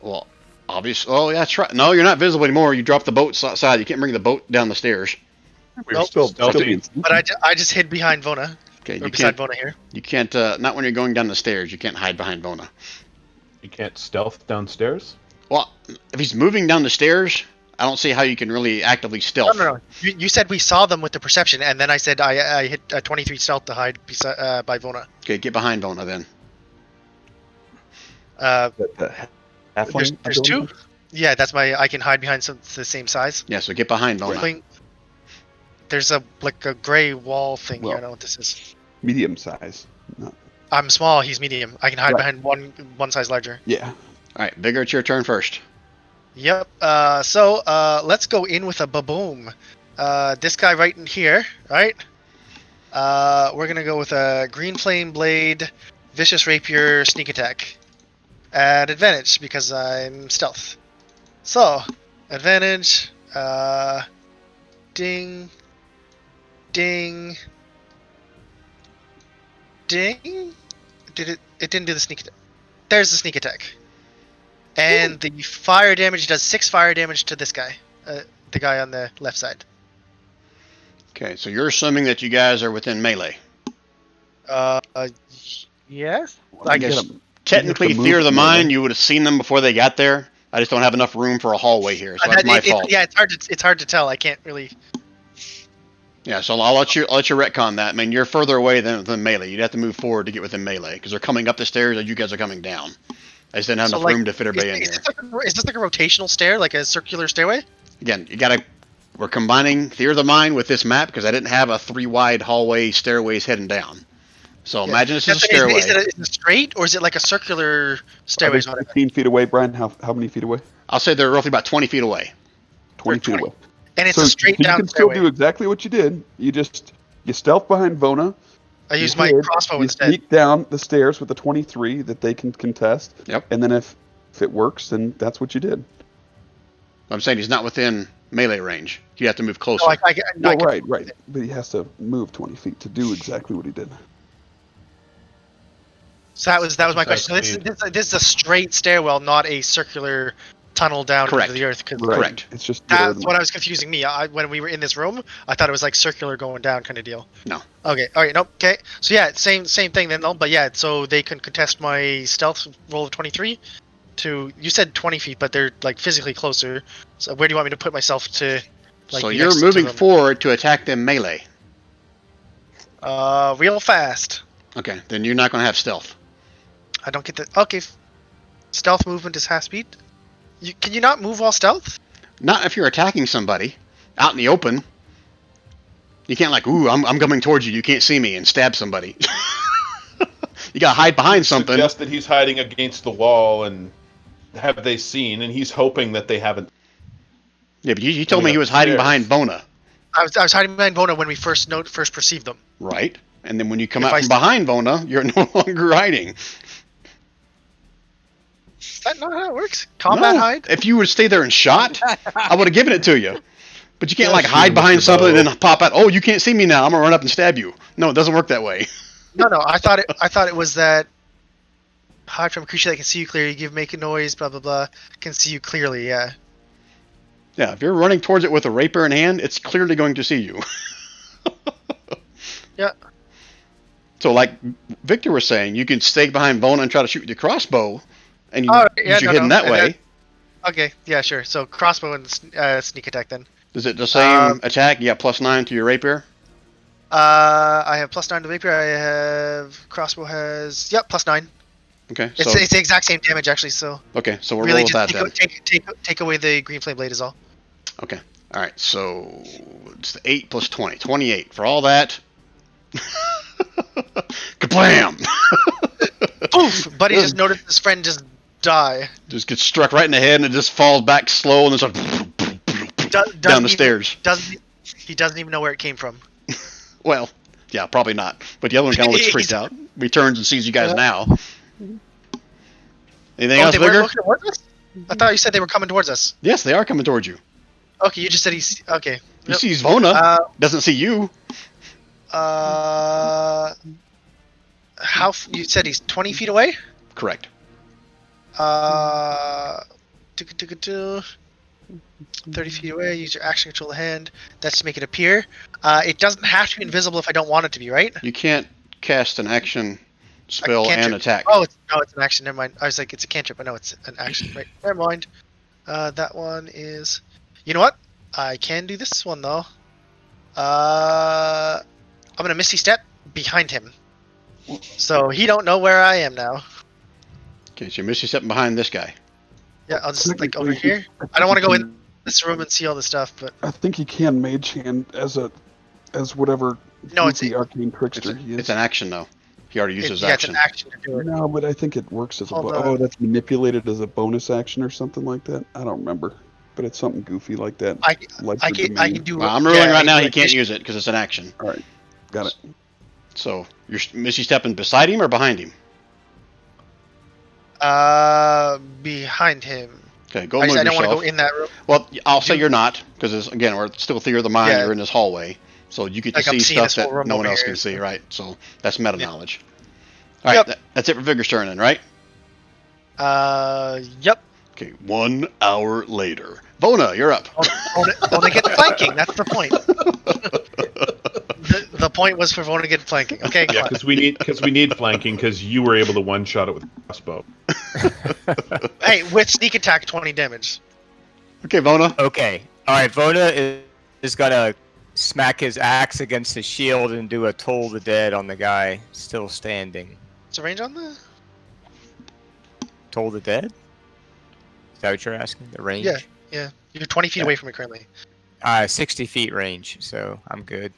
Well, obviously. Oh, yeah, that's right. No, you're not visible anymore. You dropped the boat outside. You can't bring the boat down the stairs. We're Nope. still Stealthy. being But I just hid behind Vona, Okay, or you beside can't. Vona here. You can't. Not when you're going down the stairs. You can't hide behind Vona. you can't stealth downstairs. Well, if he's moving down the stairs, I don't see how you can really actively stealth. No. You said we saw them with the perception, and then I said I hit a 23 stealth to hide by Vona. Okay, get behind Vona then. halfling. There's two. Yeah, that's my. I can hide behind the same size. Yeah, so get behind Vona. Thing- There's a gray wall thing here. I Well- don't know what this is. Medium size. No. I'm small. He's medium. I can hide Right. behind one size larger. Yeah. All right, Vigor, it's your turn first. Yep. So let's go in with a baboom. This guy right in here, right? We're gonna go with a green flame blade, vicious rapier, sneak attack, at advantage because I'm stealth. So advantage. Ding. Ding. Ding. It didn't do the sneak attack. There's the sneak attack. And the fire damage does 6 fire damage to this guy, the guy on the left side. Okay, so you're assuming that you guys are within melee. Yes. I guess- get 'em. Technically, You have to Fear of the move Mind, melee. you would have seen them before they got there. I just don't have enough room for a hallway here, so that's my fault. Yeah, it's hard to tell. I can't really. Yeah, so I'll let you retcon that. I mean, you're further away than melee. You'd have to move forward to get within melee because they're coming up the stairs as you guys are coming down. I just didn't have So, enough like, room to fit everybody in Is here. this like a rotational stair, like a circular stairway? Again, we're combining Fear of the Mind with this map because I didn't have a 3 wide hallway stairways heading down. So Yeah. imagine this is a Is stairway. it straight or is it like a circular Are stairway? they 15 feet away, Brian? How many feet away? I'll say they're roughly about 20 feet away. 20 feet 20. away. And it's So a straight you down can still stairway. do exactly what you did. You stealth behind Vona. I use you my hid, crossbow you instead. sneak down the stairs with the 23 that they can contest. Yep. And then if it works, then that's what you did. I'm saying he's not within melee range. You have to move closer. No, I Well, can- right. But he has to move 20 feet to do exactly what he did. So that was my question. So That's this is a straight stairwell, not a circular tunnel down Correct. into the earth. 'Cause Right. Correct. It's just That's what I was confusing me. When we were in this room, I thought it was like circular going down kind of deal. No. Okay. All right. Nope. Okay. So yeah, same thing then. No, but yeah, so they can contest my stealth roll of 23. You said 20 feet, but they're like physically closer. So where do you want me to put myself to? Like, So be you're next to moving them? forward to attack them melee. Real fast. Okay, then you're not going to have stealth. I don't get the. Okay. Stealth movement is half speed. Can you not move while stealth? Not if you're attacking somebody out in the open. You can't like, ooh, I'm coming towards you. You can't see me and stab somebody. You got to hide behind something. Suggest that he's hiding against the wall, and have they seen? And he's hoping that they haven't. Yeah, but you told me Coming he up was the hiding stairs. behind Bona, I was hiding behind Bona when we first perceived them. right? And then when you come If out I from s- behind Bona, you're no longer hiding. Is that not how it works? Combat No. hide? If you would stay there and shot, I would have given it to you. But you can't Yeah, like shoot hide him with behind your something and bow. then pop out. Oh, you can't see me now. I'm gonna run up and stab you. No, it doesn't work that way. No. I thought it was that hide from a creature that can see you clearly. Make a noise. Blah blah blah. Can see you clearly. Yeah. Yeah, if you're running towards it with a rapier in hand, it's clearly going to see you. Yeah. So, like Victor was saying, you can stay behind Bona and try to shoot with your crossbow, and you Oh, use your hidden no. that way. Okay. Yeah. Sure. So crossbow and sneak attack then. Is it the same attack? You got +9 to your rapier? I have +9 to rapier. I have crossbow has +9. Okay. It's So it's the exact same damage actually. So okay, so we're really rolling just that then. take away the green flame blade is all. Okay. All right. So it's the 8 + 20, 28. For all that, kablam! Poof! Buddy just noticed his friend just die. Just gets struck right in the head and it just falls back slow and then starts down the stairs. He doesn't even know where it came from. Well, yeah, probably not. But the other one kind of looks freaked out. He turns and sees you guys now. Anything else, they weren't Vigor? looking towards us? I thought you said they were coming towards us. Yes, they are coming towards you. Okay, you just said he's okay. He sees Vona. Doesn't see you. How you said he's 20 feet away? Correct. 30 feet away. Use your action control the hand. That's to make it appear. It doesn't have to be invisible if I don't want it to be, right? You can't cast an action spell and attack. Oh, it's an action. Never mind. I was like, it's a cantrip, but no, it's an action. Right. Never mind. That one is. You know what? I can do this one though. I'm gonna misty step behind him, so he don't know where I am now. Okay, so you're misty stepping behind this guy. Yeah, I'll just like over here. I don't want to go in this room and see all the stuff, but I think he can mage hand as whatever no, it's the arcane trickster he is. It's an action though. He already used his it's action. an action to do it. No, but I think it works as Hold a on. that's manipulated as a bonus action or something like that. I don't remember, but it's something goofy like that. I the can do. Well, I'm ruling yeah, right now I he can can't do- use it because it's an action. All right, got it. So you're misty stepping beside him or behind him? Behind him. Okay, go I move don't want yourself. to go in that room. Well, I'll say you're not because again we're still Theater of the Mind. Yeah. You're in this hallway, so you get to Like, I'm see seeing stuff this whole that room no one over else here, can see, so- right? So that's meta knowledge. All right, Yep. that's it for Vigor's turn, then, right? Yep. Okay, 1 hour later, Vona, you're up. Vona get flanking. That's the point. The point was for Vona to get flanking. Okay. Yeah, because we need flanking because you were able to one shot it with a crossbow. Hey, with sneak attack, 20 damage. Okay, Vona. Okay. All right. Vona is gonna smack his axe against his shield and do a Toll the Dead on the guy still standing. What's the range on that? Toll the Dead? Is that what you're asking? The range? Yeah. You're 20 feet away from it currently. 60 feet range, so I'm good.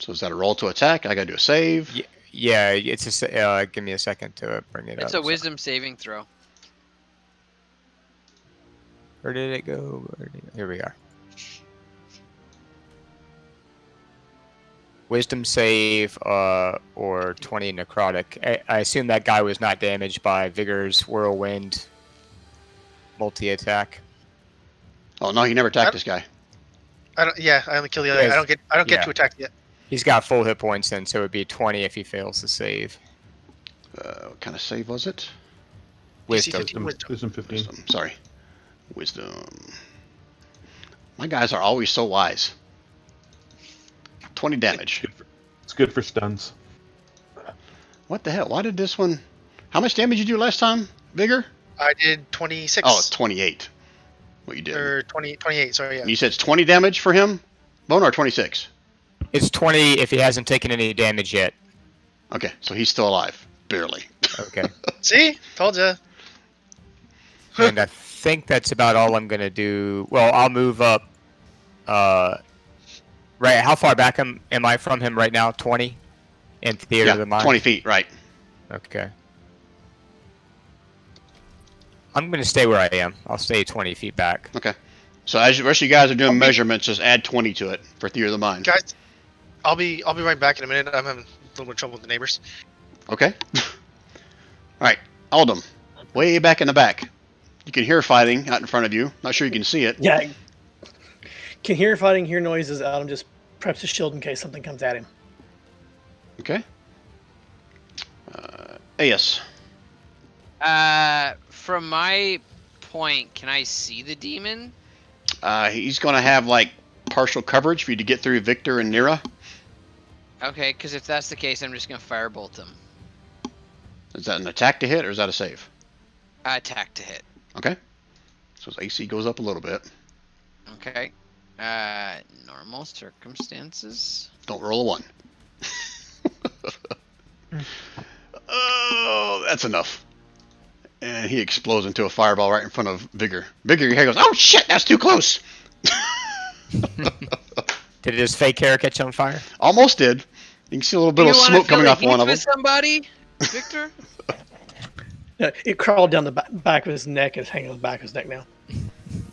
So is that a roll to attack? I gotta do a save. Yeah, it's a. Give me a second to bring it up. It's a wisdom saving throw. Where did it go? Here we are. Wisdom save, or 20 necrotic. I assume that guy was not damaged by Vigor's whirlwind multi-attack. Oh no, you never attacked this guy. I only kill the other. Yes. I don't get Yeah. to attack yet. He's got full hit points then, so it would be 20 if he fails to save. What kind of save was it? Wisdom. 15 wisdom. Wisdom 15. Wisdom. Sorry. Wisdom. My guys are always so wise. 20 damage. It's good for stuns. What the hell? Why did this one... How much damage did you do last time, Vigor? I did 26. Oh, it's 28. What you did. Or 28, sorry, yeah. And you said it's 20 damage for him? Bonar, 26. It's 20 if he hasn't taken any damage yet. Okay, so he's still alive. Barely. Okay. See? Told ya. And I think that's about all I'm gonna do. Well, I'll move up. Right, how far back am I from him right now? 20? In Theater of the Mind? 20 feet, right. Okay. I'm gonna stay where I am. I'll stay 20 feet back. Okay. So as the rest of you guys are doing measurements, just add 20 to it for Theater of the Mind. Guys, I'll be right back in a minute. I'm having a little bit of trouble with the neighbors. Okay. Alright, Aldum. Way back in the back. You can hear fighting out in front of you. Not sure you can see it. Yeah. Can hear fighting, hear noises. Adam just preps his shield in case something comes at him. Okay. Aeus. From my point, can I see the demon? He's going to have, like, partial coverage for you to get through Victor and Nira. Okay, because if that's the case, I'm just gonna firebolt him. Is that an attack to hit, or is that a save? Attack to hit. Okay. So his AC goes up a little bit. Okay. Normal circumstances. Don't roll a 1. Oh, that's enough. And he explodes into a fireball right in front of Vigor. Vigor, your hair goes, oh shit, that's too close. Did his fake hair catch on fire? Almost did. You can see a little bit You of wanna smoke feel coming the off one heat of them. with somebody, Victor? It crawled down the back of his neck and it's hanging on the back of his neck now.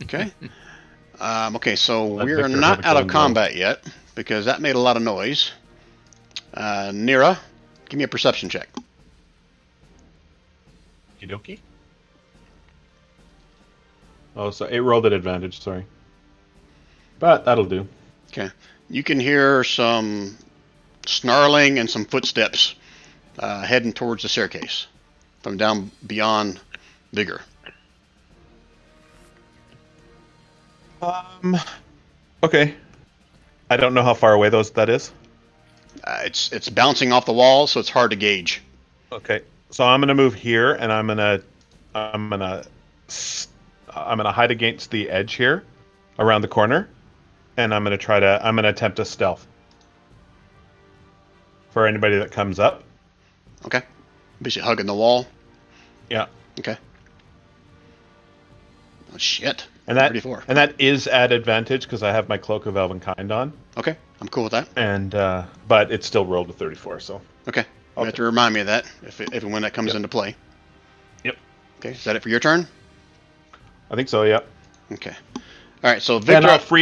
Okay. Okay, so Let we're Victor not have a out of killing blow. combat yet because that made a lot of noise. Nira, give me a perception check. Okie dokie. Oh, so it rolled at advantage, sorry. But that'll do. Okay. You can hear some snarling and some footsteps heading towards the staircase from down beyond Vigor. Okay. I don't know how far away that is. It's bouncing off the wall, so it's hard to gauge. Okay. So I'm gonna move here, and I'm gonna hide against the edge here, around the corner, and I'm gonna attempt a stealth. For anybody that comes up. Okay. Basically hugging the wall. Yeah. Okay. Oh shit. And that 34. and that is at advantage because I have my Cloak of Elvenkind on. Okay, I'm cool with that. And but it still rolled a 34, so. Okay. You have to remind me of that if and when that comes into play. Yep. Okay, is that it for your turn? I think so, yeah. Okay. All right, so Then Victor.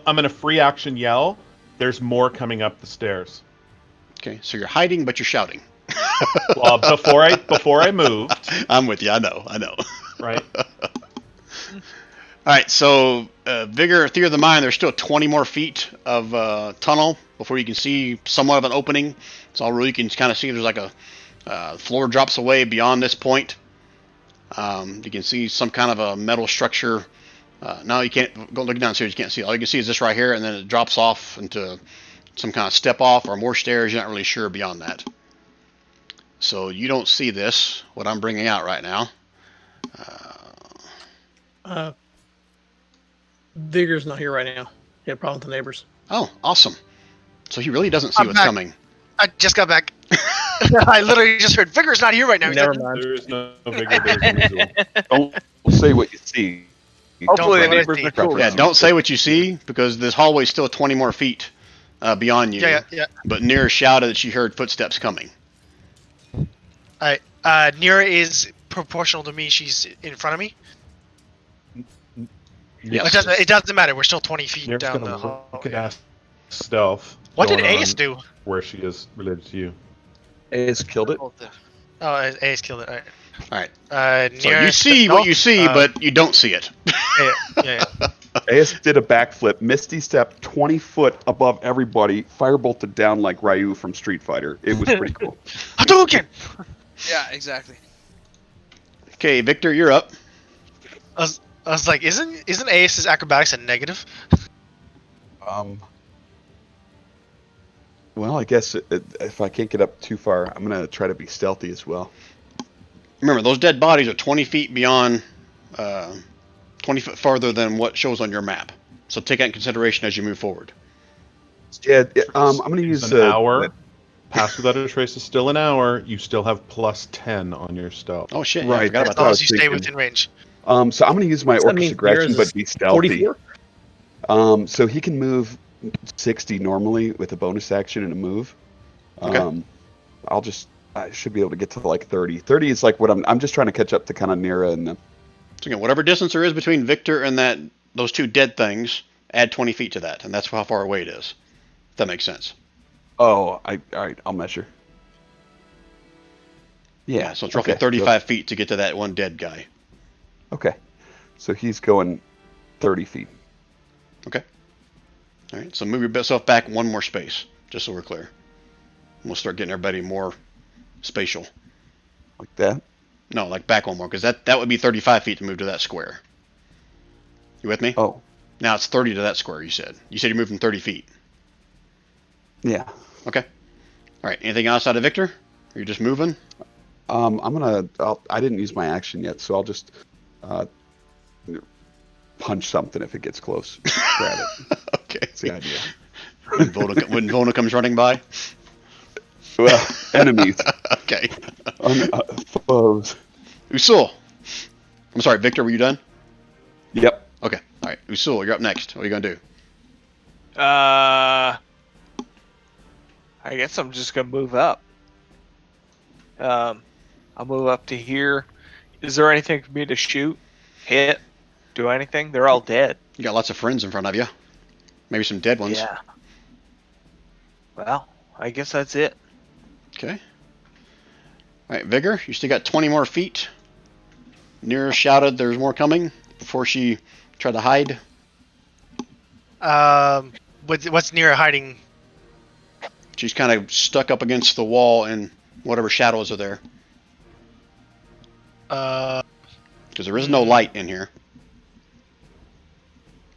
I'm gonna free action yell. There's more coming up the stairs. Okay, so you're hiding, but you're shouting. Well, before I moved, I'm with you. I know. right? All right, so Vigor, Theory of the Mind, there's still 20 more feet of tunnel before you can see somewhat of an opening. It's all really you can kind of see there's like a floor drops away beyond this point. You can see some kind of a metal structure. Now you can't go look downstairs. You can't see. All you can see is this right here, and then it drops off into some kind of step off or more stairs. You're not really sure beyond that. So you don't see this, what I'm bringing out right now. Vigor's not here right now. He had a problem with the neighbors. Oh, awesome. So he really doesn't see I'm what's back. coming. I just got back. I literally just heard Vigor's not here right now. He's Never like, mind. There is no bigger visual. Don't say what you see. Hopefully the Don't neighbors say are cool. Yeah, don't say what you see because this hallway's still 20 more feet beyond you. yeah. But Nira shouted that she heard footsteps coming. Alright. Nira is proportional to me. She's in front of me. Yes. It doesn't matter. We're still 20 feet You're down gonna the look at hall. stealth. What did going Ace on do? Where she is related to you. Ace killed it. Oh, Ace killed it. Alright. All right. So Nira you see what you see, uh, but you don't see it. yeah. Ace did a backflip, misty step 20 foot above everybody, firebolted down like Ryu from Street Fighter. It was pretty cool. Hadouken! Yeah, exactly. Okay, Victor, you're up. I was like, isn't Ace's acrobatics a negative? Well, I guess if I can't get up too far, I'm going to try to be stealthy as well. Remember, those dead bodies are 20 feet beyond, 20 foot farther than what shows on your map. So take that in consideration as you move forward. Yeah, I'm going to use an hour. Pass without a trace is still an hour. You still have plus 10 on your stealth. Oh shit! Yeah, I Right, forgot As about long that. as you stay thinking. within range. So I'm going to use my So that Orcus means aggression, Nira's but be stealthy. 44? So he can move 60 normally with a bonus action and a move. Okay. I should be able to get to like 30. 30 is like what I'm just trying to catch up to kind of Nira and them. So again, whatever distance there is between Victor and those two dead things, add 20 feet to that, and that's how far away it is. If that makes sense. Oh, all right, I'll measure. Yeah, so it's roughly okay, 35 feet to get to that one dead guy. Okay. So he's going 30 feet. Okay. All right, so move yourself back one more space, just so we're clear. And we'll start getting everybody more spatial. Like that? No, like back one more, because that would be 35 feet to move to that square. You with me? Oh, Now it's 30 to that square, you said. You said you're moving 30 feet. yeah. Okay. All right, anything outside of Victor? Or you're just moving? I didn't use my action yet, so I'll just punch something if it gets close. Grab it. Okay. That's the idea. When Vona comes running by. Well, enemies. Okay. Foes. Usul. I'm sorry, Victor. Were you done? Yep. Okay. All right. Usul, you're up next. What are you gonna do? I guess I'm just gonna move up. I'll move up to here. Is there anything for me to shoot, hit, do anything? They're all dead. You got lots of friends in front of you. Maybe some dead ones. Yeah. Well, I guess that's it. Okay. All right, Vigor, you still got 20 more feet. Nira shouted there's more coming before she tried to hide. What's Nira hiding? She's kind of stuck up against the wall and whatever shadows are there. Because there is no light in here.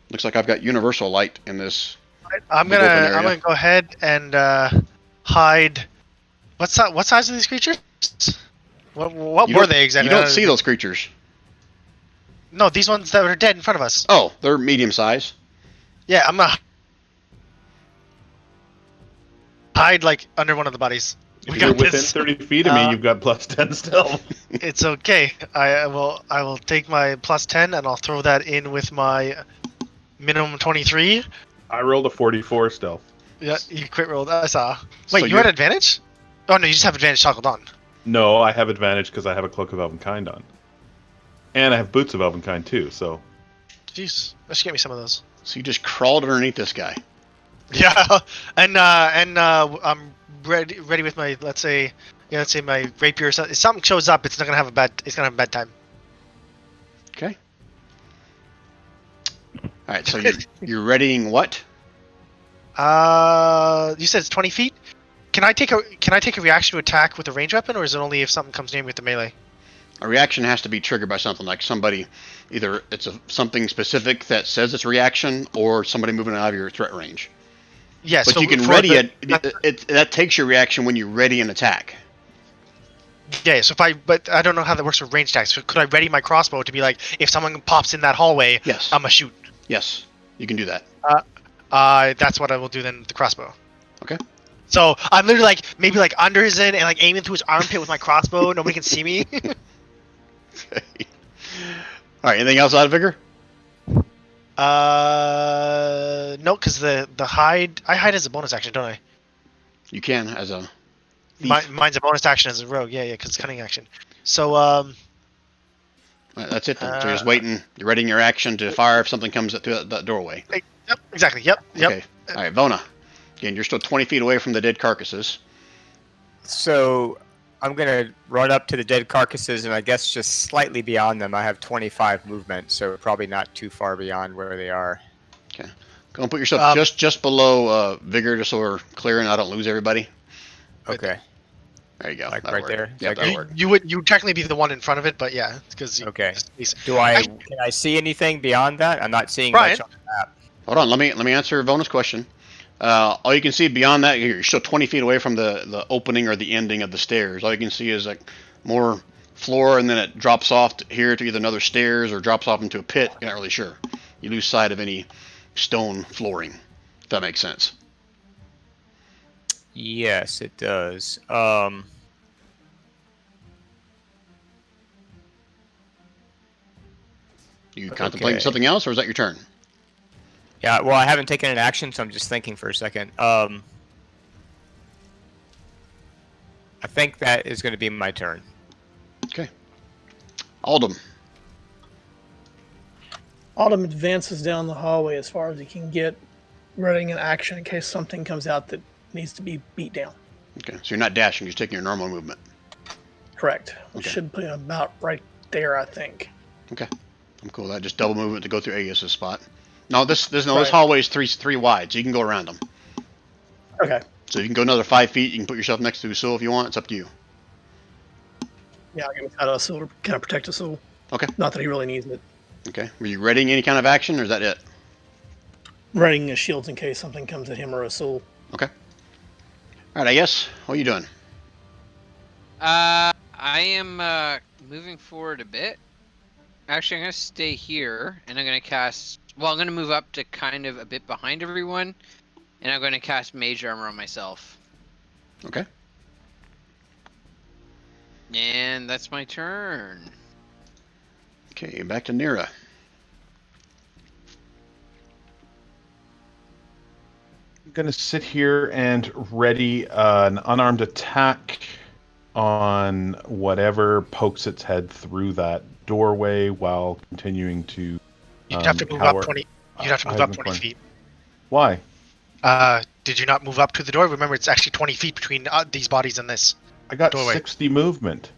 Looks like I've got universal light in this. I'm gonna go ahead and hide. What size are these creatures? What were they exactly? You don't see those creatures. No, these ones that are dead in front of us. Oh, they're medium size. Yeah, I'm gonna hide like under one of the bodies. If you're within 30 feet of me, you've got plus 10 still. It's okay. I will take my plus 10 and I'll throw that in with my minimum 23. I rolled a 44 stealth. Yeah, you crit rolled. I saw. Wait, so you had advantage? Oh no, you just have advantage toggled on. No, I have advantage because I have a Cloak of Elvenkind on. And I have Boots of Elvenkind too, so... Jeez, that should get me some of those. So you just crawled underneath this guy. Yeah, and I'm ready with my, let's say my rapier. If something shows up, it's gonna have a bad time. Okay. All right, so you're readying what? You said it's 20 feet. Can I take a reaction to attack with a ranged weapon, or is it only if something comes near me with the melee? A reaction has to be triggered by something like somebody, either it's something specific that says it's a reaction, or somebody moving out of your threat range. Yes, but so you can ready that takes your reaction when you ready an attack. Yeah, so but I don't know how that works with range attacks. So could I ready my crossbow to be like, if someone pops in that hallway, yes, I'm gonna shoot? Yes, you can do that. That's what I will do then with the crossbow. Okay. So I'm literally like maybe like under his head and like aiming through his armpit with my crossbow. Nobody can see me. Okay. All right. Anything else out of Vigor? No, because the hide, I hide as a bonus action, don't I? You can as a thief. Mine's a bonus action as a rogue. Yeah, because it's cunning action. So that's it then. So you're just waiting. You're readying your action to fire if something comes through that doorway. Yep. Exactly. Yep. Okay. All right, Vona. Again, you're still 20 feet away from the dead carcasses. So I'm gonna run up to the dead carcasses, and I guess just slightly beyond them. I have 25 movement, so probably not too far beyond where they are. Okay. Go and put yourself just below Vigor, just so we're clear and I don't lose everybody. Okay. There you go. Like right there. Yeah, that worked. You would technically be the one in front of it, but yeah, because okay. Can I see anything beyond that? I'm not seeing Brian, much on the map. Hold on. Let me answer Vona's question. All you can see beyond that, you're still 20 feet away from the opening or the ending of the stairs. All you can see is like more floor, and then it drops off here to either another stairs or drops off into a pit. You're not really sure. You lose sight of any stone flooring, if that makes sense. Yes, it does. You contemplating something else, or is that your turn? Yeah, well, I haven't taken an action, so I'm just thinking for a second. I think that is going to be my turn. Okay. Aldum. Autumn advances down the hallway as far as he can get, readying an action in case something comes out that needs to be beat down. Okay, so you're not dashing, you're just taking your normal movement. Correct. Which should put him about right there, I think. Okay. I'm cool with that. Just double movement to go through Aegis' spot. No, this hallway is three wide, so you can go around them. Okay. So you can go another 5 feet. You can put yourself next to Usul if you want. It's up to you. Yeah, I'll give him Usul to kind of protect Usul. Okay. Not that he really needs it. Okay. Were you readying any kind of action, or is that it? Readying his shields in case something comes at him or Usul. Okay. All right, I guess. What are you doing? I am moving forward a bit. Actually, I'm gonna stay here, and I'm gonna cast. Well, I'm gonna move up to kind of a bit behind everyone, and I'm gonna cast Mage Armor on myself. Okay. And that's my turn. Okay, back to Nira. I'm gonna sit here and ready an unarmed attack on whatever pokes its head through that doorway while continuing to. You'd have to move cower. up 20. You'd have to move hide up in the 20 corner. feet. Why? Did you not move up to the door? Remember, it's actually 20 feet between these bodies and this. I got Doorway. 60 movement.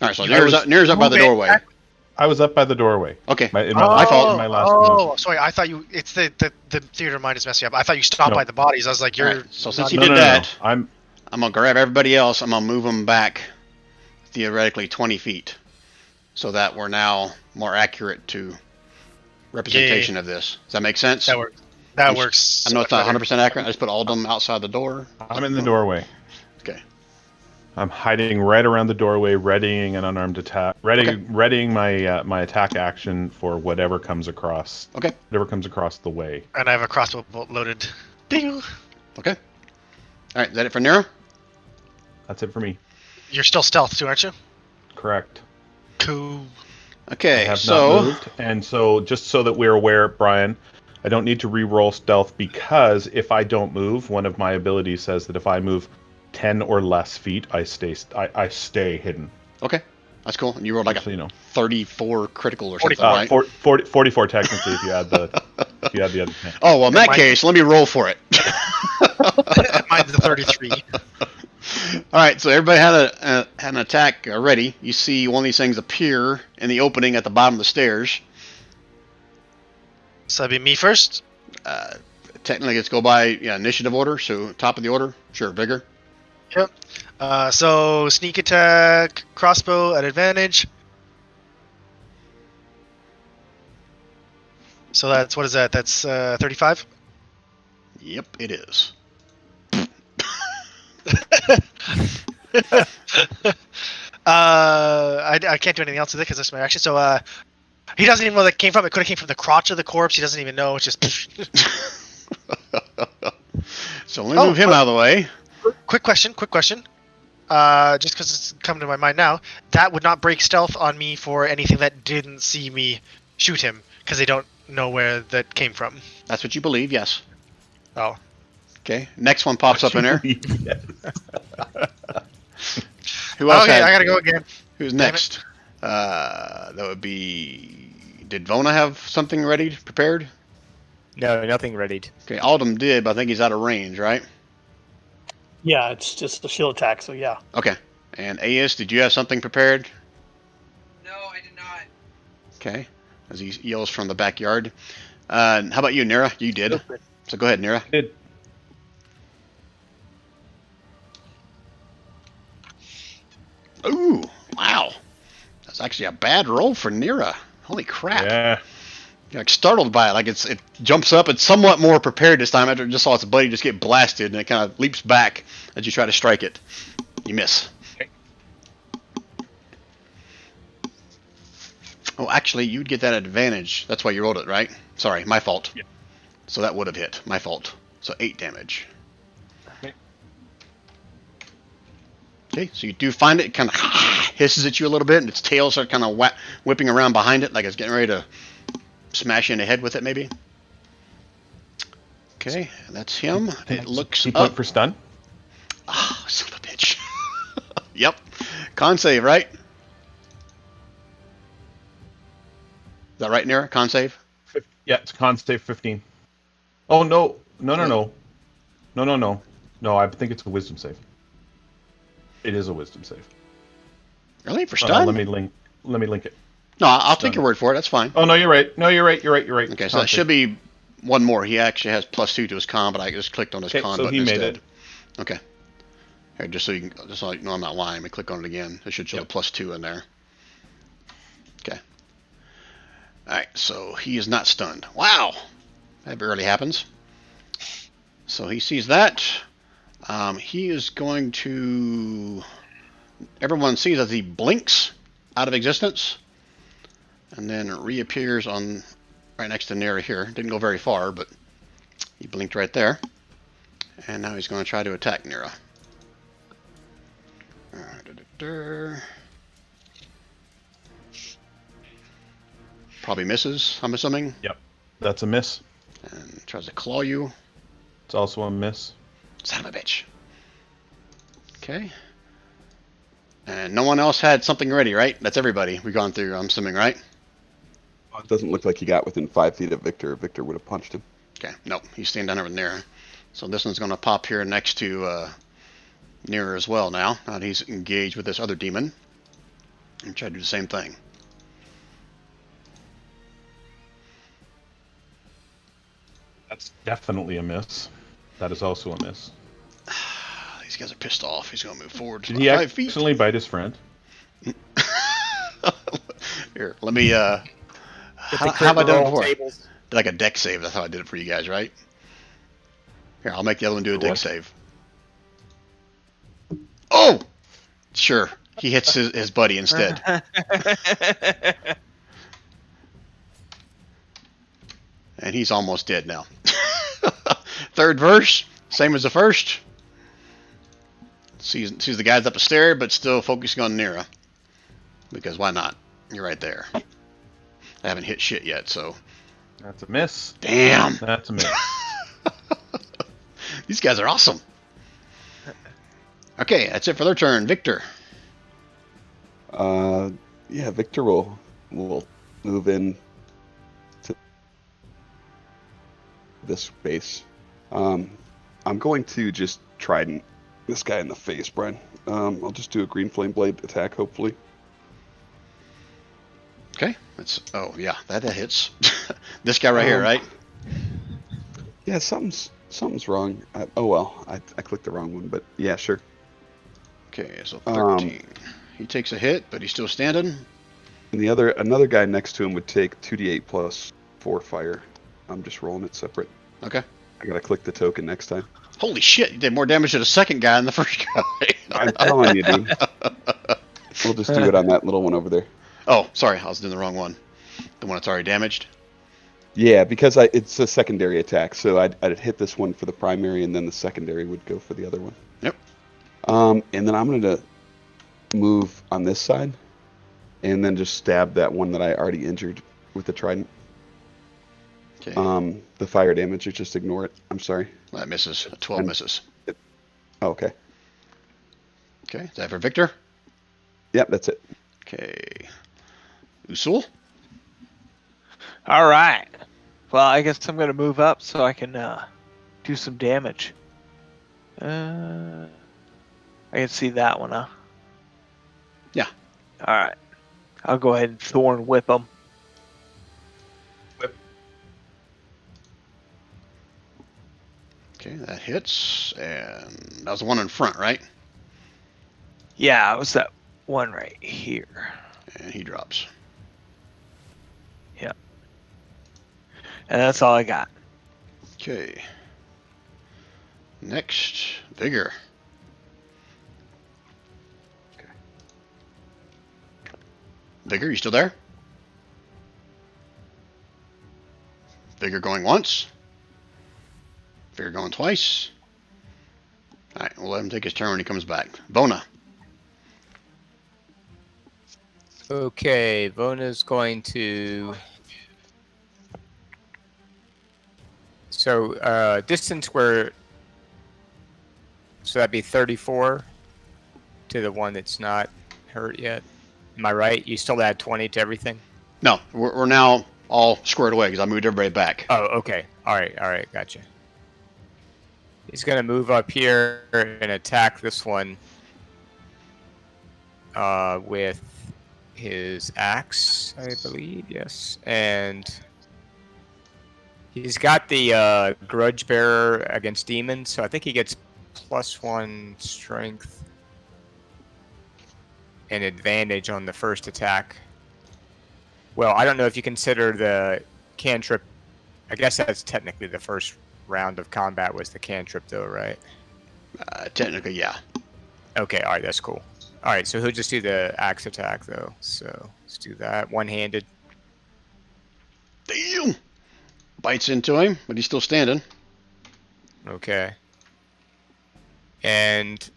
All right, so I was Nira's up by the moving doorway. back- I was up by the doorway. Okay. My fault in my last move. Oh, sorry. I thought you. It's the theater mind is messing up. I thought you stopped No. by the bodies. I was like, you're. All right, so since not you No, did no, that, no. I'm I'm gonna grab everybody else. I'm gonna move them back, theoretically 20 feet, so that we're now more accurate to representation of this. Does that make sense? That works. That works. I know it's not 100% accurate. I just put all of them outside the door. I'm in the doorway. Okay. I'm hiding right around the doorway, readying an unarmed attack. Readying my my attack action for whatever comes across. Okay. Whatever comes across the way. And I have a crossbow bolt loaded. Ding. Okay. All right. Is that it for Nira? That's it for me. You're still stealth too, aren't you? Correct. Cool. I Okay. have So not moved, and so just so that we're aware, Brian, I don't need to re-roll stealth because if I don't move, one of my abilities says that if I move 10 or less feet, I stay hidden. okay, that's cool. And you rolled like So, a you know, 34 critical or something, 44. right? 44 technically if you add the if you add the other 10. Oh well, in that Mine- case, let me roll for it. Mine's the 33. All right, so everybody had an attack ready. You see one of these things appear in the opening at the bottom of the stairs. So that'd be me first. Technically, it's go by initiative order, so top of the order. Sure, bigger. Yep. So sneak attack, crossbow at advantage. So that's what is that? That's 35. Yep, it is. I can't do anything else with it because that's my action. So he doesn't even know that came from. It could have came from the crotch of the corpse. He doesn't even know. It's just. So let me move him out of the way. Quick question. Just because it's coming to my mind now, that would not break stealth on me for anything that didn't see me shoot him because they don't know where that came from. That's what you believe, yes. Oh. Okay, next one pops up in there. Yes. Who else Okay, had? I gotta go again. Who's Damn it. next? That would be. Did Vona have something ready, prepared? No, nothing readied. Okay, Aldum did, but I think he's out of range, right? Yeah, it's just a shield attack, so yeah. Okay. And Aes, did you have something prepared? No, I did not. Okay. As he yells from the backyard. How about you, Nira? You did. So go ahead, Nira. It, Ooh, wow. That's actually a bad roll for Nira. Holy crap. yeah. You're like startled by it. Like it jumps up. It's somewhat more prepared this time after it just saw its buddy just get blasted, and it kind of leaps back as you try to strike it. You miss. Okay. Oh, actually, you'd get that advantage. That's why you rolled it, right? Sorry, my fault. Yeah. So that would have hit. My fault. So 8 damage. Okay. Okay, so you do find it. It kind of hisses at you a little bit, and its tail starts kind of whipping around behind it, like it's getting ready to smash you in the head with it, maybe. Okay, that's him. It looks Key point up. for stun. Oh, son of a bitch. Yep. Con save, right? Is that right, Nira? Con save? Yeah, it's con save 15. Oh no, no. No, I think it's a wisdom save. It is a wisdom save. Really? For stun? Let me link it. No, I'll take your word for it. That's fine. Oh no, you're right. No, you're right. Okay, so that should be one more. He actually has +2 to his con, but I just clicked on his Okay, con so button he made instead. it. Okay. Here, just so you know I'm not lying, let me click on it again. It should show Yep. +2 in there. Okay. Alright, so he is not stunned. Wow! That barely happens. So he sees that. He is going to... Everyone sees as he blinks out of existence. and then reappears on right next to Nira here. Didn't go very far, but he blinked right there. And now he's going to try to attack Nira. Probably misses, I'm assuming. Yep. That's a miss. And tries to claw you. It's also a miss. Son of a bitch. Okay. And no one else had something ready, right? That's everybody we've gone through, I'm assuming, right? It doesn't look like he got within 5 feet of Victor. Victor would have punched him. Okay, nope. He's staying down there with Nira. So this one's going to pop here next to Nira as well now. Now that he's engaged with this other demon. And try to do the same thing. That's definitely a miss. That is also a miss. These guys are pissed off. He's going to move forward. Did he 5 feet. accidentally bite his friend? Here, let me. How have I done it before? Did like a deck save. That's how I did it for you guys, right? Here, I'll make the other one do a deck save. Oh! Sure. He hits his buddy instead. And he's almost dead now. Third verse, same as the first. Sees the guys up the stair, but still focusing on Nira. Because why not? You're right there. I haven't hit shit yet, so. That's a miss. Damn! That's a miss. These guys are awesome. Okay, that's it for their turn. Victor. Yeah, Victor will move in to this base. I'm going to just trident this guy in the face, Brian. I'll just do a green flame blade attack, hopefully. Okay, that's that hits. This guy right here, right? Yeah, something's wrong. I clicked the wrong one, but yeah, sure. Okay, so 13. He takes a hit, but he's still standing. And another guy next to him would take 2d8 plus 4 fire. I'm just rolling it separate. Okay. I gotta click the token next time. Holy shit! You did more damage to the second guy than the first guy. I'm telling you, dude. We'll just do it on that little one over there. Oh, sorry, I was doing the wrong one. The one that's already damaged. Yeah, because it's a secondary attack, so I'd hit this one for the primary, and then the secondary would go for the other one. Yep. And then I'm gonna move on this side, and then just stab that one that I already injured with the trident. Okay. The fire damage, just ignore it. I'm sorry. That misses. 12 misses. Oh, okay. Okay, is that for Victor? Yep, that's it. Okay. Usul? All right. Well, I guess I'm gonna move up so I can do some damage. I can see that one, huh? Yeah. All right. I'll go ahead and Thorn Whip him. Okay, that hits, and that was the one in front, right? Yeah, it was that one right here. And he drops. Yeah. And that's all I got. Okay. Next, Vigor. Okay. Vigor, you still there? Vigor going once. Vigor going twice. Alright, we'll let him take his turn when he comes back. Bona. Okay, Vona's going to. So, distance where. So that'd be 34 to the one that's not hurt yet. Am I right? You still add 20 to everything? No, we're now all squared away because I moved everybody back. Oh, okay. All right, gotcha. He's going to move up here and attack this one with his axe, I believe. Yes. And he's got the Grudge Bearer against demons, so I think he gets +1 strength and advantage on the first attack. Well, I don't know if you consider the cantrip. I guess that's technically the first round of combat was the cantrip, though, right? Technically, yeah. Okay, all right, that's cool. All right, so he'll just do the axe attack, though. So let's do that. One-handed. Damn! Bites into him, but he's still standing. Okay. And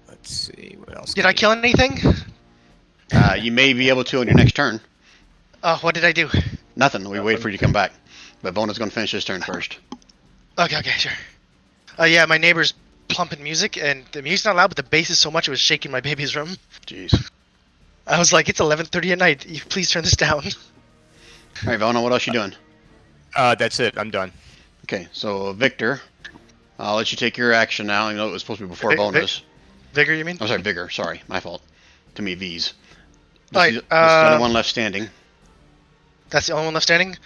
let's see what else. Did I kill anything? You may be able to on your next turn. What did I do? Nothing. We wait for you to come back. But Vona's going to finish his turn first. Okay, sure. Yeah, my neighbor's plumping music, and the music's not loud, but the bass is so much it was shaking my baby's room. Jeez. I was like, it's 11:30 at night. You please turn this down. All right, Vona, what else you doing? That's it. I'm done. Okay, so Victor, I'll let you take your action now. I know it was supposed to be before Vona's. Vigor, you mean? I'm sorry, Vigor. Sorry, my fault. To me, V's. Alright, This is the only one left standing. That's the only one left standing.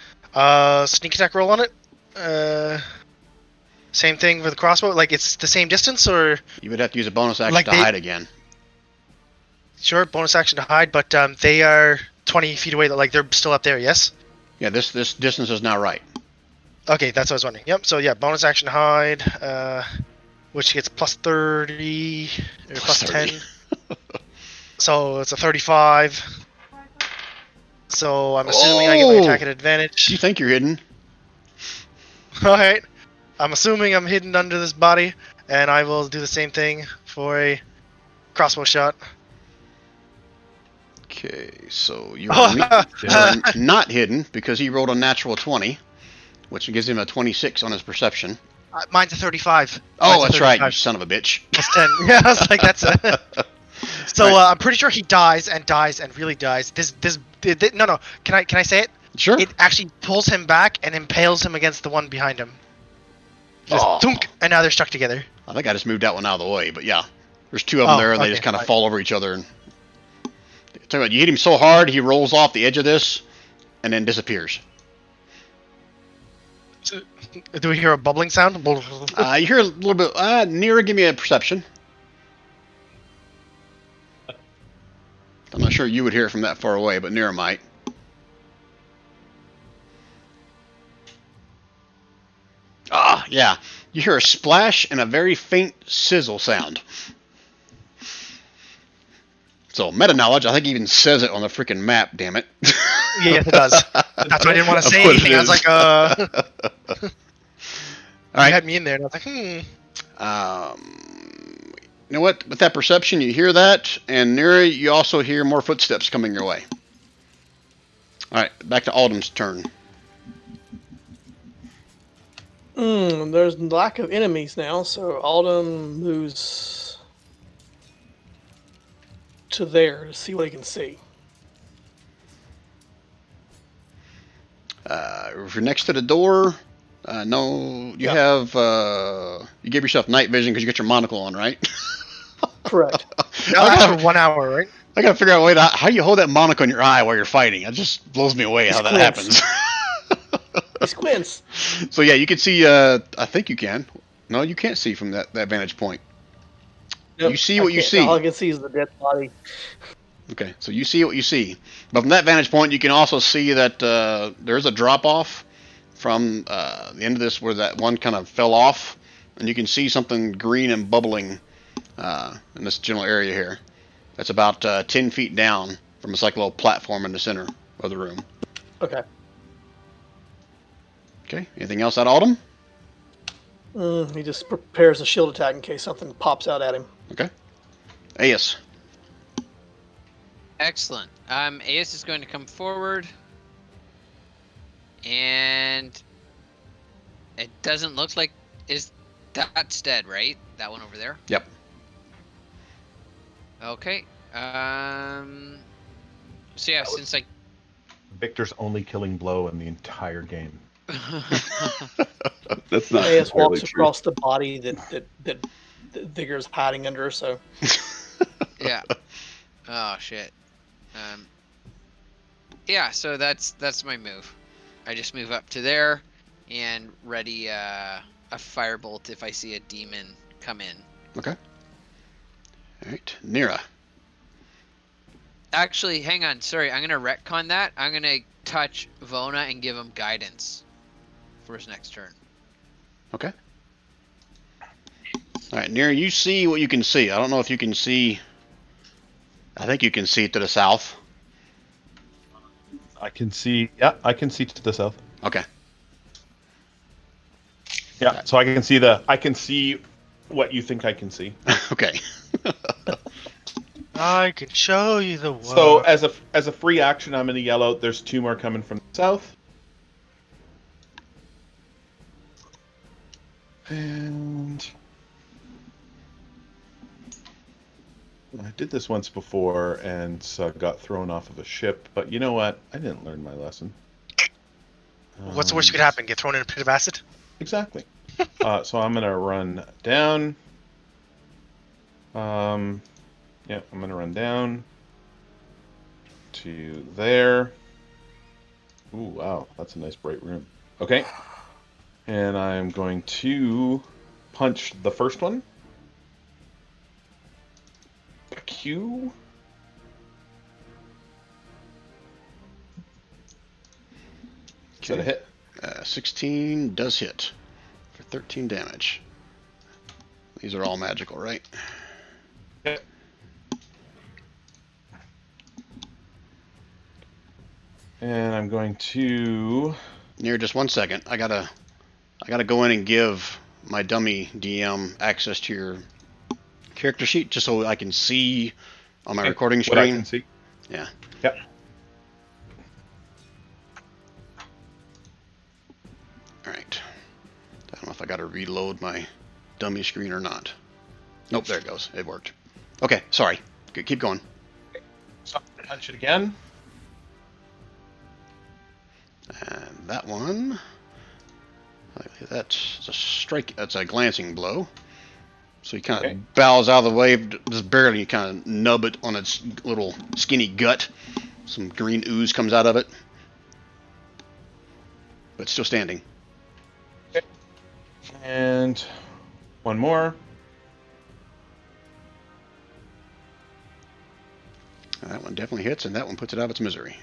Sneak attack roll on it. Same thing for the crossbow. Like it's the same distance, or You would have to use a bonus action Like to they- hide again. sure bonus action to hide, but they are 20 feet away. Like they're still up there. Yes. Yeah, this distance is now right. Okay, that's what I was wondering. Yep. So yeah, bonus action to hide, which gets plus 30 or plus 30. 10. So it's a 35. So I'm assuming I get my attack at advantage. You think you're hidden? Alright. I'm assuming I'm hidden under this body, and I will do the same thing for a crossbow shot. Okay, so you are not hidden because he rolled a natural 20, which gives him a 26 on his perception. Mine's a 35. Oh, Mine's a that's right, you 35. son of a bitch. Plus 10. Yeah, I was like, that's a... So I'm pretty sure he dies and really dies. No. Can I say it? Sure. It actually pulls him back and impales him against the one behind him. Just Oh. thunk, and now they're stuck together. I think I just moved that one out of the way, but yeah. There's two of them there, and they okay, just kind of fine. fall over each other. And tell you what, you hit him so hard, he rolls off the edge of this, and then disappears. Do we hear a bubbling sound? You hear a little bit. Nira, give me a perception. I'm not sure you would hear it from that far away, but Nira might. Yeah. You hear a splash and a very faint sizzle sound. So, meta knowledge, I think it even says it on the freaking map, damn it. Yeah, yes, it does. That's why I didn't want to Of say course it anything. I was is. like, All You right. had me in there, and I was like, You know what? With that perception, you hear that, and Nira, you also hear more footsteps coming your way. All right, back to Alden's turn. There's lack of enemies now, so Alden moves to there to see what he can see. If you're next to the door, no, you have, you give yourself night vision because you got your monocle on, right? Correct. that lasts for 1 hour, right? I gotta figure out a way to, how you hold that monocle on your eye while you're fighting. It just blows me away how that Squints. happens. He squints. So yeah, you can see, I think you can. No, you can't see from that vantage point. Nope, You see I what you can't- see. All I can see is the dead body. Okay, so you see what you see. But from that vantage point, you can also see that there's a drop-off from the end of this where that one kind of fell off. And you can see something green and bubbling in this general area here. That's about 10 feet down from a like little platform in the center of the room. Okay. Okay, anything else out of Autumn? He just prepares a shield attack in case something pops out at him. Okay. Aeus. Excellent. Aeus is going to come forward, and it doesn't look like that's dead, right? That one over there. Yep. Okay. So yeah, since I Victor's only killing blow in the entire game. That's not Aeus entirely walks true. across the body that Vigor's hiding under, so yeah. Oh shit. Yeah, so that's my move. I just move up to there and ready a firebolt if I see a demon come in. Okay. All right, Nira. Actually, hang on. Sorry, I'm gonna retcon that. I'm gonna touch Vona and give him guidance for his next turn. Okay. All right, Nira, you see what you can see. I don't know if you can see. I think you can see to the south. I can see. Yeah, I can see to the south. Okay. Yeah, so I can see I can see what you think I can see. Okay. I can show you the world. So as a free action, I'm going to yell out. There's 2 more coming from the south. And I did this once before and got thrown off of a ship. But you know what? I didn't learn my lesson. What's the worst that could happen? Get thrown in a pit of acid? Exactly. So I'm going to run down. Yeah, I'm going to run down to there. Ooh, wow. That's a nice bright room. Okay. And I'm going to punch the first one. Q. Is that a hit? 16 does hit for 13 damage. These are all magical, right? Okay. And I'm going to... Near, just 1 second. I gotta go in and give my dummy DM access to your character sheet just so I can see on my recording screen. What I can see. Yeah. Yep. All right. I don't know if I gotta reload my dummy screen or not. Nope, there it goes. It worked. Okay, sorry. Keep going. So punch it again. And that one, that's a strike. That's a glancing blow. So he kind of bows out of the way, just barely kind of nub it on its little skinny gut. Some green ooze comes out of it, but still standing. Okay. And one more. That one definitely hits, and that one puts it out of its misery.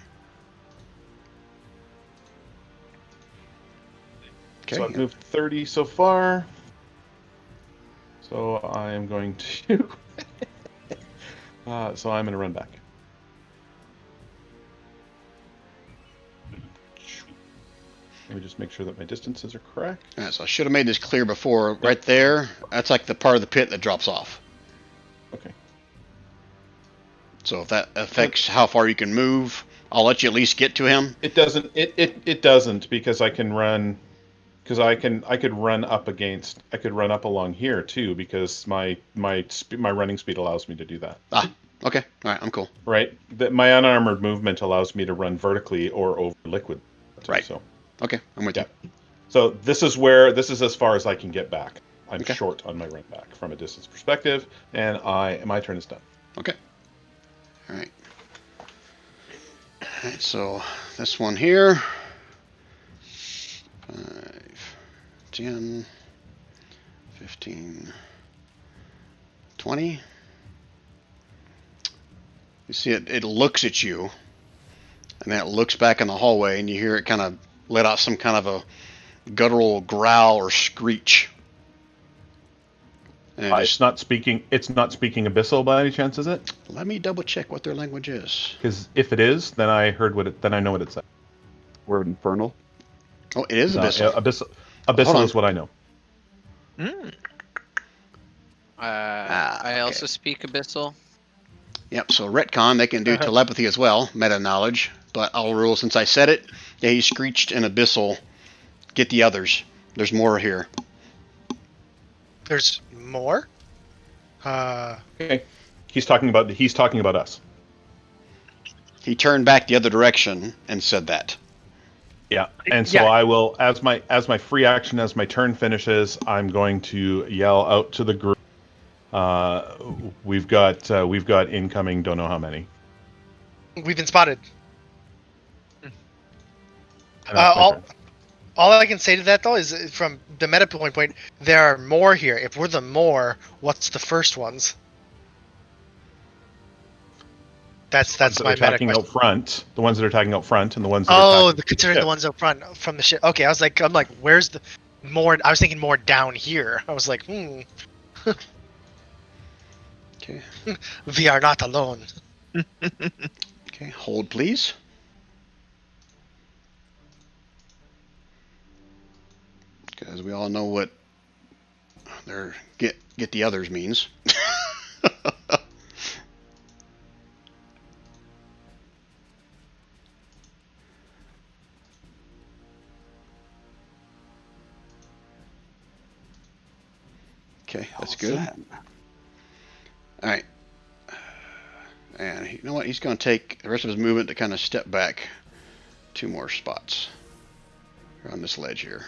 Okay. So I've moved 30 so far. So I am going to... so I'm going to run back. Let me just make sure that my distances are correct. All right, so I should have made this clear before. Right there, that's like the part of the pit that drops off. Okay. So if that affects how far you can move, I'll let you at least get to him. It doesn't. It doesn't, because I can run. Because I could run up against. I could run up along here too, because my running speed allows me to do that. Ah, okay. All right, I'm cool. Right. My unarmored movement allows me to run vertically or over liquid. Too, right. So. Okay, I'm with you. So this is as far as I can get back. I'm short on my run back from a distance perspective, and my turn is done. Okay. All right. All right. So this one here. 5, 10, 15, 20. You see it. It looks at you, and then it looks back in the hallway, and you hear it kind of let out some kind of a guttural growl or screech. And It's not speaking Abyssal by any chance, is it? Let me double check what their language is. Because if it is, then I know what it said. Word Infernal. Oh, it is Abyssal. Abyssal is what I know. I also speak Abyssal. Yep, so retcon, they can do telepathy as well, meta knowledge. But I'll rule since I said it. Yeah, he screeched in Abyssal. Get the others. There's more here. There's more? Okay. He's talking about us. He turned back the other direction and said that. Yeah, and so I will, as my free action, as my turn finishes, I'm going to yell out to the group. We've got incoming. Don't know how many. We've been spotted. All I can say to that though is, from the meta point, there are more here. If we're the more, what's the first ones? That's my meta attacking question. out front. The ones that are attacking out front, and the ones that are considering the ones up front from the ship. Okay, I'm like, where's the more? I was thinking more down here. I was like, Okay. We are not alone. Okay, hold please. Because we all know what their get the others means. Okay, that's good. All right. And you know what? He's going to take the rest of his movement to kind of step back 2 more spots on this ledge here.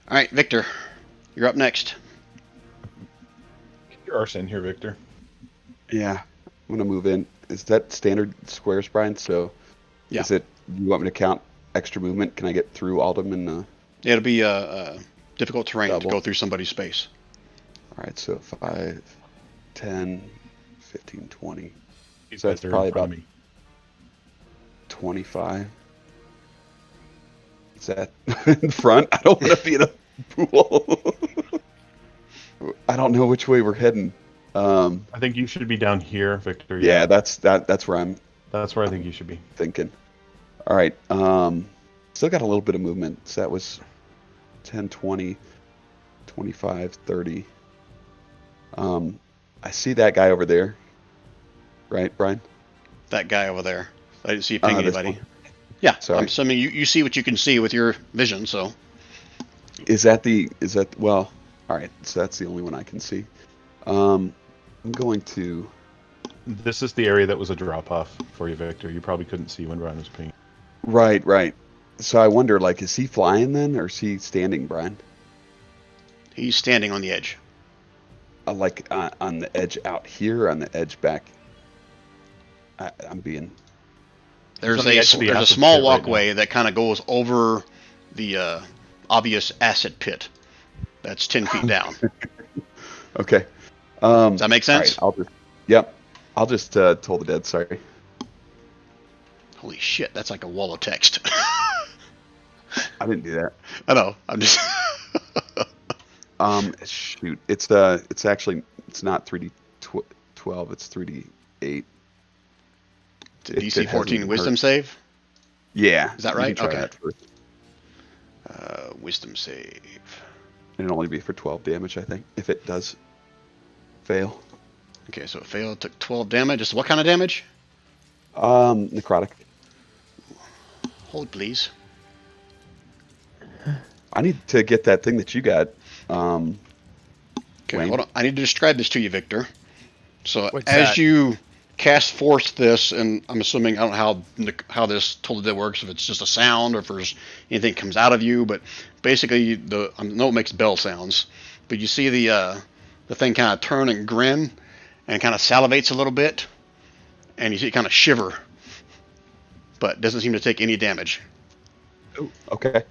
All right, Victor, you're up next. Your arse in here, Victor. Yeah, I'm gonna move in. Is that standard squares, Brian? So, Yeah. Is it? You want me to count extra movement? Can I get through all of them? And Yeah, it'll be difficult terrain Double. to go through somebody's space. all right, so 5, 10, 15, 20. He's So that's right there in probably front about of me. 25. Is that in front? I don't want to be in a pool. I don't know which way we're heading. I think you should be down here, Victor. Yeah, that's where I'm That's where I think you should be. thinking. All right. Still got a little bit of movement. So that was 10, 20, 25, 30. I see that guy over there. Right, Brian? That guy over there. I didn't see you ping This anybody. one. Yeah, Sorry. I'm assuming you see what you can see with your vision, so. Is that well, all right, so that's the only one I can see. I'm going to, This is the area that was a drop off for you, Victor. You probably couldn't see when Brian was pinging. right. So I wonder, like, is he flying then, or is he standing, Brian? He's standing on the edge. Like on the edge out here, or on the edge back? I'm being, There's on the edge of the there's a acid small pit right walkway that kind of goes over the obvious acid pit. That's 10 feet down. okay. Does that make sense? All right, I'll just toll the dead, sorry. Holy shit, that's like a wall of text. I didn't do that. I know. I'm just. Shoot, it's actually, it's not 3D 12, it's 3D 8. It's a It DC hasn't 14 even wisdom hurt. save. Yeah. Is that you right? can try Okay. that first. Wisdom save. It'll only be for 12 damage, I think, if it does fail. Okay, so it failed. Took 12 damage. Just what kind of damage? Necrotic. Hold, please. I need to get that thing that you got. Okay, Wayne. hold on. I need to describe this to you, Victor. So What's as that? you cast forth this, and I'm assuming I don't know how this Toll the Dead works, if it's just a sound or if there's anything that comes out of you, but basically I know it makes bell sounds, but you see the thing kind of turn and grin, and kind of salivates a little bit, and you see it kind of shiver, but doesn't seem to take any damage. Oh, okay.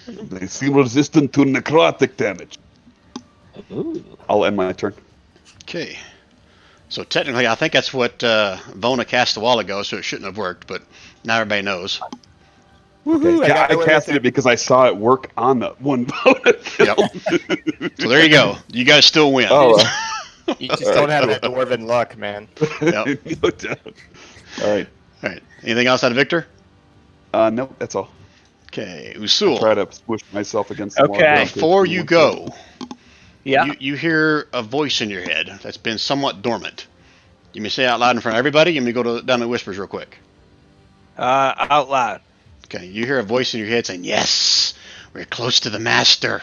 They seem resistant to necrotic damage. I'll end my turn. Okay. So technically, I think that's what Vona cast a while ago, so it shouldn't have worked, but now everybody knows. Okay. I Yeah, got I away casted with it because I saw it work on the one bonus. Yep. So there you go. You guys still win. Oh, You just don't have that dwarven luck, man. Yep. no doubt. All right. All right. Anything else out of Victor? Nope, that's all. Okay. I'll Usul. try to squish myself against the wall. Okay. Before you go, Yeah. you hear a voice in your head that's been somewhat dormant. You may say it out loud in front of everybody. You may go down to whispers real quick. Out loud. Okay. You hear a voice in your head saying, "Yes, we're close to the master.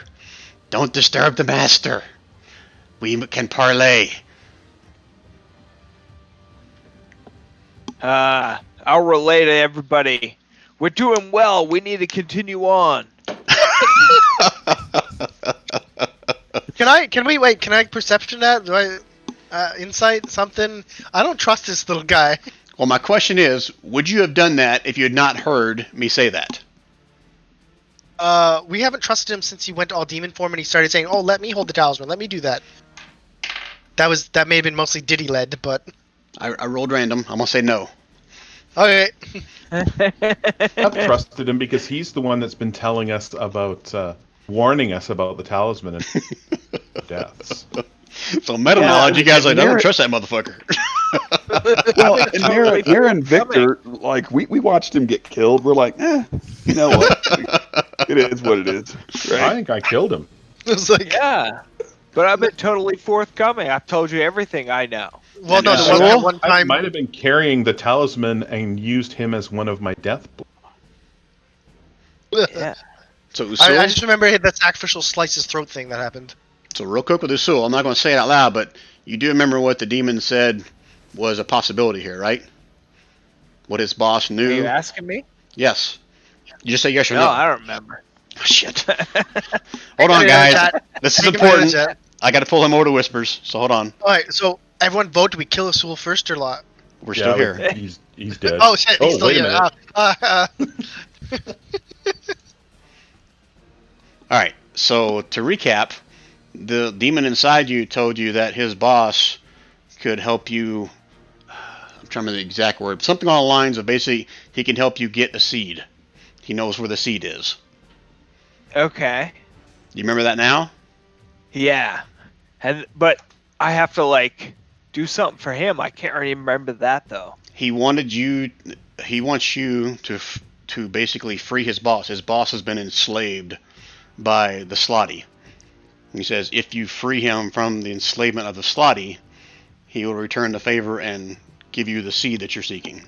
Don't disturb the master. We can parlay." I'll relay to everybody. We're doing well. We need to continue on. Can I perception that? Do I insight something? I don't trust this little guy. Well, my question is, would you have done that if you had not heard me say that? We haven't trusted him since he went all demon form and he started saying, "Oh, let me hold the talisman. Let me do that." That may have been mostly Diddy led, but I rolled random. I'm gonna say no. okay. I've trusted him because he's the one that's been telling us about, warning us about the talisman and deaths. So meta knowledge, you guys are like, I don't trust that motherfucker. Well, and Nara and Victor, like, we watched him get killed. We're like, you know what? It is what it is. I Right? think I killed him. It's like, Yeah. But I've been totally forthcoming. I've told you everything I know. well, no, And, the one, Sewell? at one I time. might have been carrying the talisman and used him as one of my death blows. Yeah. So I Usul, just remember it had that sacrificial slice his throat thing that happened. so real quick with Usul, I'm not going to say it out loud, but you do remember what the demon said was a possibility here, right? What his boss Are knew. you asking me? Yes. You just say yes or No, no. I don't remember. Oh, shit. Hold on, guys. This is important. I got to pull him over to whispers. So hold on. All right, so everyone vote. Do we kill Asul first or not? We're still here. He's dead. Oh shit, he's still wait a here. minute. All right. So to recap, the demon inside you told you that his boss could help you. I'm trying to remember the exact word. Something on the lines of basically he can help you get a seed. He knows where the seed is. Okay. You remember that now? Yeah. But I have to like do something for him. I can't really remember that though. He wants you to basically free his boss. His boss has been enslaved by the Slotty. He says if you free him from the enslavement of the Slotty, he will return the favor and give you the seed that you're seeking.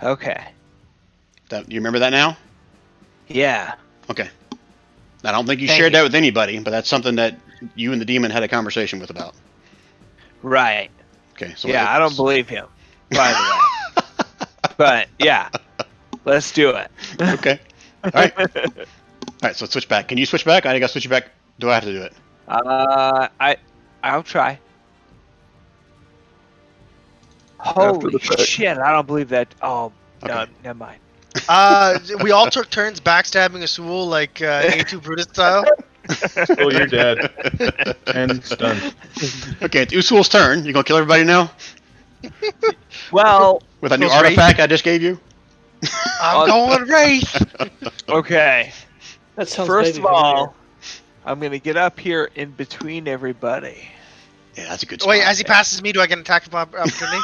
Okay. You remember that now? Yeah. Okay. I don't think you Thank shared you. that with anybody, but that's something that you and the demon had a conversation with about. Right. Okay. So Yeah, I don't believe him, by the way. But yeah, let's do it. Okay. All right. All right. So switch back. Can you switch back? I got to switch you back. Do I have to do it? I'll try. After Holy the fact. shit! I don't believe that. Oh no, Okay. never mind. We all took turns backstabbing Asul like A2 Brutus style. Oh, you're dead. And stunned. Okay. It's Usul's turn. You gonna kill everybody now Well, with that new Feels great. artifact I just gave you? I'm going Wraith. okay. That sounds First vaguely of all, familiar. I'm gonna get up here in between everybody. Yeah, that's a good spot. Wait, as he passes me, do I get an attack of opportunity?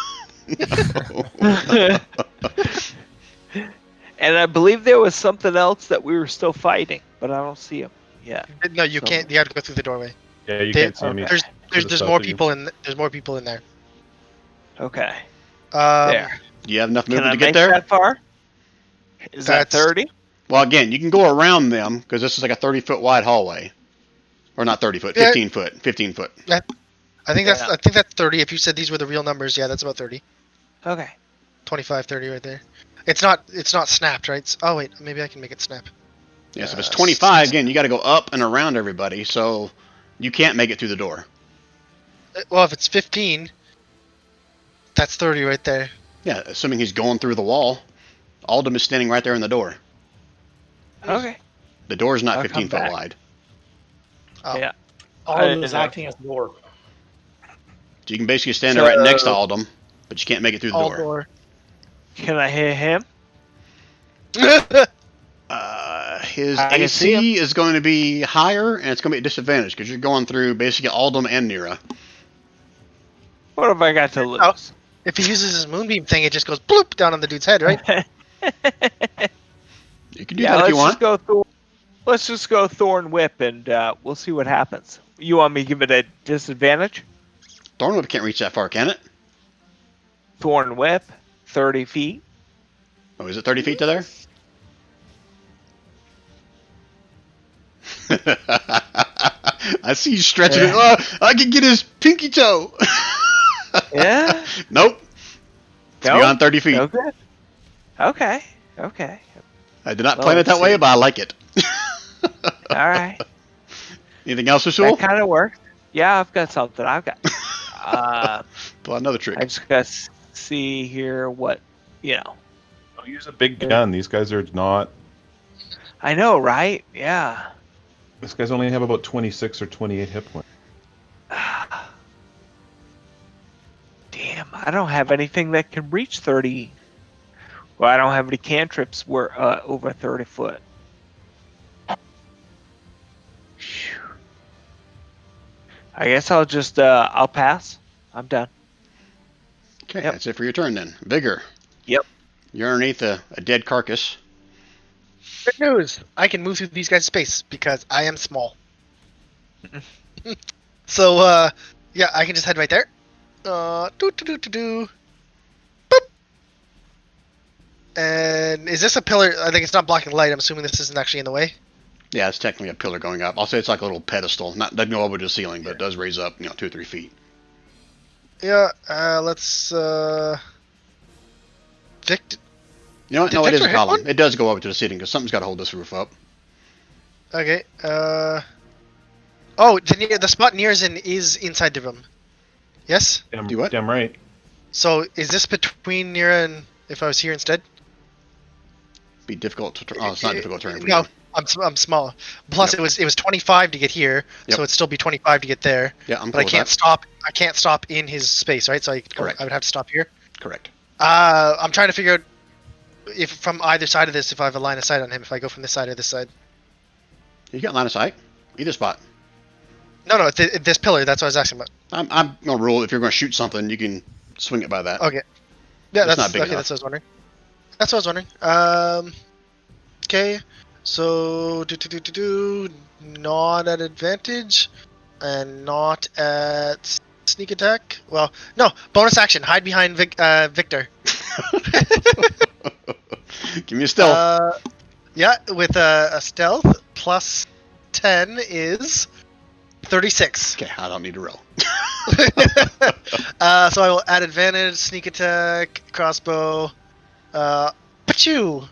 And I believe there was something else that we were still fighting, but I don't see him yet. No, you So- can't. You have to go through the doorway. Yeah, you There- can't see me. There's the there's south more of you. people in there's more people in there. Okay. There. Do you have enough Can movement I to get make there? that far? Is that That's- 30? Well, again, you can go around them because this is like a 30-foot wide hallway, or not 30 foot, Yeah. 15 foot, 15 foot. I think Yeah. I think that's 30. If you said these were the real numbers, yeah, that's about 30. Okay. 25, 30 right there. It's not snapped, right? Oh wait, maybe I can make it snap. Yeah, so if it's Uh, 25, again, you got to go up and around everybody, so you can't make it through the door. Well, if it's 15, that's 30 right there. Yeah, assuming he's going through the wall. Aldum is standing right there in the door. Okay. The door is not I'll 15 come foot back. wide. Oh. Yeah. All I of them didn't is know. acting as the door. So you can basically stand there right next to Aldum, but you can't make it through the All door. door. Can I hit him? His I can see AC is going to be higher, and it's going to be a disadvantage because you're going through basically Aldum and Nira. What have I got to lose? Oh. If he uses his moonbeam thing, it just goes bloop down on the dude's head, right? You can do that if you want. Let's just go Thorn Whip, and we'll see what happens. You want me to give it a disadvantage? Thornwhip can't reach that far, can it? Thorn Whip, 30 feet. Oh, is it 30 feet to there? I see you stretching it. Oh, I can get his pinky toe. Yeah. Nope. It's No? beyond 30 feet. Okay. Okay. Okay. I did not Well, plan it that let's way, see. but I like it. All right. Anything else, That Usul? kind of works. Yeah, I've got something. I've got. Pull out another trick. I just got to see here what, Don't use a big gun. These guys are not. I know, right? Yeah. These guys only have about 26 or 28 hit points. Damn, I don't have anything that can reach 30. Well, I don't have any cantrips where over 30 foot. Phew. I guess I'll just I'll pass. I'm done. Okay, Yep. that's it for your turn then. Vigor. Yep. You're underneath a dead carcass. Good news! I can move through these guys' space because I am small. So, yeah, I can just head right there. Do. Boop. And is this a pillar? I think it's not blocking light. I'm assuming this isn't actually in the way. Yeah, it's technically a pillar going up. I'll say it's like a little pedestal. Not doesn't go over to the ceiling, but it does raise up, 2 or 3 feet. Yeah, let's, Victor. You know what? Did No, it is Victor a hit column. one? It does go over to the ceiling because something's got to hold this roof up. Okay, oh, the spot near is inside the room. Yes? Do what? Damn right. So, is this between Nira and if I was here instead? Be difficult to turn. Oh, it's not difficult to turn. No, I'm small. Plus, Yep. it was 25 to get here, Yep. so it'd still be 25 to get there. Yeah, I'm But cool I with can't that. stop. I can't stop in his space, right? So Correct. I would have to stop here. Correct. I'm trying to figure out if from either side of this, if I have a line of sight on him, if I go from this side or this side. You got line of sight. Either spot. No, this pillar. That's what I was asking about. I'm gonna rule if you're gonna shoot something, you can swing it by that. Okay. Yeah, It's that's not big okay. enough. That's what I was wondering. That's what I was wondering. Okay. So not at advantage, and not at sneak attack. Well, no bonus action. Hide behind Victor. Give me a stealth. Yeah, with a stealth plus 10 is 36. Okay, I don't need to roll. So I will add advantage, sneak attack, crossbow. Pachoo!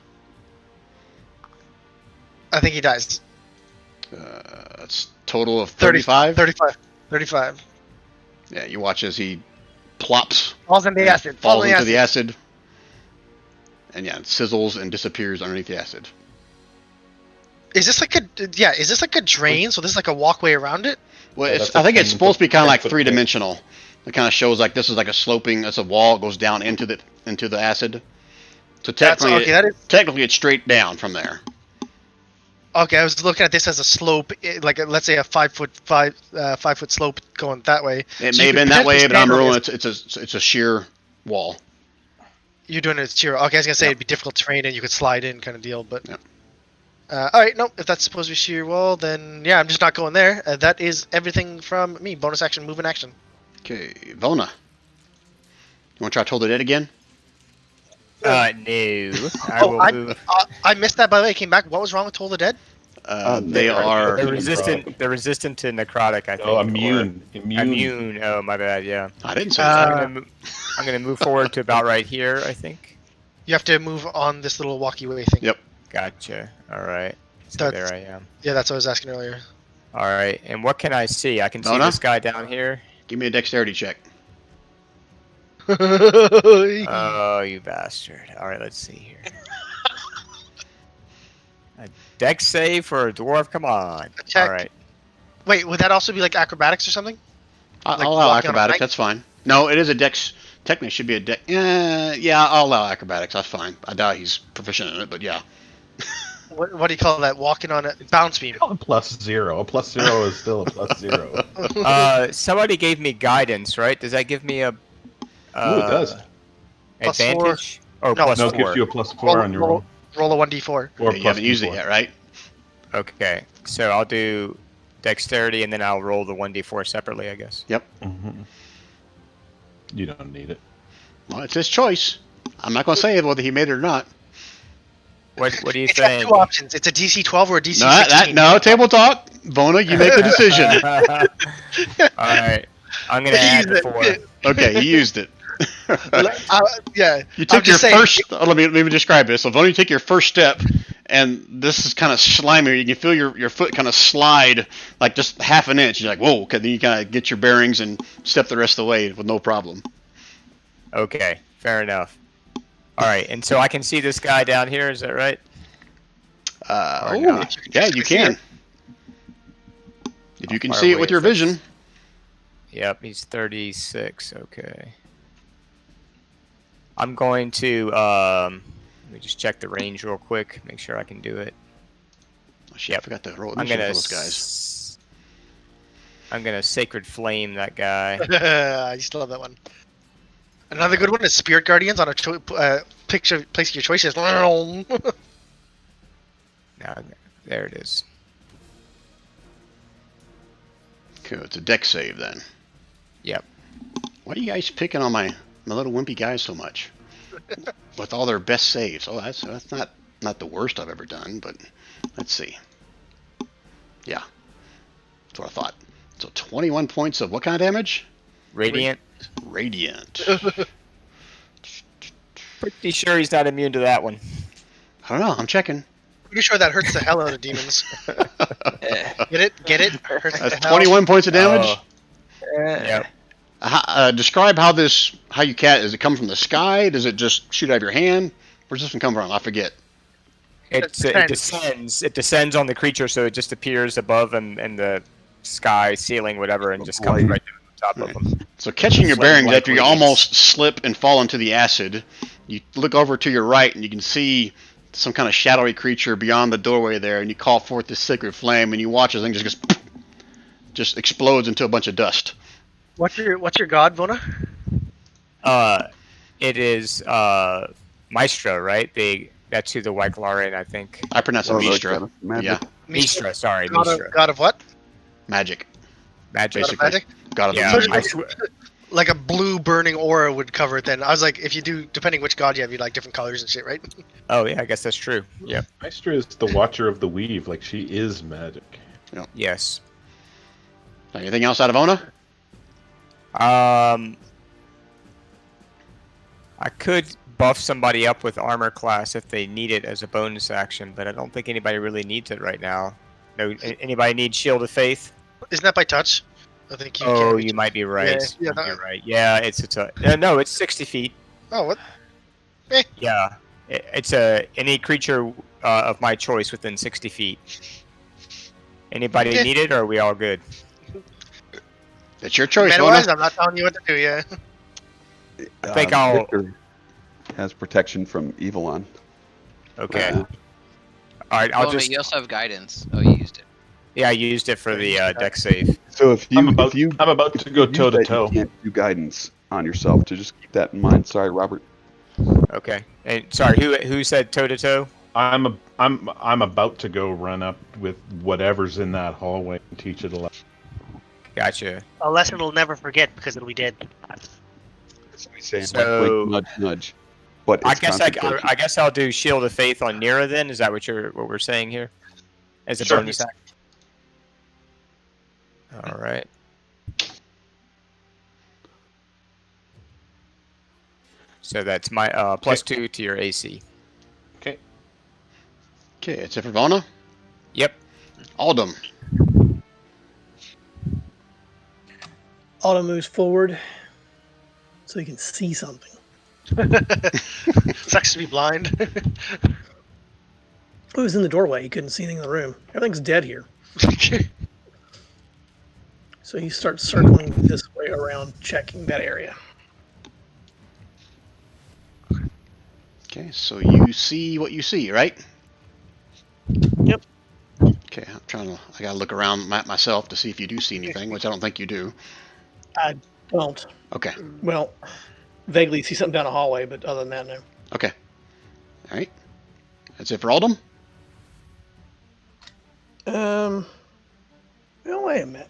I think he dies. It's total of 35. 35. Yeah, you watch as he plops. Falls in the and acid. Falls into the acid. And yeah, it sizzles and disappears underneath the acid. Is this like a drain? So this is like a walkway around it? Well, Yeah, that's I a think it's 10 supposed to be kind of 10 like foot 3-dimensional. It kind of shows like this is like a sloping, it's a wall, it goes down into the acid. So technically it's straight down from there. Okay, I was looking at this as a slope, like let's say a 5 foot slope going that way. It So may you have could been that way, potentially but I'm stand on ruling this- it's a sheer wall. You're doing it as cheer. Okay, I was gonna say Yep. it'd be difficult terrain and you could slide in kind of deal, but. Yep. All right, nope. If that's supposed to be sheer wall, then yeah, I'm just not going there. That is everything from me. Bonus action, move in action. Okay, Vona. You want to try Toll the Dead again? No. I Oh, will I- move. I missed that by the way. I came back. What was wrong with Toll the Dead? They are. They're resistant. They're resistant to necrotic. I think. Oh, or- immune. Immune. Oh, my bad. Yeah. I didn't say So that. I'm gonna move forward to about right here. I think. You have to move on this little walkie-way thing. Yep. Gotcha. All right. So That's- there I am. Yeah, that's what I was asking earlier. All right. And what can I see? I can see Nona? this guy down here. Give me a dexterity check. Oh, you bastard. All right. Let's see here. A dex save for a dwarf. Come on. Check. All right. Wait, would that also be like acrobatics or something? Like I'll allow walking on a acrobatics. bike? That's fine. No, it is a dex. Technically, it should be a dex. Yeah, I'll allow acrobatics. That's fine. I doubt he's proficient in it, but yeah. What do you call that? Walking on a bounce beam. A +0. A +0 is still a +0. Somebody gave me guidance, right? Does that give me a? Ooh, it does. Plus Advantage? Oh, No. plus No, it 4. gives you a +4 on your roll. Roll a 1d4. Or You haven't used it +4. yet, right? Okay, so I'll do dexterity and then I'll roll the 1d4 separately, I guess. Mhm. You don't need it. Well, it's his choice. I'm not going to say whether he made it or not. What are you It's got saying? two options. It's a DC 12 or a DC No, 16. no, table talk. Vona, you make the decision. All right, I'm gonna add the 4. Okay, he used it. Yeah. You I'm took your just saying- first. Let me describe this. So, Vona, you take your first step, and this is kind of slimy. You can feel your foot kind of slide like just half an inch. You're like, whoa. Okay, then you kind of get your bearings and step the rest of the way with no problem. Okay, fair enough. All right, and so I can see this guy down here. Is that right? Or Oh, not. yeah, you can. If you can far see it away with your is this? vision. Yep, he's 36. Okay. I'm going to let me just check the range real quick. Make sure I can do it. Oh, shit, I Yep. forgot to roll I'm initiative gonna for those guys. I'm gonna sacred flame that guy. I still love that one. Another good one is Spirit Guardians on a picture place of your choices. Now, there it is. Cool. It's a deck save then. Yep. Why are you guys picking on my little wimpy guys so much? With all their best saves. Oh, that's not the worst I've ever done, but let's see. Yeah. That's what I thought. So 21 points of what kind of damage? Radiant. Radiant. Pretty sure he's not immune to that one. I don't know. I'm checking. Pretty sure that hurts the hell out of demons. Get it? Get it? Hurts That's the hell. 21 points of damage. Yep. Describe how you cat. Does it come from the sky? Does it just shoot out of your hand? Where's this one come from? I forget. It descends. It descends on the creature, so it just appears above in the sky, ceiling, whatever, and just comes right down on top of them. So catching your It's bearings like after you almost slip and fall into the acid, you look over to your right and you can see some kind of shadowy creature beyond the doorway there, and you call forth this sacred flame, and you watch as the thing just explodes into a bunch of dust. What's your god, Vona? It is Maestro, right? That's who the Wyclarian, I think. I pronounce it Mistra. Yeah, Mistra, sorry, God Mistra. of, god of what? magic. Magic. God of magic? God of the Yeah, magic. Like a blue burning aura would cover it then. I was like, if you do, depending which god you have, you like different colors and shit, right? Oh yeah, I guess that's true. Yep. Maestra is the watcher of the weave. Like, she is magic. Yes. Anything else out of Ona? I could buff somebody up with armor class if they need it as a bonus action, but I don't think anybody really needs it right now. No, anybody need Shield of Faith? Isn't that by touch? I think you Oh, can. you might be right. Yeah, You're right. Yeah, no, it's 60 feet. Oh, what? Yeah, it's any creature of my choice within 60 feet. Anybody Okay. need it, or are we all good? It's your choice, Meta-wise, Ona. I'm not telling you what to do, yeah. I think I'll. Victor has protection from Evilon. Okay. Uh, All right. I'll Oh, just. you also have guidance. Oh, you used it. Yeah, I used it for the deck save. So if you I'm about if you to go use toe to that, toe. you can't do guidance on yourself. To just keep that in mind. Sorry, Robert. Okay. And sorry, who said toe to toe? I'm about to go run up with whatever's in that hallway and teach it a lesson. Gotcha. A lesson we'll never forget because it'll be dead. That's what he's saying. So- Like, nudge, nudge. But I it's guess concentration. I guess I'll do Shield of Faith on Nira then. Is that what we're saying here? As a Sure. bonus action. All right. So that's my +2 to your AC. Okay. Okay, it's it for Vona. Yep. Aldum. Auto moves forward so he can see something. Sucks to be blind. Oh, he was in the doorway. He couldn't see anything in the room. Everything's dead here. So he starts circling this way around, checking that area. Okay, so you see what you see, right? Yep. Okay, I gotta look around myself to see if you do see anything, which I don't think you do. I don't. Okay, Well, vaguely see something down a hallway, but other than that, no. okay. All right. That's it for Aldum? Well, wait a minute.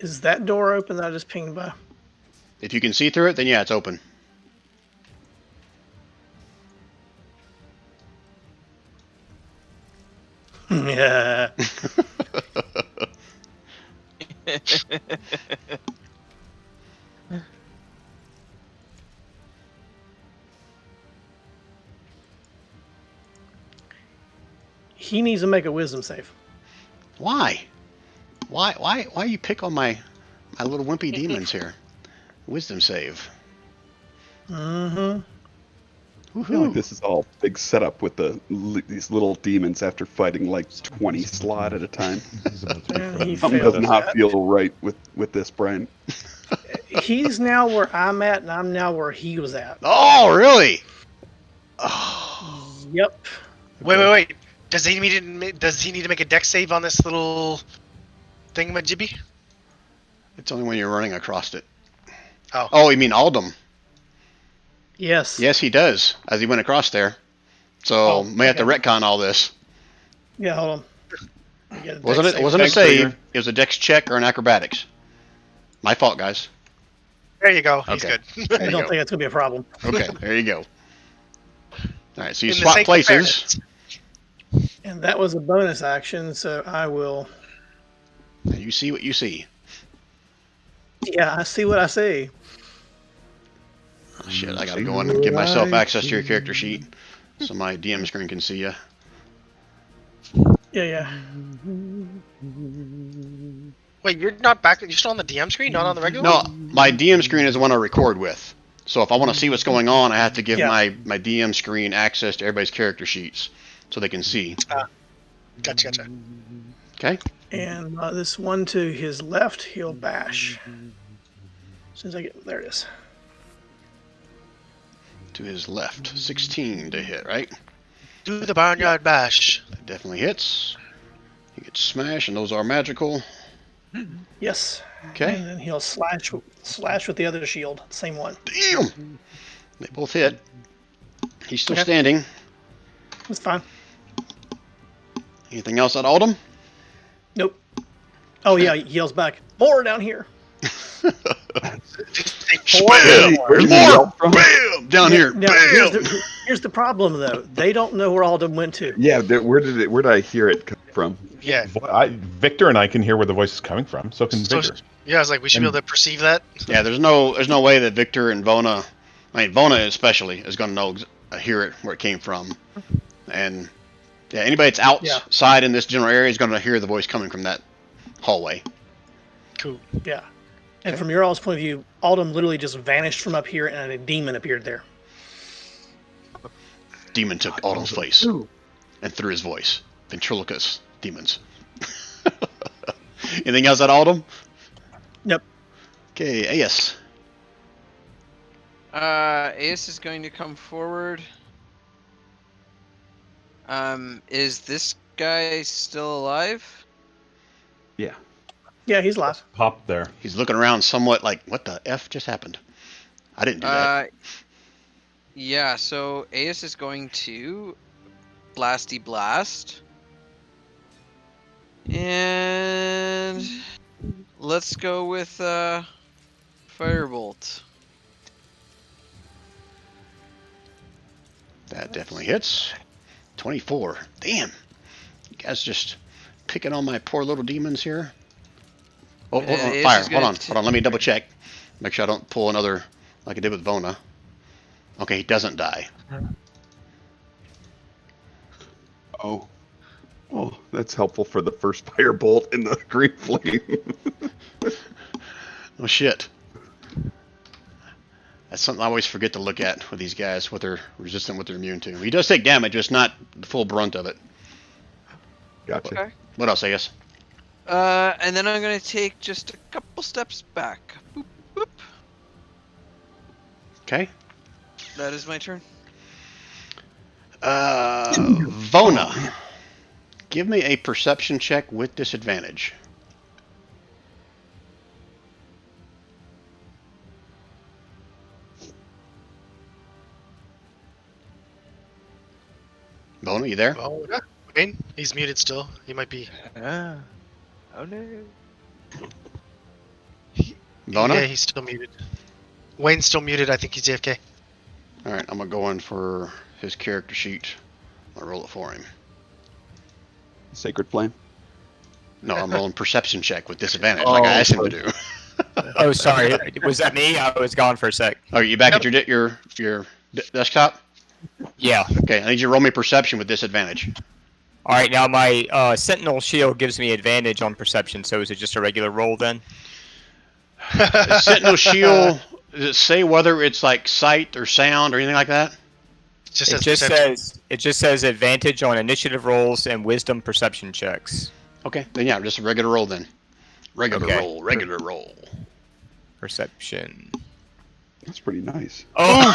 Is that door open that I just pinged by? If you can see through it, then yeah, it's open. Yeah. He needs to make a wisdom save. Why? Why you pick on my little wimpy demons here? Wisdom save. Mm-hmm. I feel like this is all big setup with these little demons after fighting like 20 slot at a time. He's about to be Yeah, he friends. Something failed does not that. feel right with this, Brian. He's now where I'm at, and I'm now where he was at. Oh, really? Oh. Yep. Wait. Does he need to make a deck save on this little thingamajibby? It's only when you're running across it. Oh. Oh, you mean Aldum? Yes. Yes, he does, as he went across there. So Oh, may have to okay. retcon all this. Yeah, hold on. I got a Wasn't dex it? save. Wasn't a Dex save. trigger. It was a dex check or an acrobatics. My fault, guys. There you go. He's Okay. good. I don't think that's gonna be a problem. Okay, there you go. All right, so you In the swap sake of places. fairness. And that was a bonus action, so I will. And you see what you see. Yeah, I see what I see. Oh, shit, I gotta go in and give myself access to your character sheet so my DM screen can see you. Yeah. Wait, you're not back. You're still on the DM screen, not on the regular? No, my DM screen is the one I record with. So if I want to see what's going on, I have to give Yeah. my DM screen access to everybody's character sheets so they can see. Gotcha. Okay? And this one to his left, he'll bash. As soon as I get there, it is. To his left. 16 to hit, right? Do the barnyard bash. That definitely hits. He gets smashed, and those are magical. Yes. Okay. And then he'll slash with the other shield, same one. Damn! They both hit. He's still Okay. standing. That's fine. Anything else at Autumn? Nope. Oh yeah, he yells back. More down here. Spam! Where's the More! yelp from? Bam! Down here. Now, Bam! here's the problem though. They don't know where Alden went to. Yeah, where did I hear it come from? Yeah. Victor and I can hear where the voice is coming from. So can So- Victor. Yeah, I was like, we should be able to perceive that. Yeah, there's no way that Victor and Vona, I mean Vona especially, is gonna know hear it where it came from, and yeah, anybody that's outside in this general area is gonna hear the voice coming from that hallway. Cool. Yeah. And from your all's point of view, Alden literally just vanished from up here, and a demon appeared there. Demon took Autumn's place and threw his voice. Ventriloquist demons. Anything else at Autumn? Yep. Okay, Ace. Ace is going to come forward. Is this guy still alive? Yeah. Yeah, he's alive. Pop there. He's looking around somewhat like, what the F just happened? I didn't do that. Yeah, so Ace is going to Blasty Blast. And let's go with Firebolt. That definitely hits. 24. Damn. You guys just picking on my poor little demons here. Oh, Yeah, fire. Ace Hold is gonna on. Hold on. Let me double check. Make sure I don't pull another like I did with Vona. Okay, he doesn't die. Oh. Well, that's helpful for the first firebolt in the green flame. Oh, shit. That's something I always forget to look at with these guys, what they're resistant, what they're immune to. He does take damage, just not the full brunt of it. Gotcha. Okay. What else, I guess? And then I'm going to take just a couple steps back. Boop, boop. Okay. That is my turn. Vona. Give me a perception check with disadvantage. Vona, you there? Oh, yeah. Wayne, he's muted still. He might be. Oh no. Vona? Yeah, he's still muted. Wayne's still muted. I think he's AFK. Alright, I'm going to go in for his character sheet. I'm going to roll it for him. Sacred flame. No, I'm rolling perception check with disadvantage, like I asked him to do. Oh, sorry. Was that me? I was gone for a sec. Are you back at your desktop? Yeah. Okay, I need you to roll me perception with disadvantage. All right. Now my Sentinel shield gives me advantage on perception. So is it just a regular roll then? The Sentinel shield, does it say whether it's like sight or sound or anything like that? Just says It just says advantage on initiative rolls and wisdom perception checks. Okay, then yeah, just a regular roll then. Regular roll. Perception. That's pretty nice. Oh,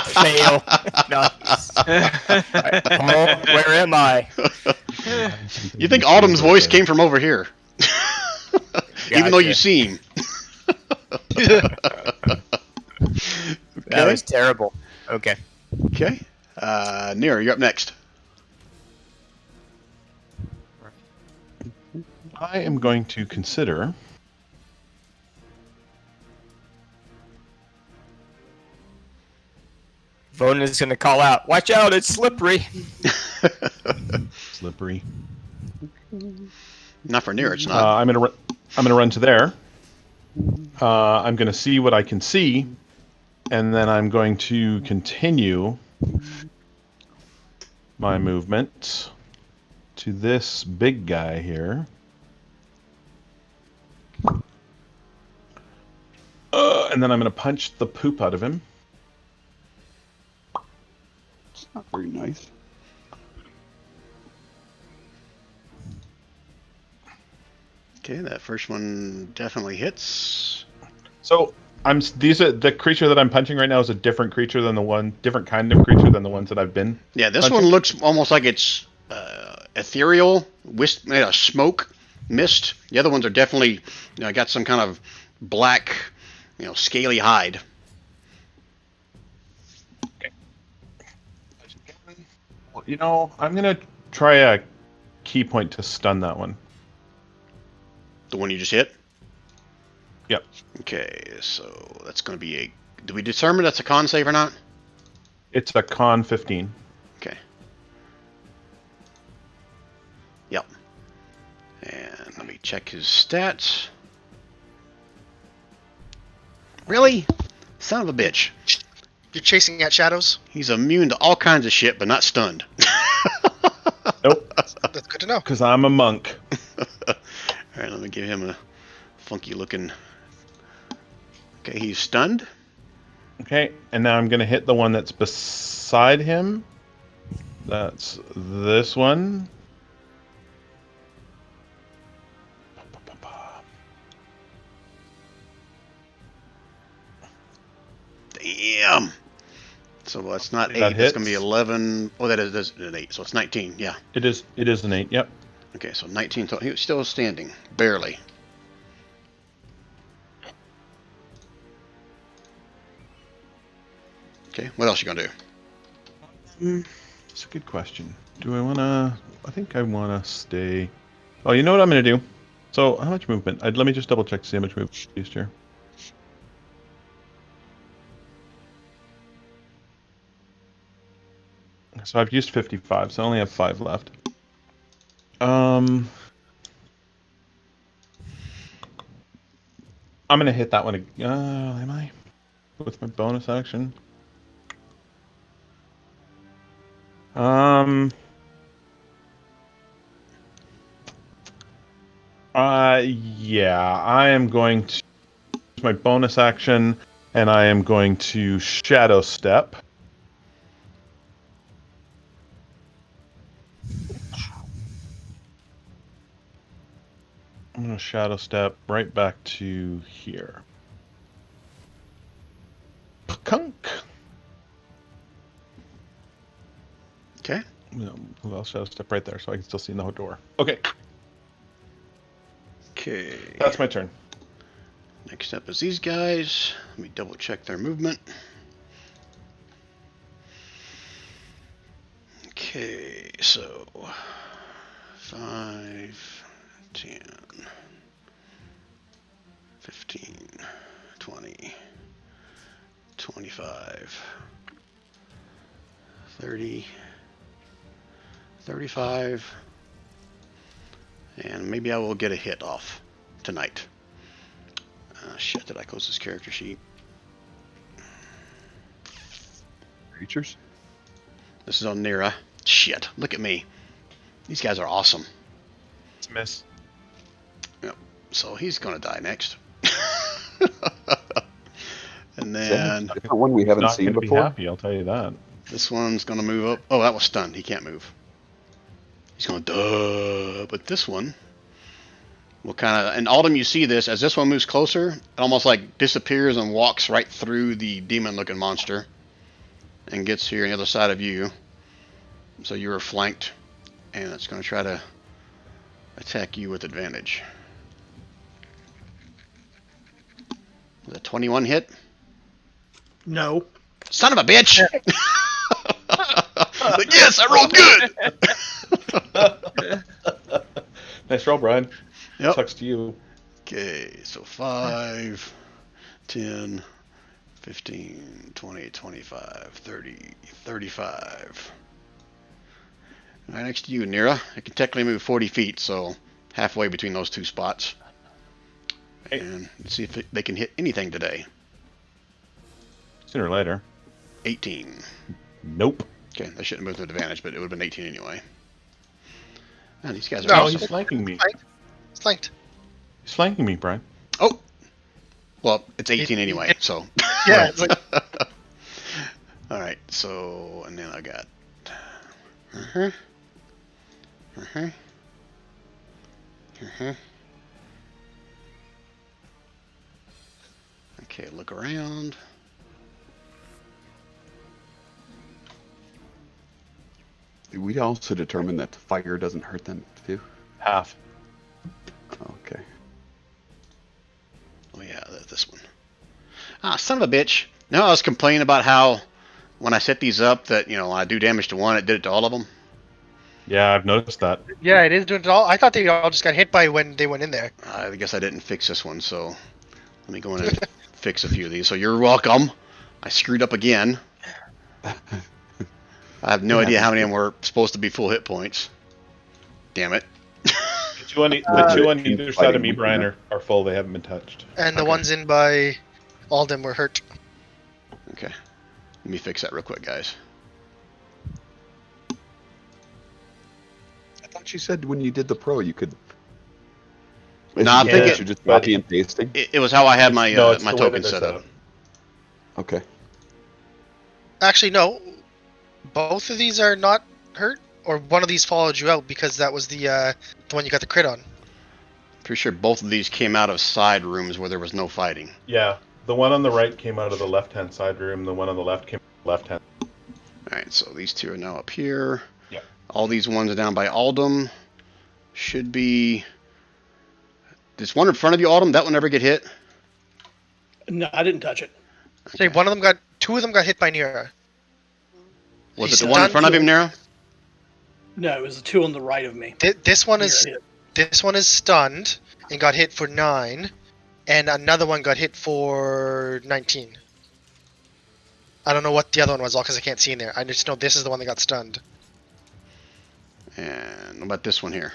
fail. Nice. Oh, where am I? You think Autumn's voice came from over here? Even though you Gotcha. see him. That was terrible. Okay. Okay. Nero, you're up next. I am going to consider. Vonan is going to call out, "Watch out! It's slippery." Slippery. Not for Nero, it's not. I'm gonna run to there. I'm gonna see what I can see, and then I'm going to continue my movement to this big guy here. And then I'm gonna punch the poop out of him. It's not very nice. Okay, that first one definitely hits. So these are the creature that I'm punching right now is a different creature than different kind of creature than the ones that I've been. Yeah, this punching. one looks almost like it's ethereal, made of smoke, mist. The other ones are definitely got some kind of black, scaly hide. Okay. I'm gonna try a key point to stun that one. The one you just hit? Yep. Okay, so that's going to be a... Do we determine that's a con save or not? It's a con 15. Okay. Yep. And let me check his stats. Really? Son of a bitch. You're chasing at shadows? He's immune to all kinds of shit, but not stunned. Nope. That's good to know. Because I'm a monk. Alright, let me give him a funky looking... Okay, he's stunned. Okay, and now I'm going to hit the one that's beside him. That's this one. Damn! So that's not 8, That that's going to be hits. 11... Oh, that's an 8, so it's 19, yeah. It is an 8, yep. Okay, so 19, he was still standing, barely. Okay, what else you gonna do? That's a good question. Do I want to... I think I want to stay... Oh, you know what I'm going to do? So, how much movement? Let me just double check to see how much movement I used here. So I've used 55, so I only have 5 left. I'm going to hit that one. Am I? With my bonus action? Yeah, I am going to use my bonus action, and I am going to Shadow Step. I'm going to Shadow Step right back to here. Kunk. Okay. I'll Shadow Step right there so I can still see in the door. Okay. Okay. That's my turn. Next up is these guys. Let me double check their movement. Okay, so 5, 10, 15, 20, 25, 30, 35, and maybe I will get a hit off tonight. Shit, did I close this character sheet? Creatures? This is on Nira. Shit, look at me. These guys are awesome. It's a miss. Yep. So he's gonna die next. And Is that then a different one we haven't Not seen going to be before? happy, I'll tell you that. this one's gonna move up. Oh, that was stunned. He can't move. He's going duh. But this one will kind of. In Autumn, you see this as this one moves closer. It almost like disappears and walks right through the demon-looking monster, and gets here on the other side of you. So you are flanked, and it's going to try to attack you with advantage. Was a 21 hit? No. Son of a bitch! Like, yes, I rolled good! Nice roll, Brian. Yep. Sucks to you. Okay, so 5, 10, 15, 20, 25, 30, 35. Right next to you, Nira. I can technically move 40 feet, so halfway between those two spots. Hey. And see if they can hit anything today. Sooner or later. 18. Nope. Okay, I shouldn't have moved with advantage, but it would have been 18 anyway. Man, these guys are No, awesome. he's flanking me. It's flanked. He's flanking me, Brian. Oh! Well, it's 18 anyway, so. Yeah, it's like, Alright, so, and then I got. Okay, look around. We also determined that fire doesn't hurt them too. Half. Okay. Oh yeah, this one. Ah, son of a bitch. No, I was complaining about how when I set these up that, you know, when I do damage to one, it did it to all of them. Yeah, I've noticed that. yeah, it is doing it all. I thought they all just got hit by when they went in there. I guess I didn't fix this one, so let me go in and fix a few of these. So you're welcome. I screwed up again. I have no idea how many of them were supposed to be full hit points. Damn it. The two on either side of me, Brian, are full. They haven't been touched. And the Okay. ones in by Alden were hurt. Okay. Let me fix that real quick, guys. I thought you said when you did the pro you could. No, I think you just copy and pasting. It was how I had my No, it's my the way token that set they're up. Okay. Actually, no. Both of these are not hurt, or one of these followed you out because that was the one you got the crit on. Pretty sure both of these came out of side rooms where there was no fighting. Yeah, the one on the right came out of the left-hand side room. The one on the left came out of the left-hand. Alright, so these two are now up here. Yeah. All these ones are down by Aldum. Should be... This one in front of you, Aldum, that one never get hit? No, I didn't touch it. Say two of them got hit by Nira. Was He's it the one in done front of him, Nero? No, it was the two on the right of me. This one Nira is hit. this one is stunned and got hit for 9, and another one got hit for 19. I don't know what the other one was, all because I can't see in there. I just know this is the one that got stunned. And what about this one here?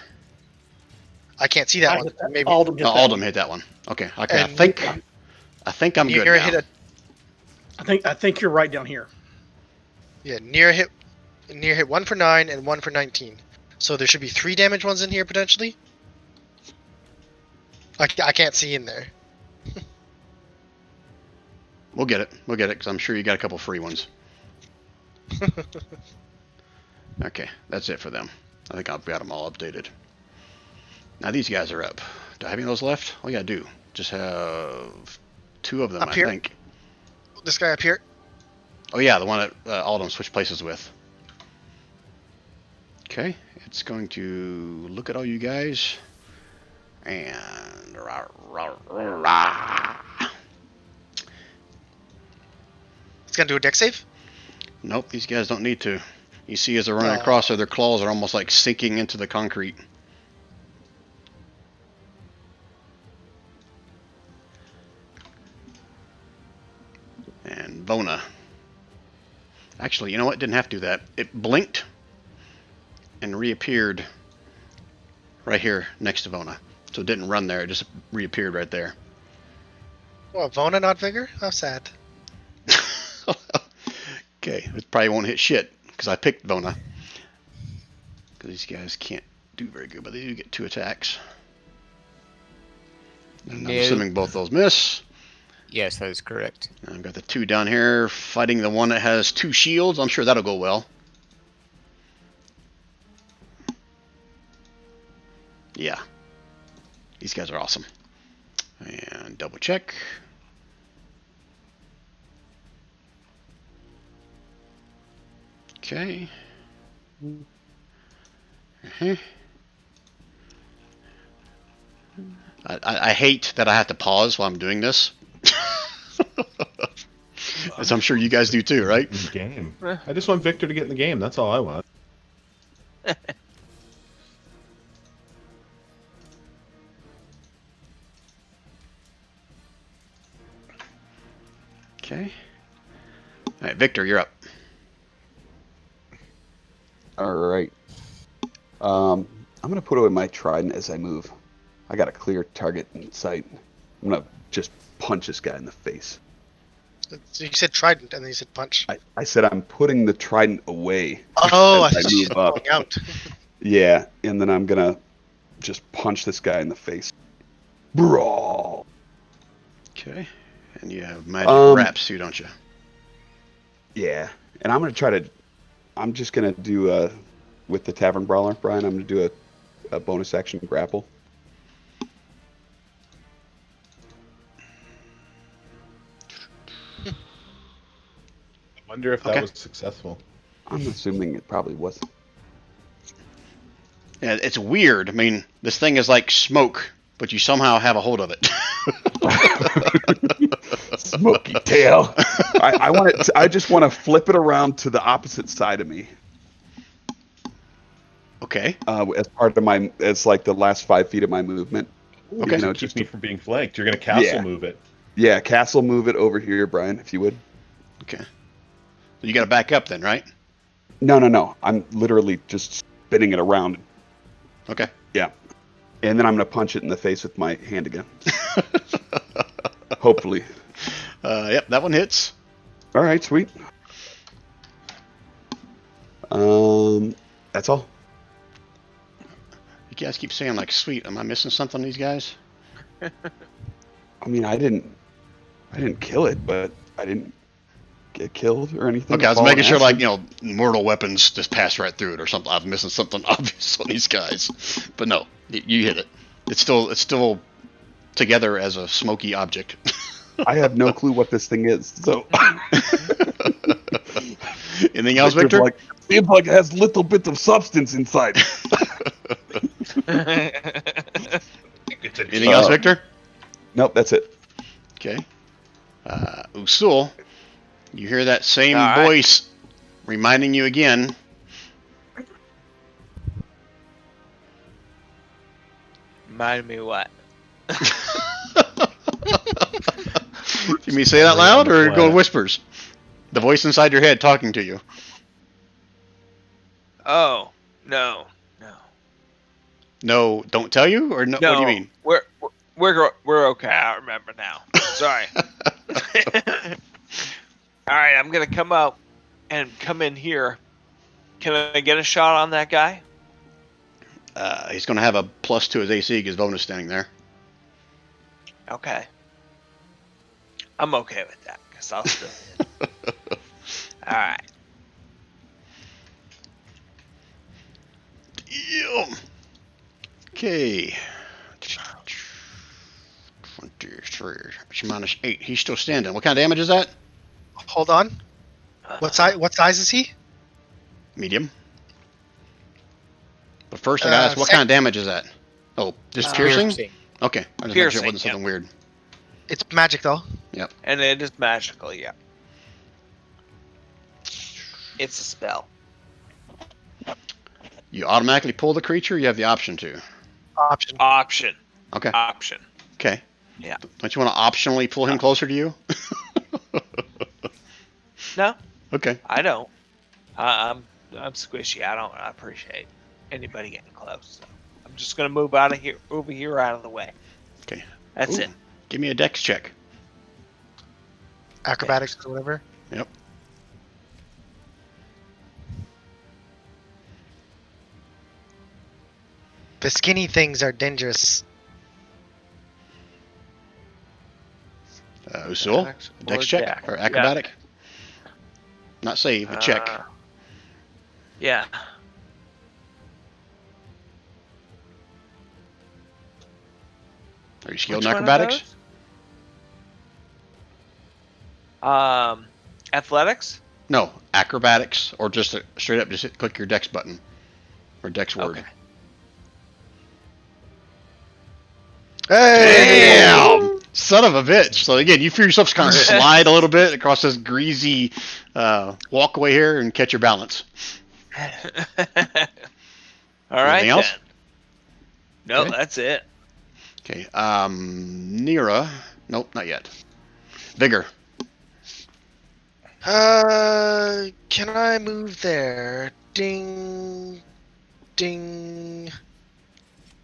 I can't see that I one. hit that. Maybe Alden hit Oh, that Aldum one. hit that one. Okay, I And think I'm good Nira now. hit I think you're right down here. Nira hit 1 for 9 and 1 for 19. So there should be 3 damage ones in here potentially. I can't see in there. We'll get it, because I'm sure you got a couple free ones. Okay, that's it for them. I think I've got them all updated. Now these guys are up. Do I have any of those left? Oh yeah, I do. Just have 2 of them, Up I here? think. This guy up here. Oh yeah, the one that Aldum switched places with. Okay, it's going to look at all you guys. And... It's gonna do a deck save. Nope, these guys don't need to. You see as they're running across there, their claws are almost like sinking into the concrete. And Vona. Actually, you know what? It didn't have to do that. It blinked and reappeared right here next to Vona. So it didn't run there, it just reappeared right there. Oh, Vona not Vigor? How sad. Okay, it probably won't hit shit because I picked Vona. Because these guys can't do very good, but they do get 2 attacks. And I'm assuming both those miss. Yes, that is correct. And I've got the 2 down here fighting the one that has 2 shields. I'm sure that'll go well. Yeah. These guys are awesome. And double check. Okay. I hate that I have to pause while I'm doing this. As I'm sure you guys do too, right? Game. I just want Victor to get in the game. That's all I want. Okay. All right, Victor, you're up. All right. I'm gonna put away my trident as I move. I got a clear target in sight. I'm gonna just punch this guy in the face. So you said trident, and then you said punch. I said I'm putting the trident away. Oh, I as thought you move said up. going out. Yeah, and then I'm gonna just punch this guy in the face. Brawl. Okay. And you have magic wraps too, don't you? Yeah, and I'm just gonna do with the Tavern Brawler, Brian. I'm gonna do a bonus action grapple. I wonder if that Okay. was successful. I'm assuming it probably was. Yeah, it's weird. I mean, this thing is like smoke, but you somehow have a hold of it. Smoky tail. I want it. I just want to flip it around to the opposite side of me. Okay. As part of my, it's like the last 5 feet of my movement. Okay. You know, keep me from being flanked. You're gonna castle move it. Yeah, castle move it over here, Brian, if you would. Okay. So you got to back up then, right? No. I'm literally just spinning it around. Okay. Yeah. And then I'm going to punch it in the face with my hand again. Hopefully. Yep, that one hits. All right, sweet. That's all. You guys keep saying like sweet. Am I missing something, these guys? I mean, I didn't kill it, but I didn't get killed or anything. Okay, I was Fall making in sure acid. like, you know, mortal weapons just pass right through it or something. I'm missing something obvious on these guys. But no, you hit it. It's still together as a smoky object. I have no clue what this thing is. So Anything else, Victor's Victor? like, seems like it has little bits of substance inside. Anything else, Victor? Nope, that's it. Okay. Usul, you hear that same All right. voice reminding you again. Remind me what? You mean say it out loud or go in whispers? The voice inside your head talking to you. Oh, no. No, don't tell you, or no? What do you mean? We're okay. I remember now. Sorry. All right, I'm gonna come out and come in here. Can I get a shot on that guy? He's going to have a +2 to his AC because Vona's standing there. Okay. I'm okay with that because I'll still hit. All right. Damn. Okay. 23. It's -8. He's still standing. What kind of damage is that? Hold on. What size is he? Medium. But first, I gotta ask, what kind of damage is that? Oh, just piercing? Okay. I just make sure it wasn't something weird. It's magic though. And it is magical, yeah. It's a spell. You automatically pull the creature, or you have the option to? Option. Okay. Option. Okay. Yeah. Don't you want to optionally pull him closer to you? No, Okay. I don't. I'm squishy. I don't appreciate anybody getting close. So I'm just gonna move out of here, over here, out of the way. Okay. That's Ooh. it. Give me a dex check. Acrobatics or whatever. Yep. The skinny things are dangerous. Usul? Dex A dex or check? dex. Or acrobatic? Not save, a check. Yeah. Are you skilled Which in one of acrobatics? those? Athletics. No, acrobatics, or just straight up just click your dex button. Or dex word. Okay. Hey! Damn! Son of a bitch. So again, you feel yourself just kind of slide a little bit across this greasy walkway here and catch your balance. All right, Anything else? then. No, Okay. that's it. Okay. Nira. Nope, not yet. Vigor. Can I move there? Ding, ding.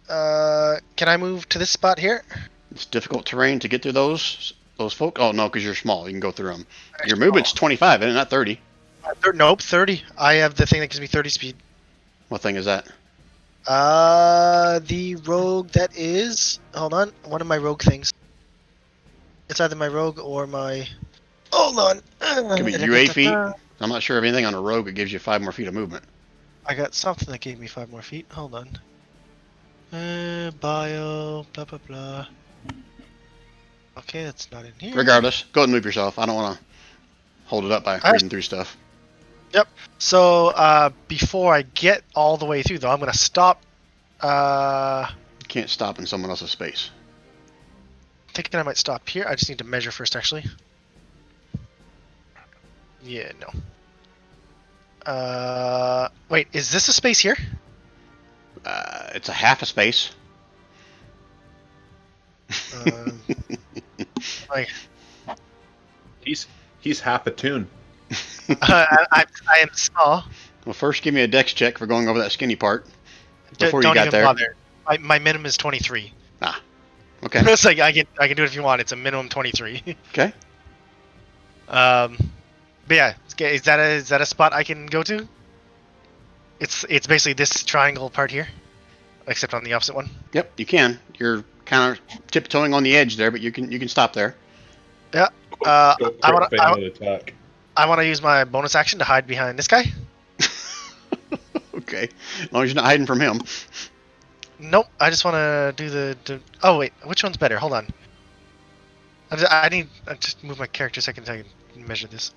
Can I move to this spot here? It's difficult terrain to get through those folk. Oh no, because you're small. You can go through them. Your movement's 25, isn't it? Not 30. Nope, 30. I have the thing that gives me 30 speed. What thing is that? The rogue that is. Hold on, one of my rogue things. It's either my rogue or my. Hold on. Could be UA feet. I'm not sure of anything on a rogue that gives you 5 more feet of movement. I got something that gave me 5 more feet. Hold on. Bio, blah blah blah. Okay, that's not in here. Regardless, go ahead and move yourself. I don't want to hold it up by reading through stuff. So, before I get all the way through, though, I'm gonna stop. You can't stop in someone else's space. Thinking I might stop here. I just need to measure first, actually. Yeah, no. Wait, is this a space here? It's a half a space. Like, He's half a tune. I am small. Well, first give me a dex check for going over that skinny part before Don't you got even there. bother. My minimum is 23. Okay. It's like I can do it if you want. It's a minimum 23. Okay. But yeah, is that a spot I can go to? It's basically this triangle part here, except on the opposite one. Yep, you can. You're kind of tiptoeing on the edge there, but you can stop there. Yeah. Go I want crit fail and attack. to use my bonus action to hide behind this guy. Okay. As long as you're not hiding from him. Nope. I just want to do the. Oh wait, which one's better? Hold on. I just move my character a second so I can measure this.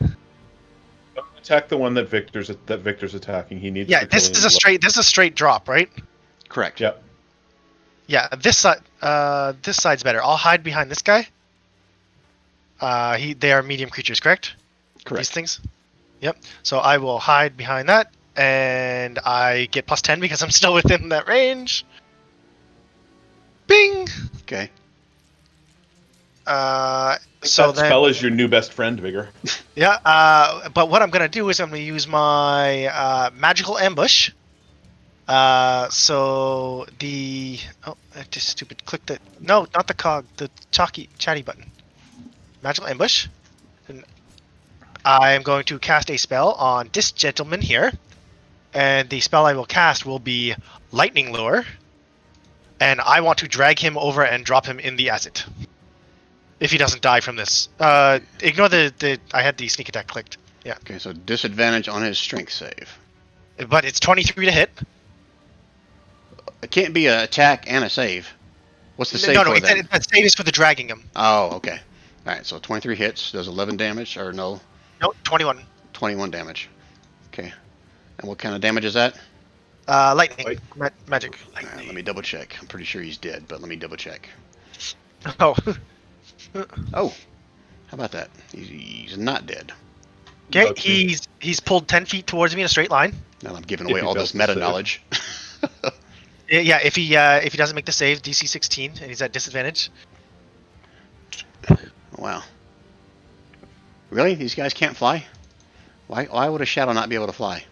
Don't attack the one that Victor's attacking. He needs. Yeah, to this kill is him. a straight drop, right? Correct. Yep. Yeah, this side's better. I'll hide behind this guy. They are medium creatures, correct? Correct. These things. Yep. So I will hide behind that, and I get plus 10 because I'm still within that range. Bing. Okay. So that then, spell is your new best friend, Vigor. yeah. But what I'm gonna do is I'm gonna use my magical ambush. So the I just stupid clicked it. No, not the cog. The chatty button. Magical ambush. And I am going to cast a spell on this gentleman here, and the spell I will cast will be Lightning Lure, and I want to drag him over and drop him in the acid. If he doesn't die from this, ignore the I had the sneak attack clicked. Yeah, Okay, so disadvantage on his strength save. but it's 23 to hit. It can't be an attack and a save. What's the save No, for then? the save is for the dragging him. Oh, okay. All right, so 23 hits, does 11 damage, or no, No, 21. 21 damage. Okay. And what kind of damage is that? Lightning, magic. All right, let me double check. I'm pretty sure he's dead, but let me double check. Oh, Oh, how about that? He's not dead. okay. Okay. He's pulled 10 feet towards me in a straight line. Now I'm giving If away he all this fails to meta save. knowledge. Yeah, if he doesn't make the save, DC 16, and he's at disadvantage. Wow. Really? These guys can't fly? Why would a shadow not be able to fly?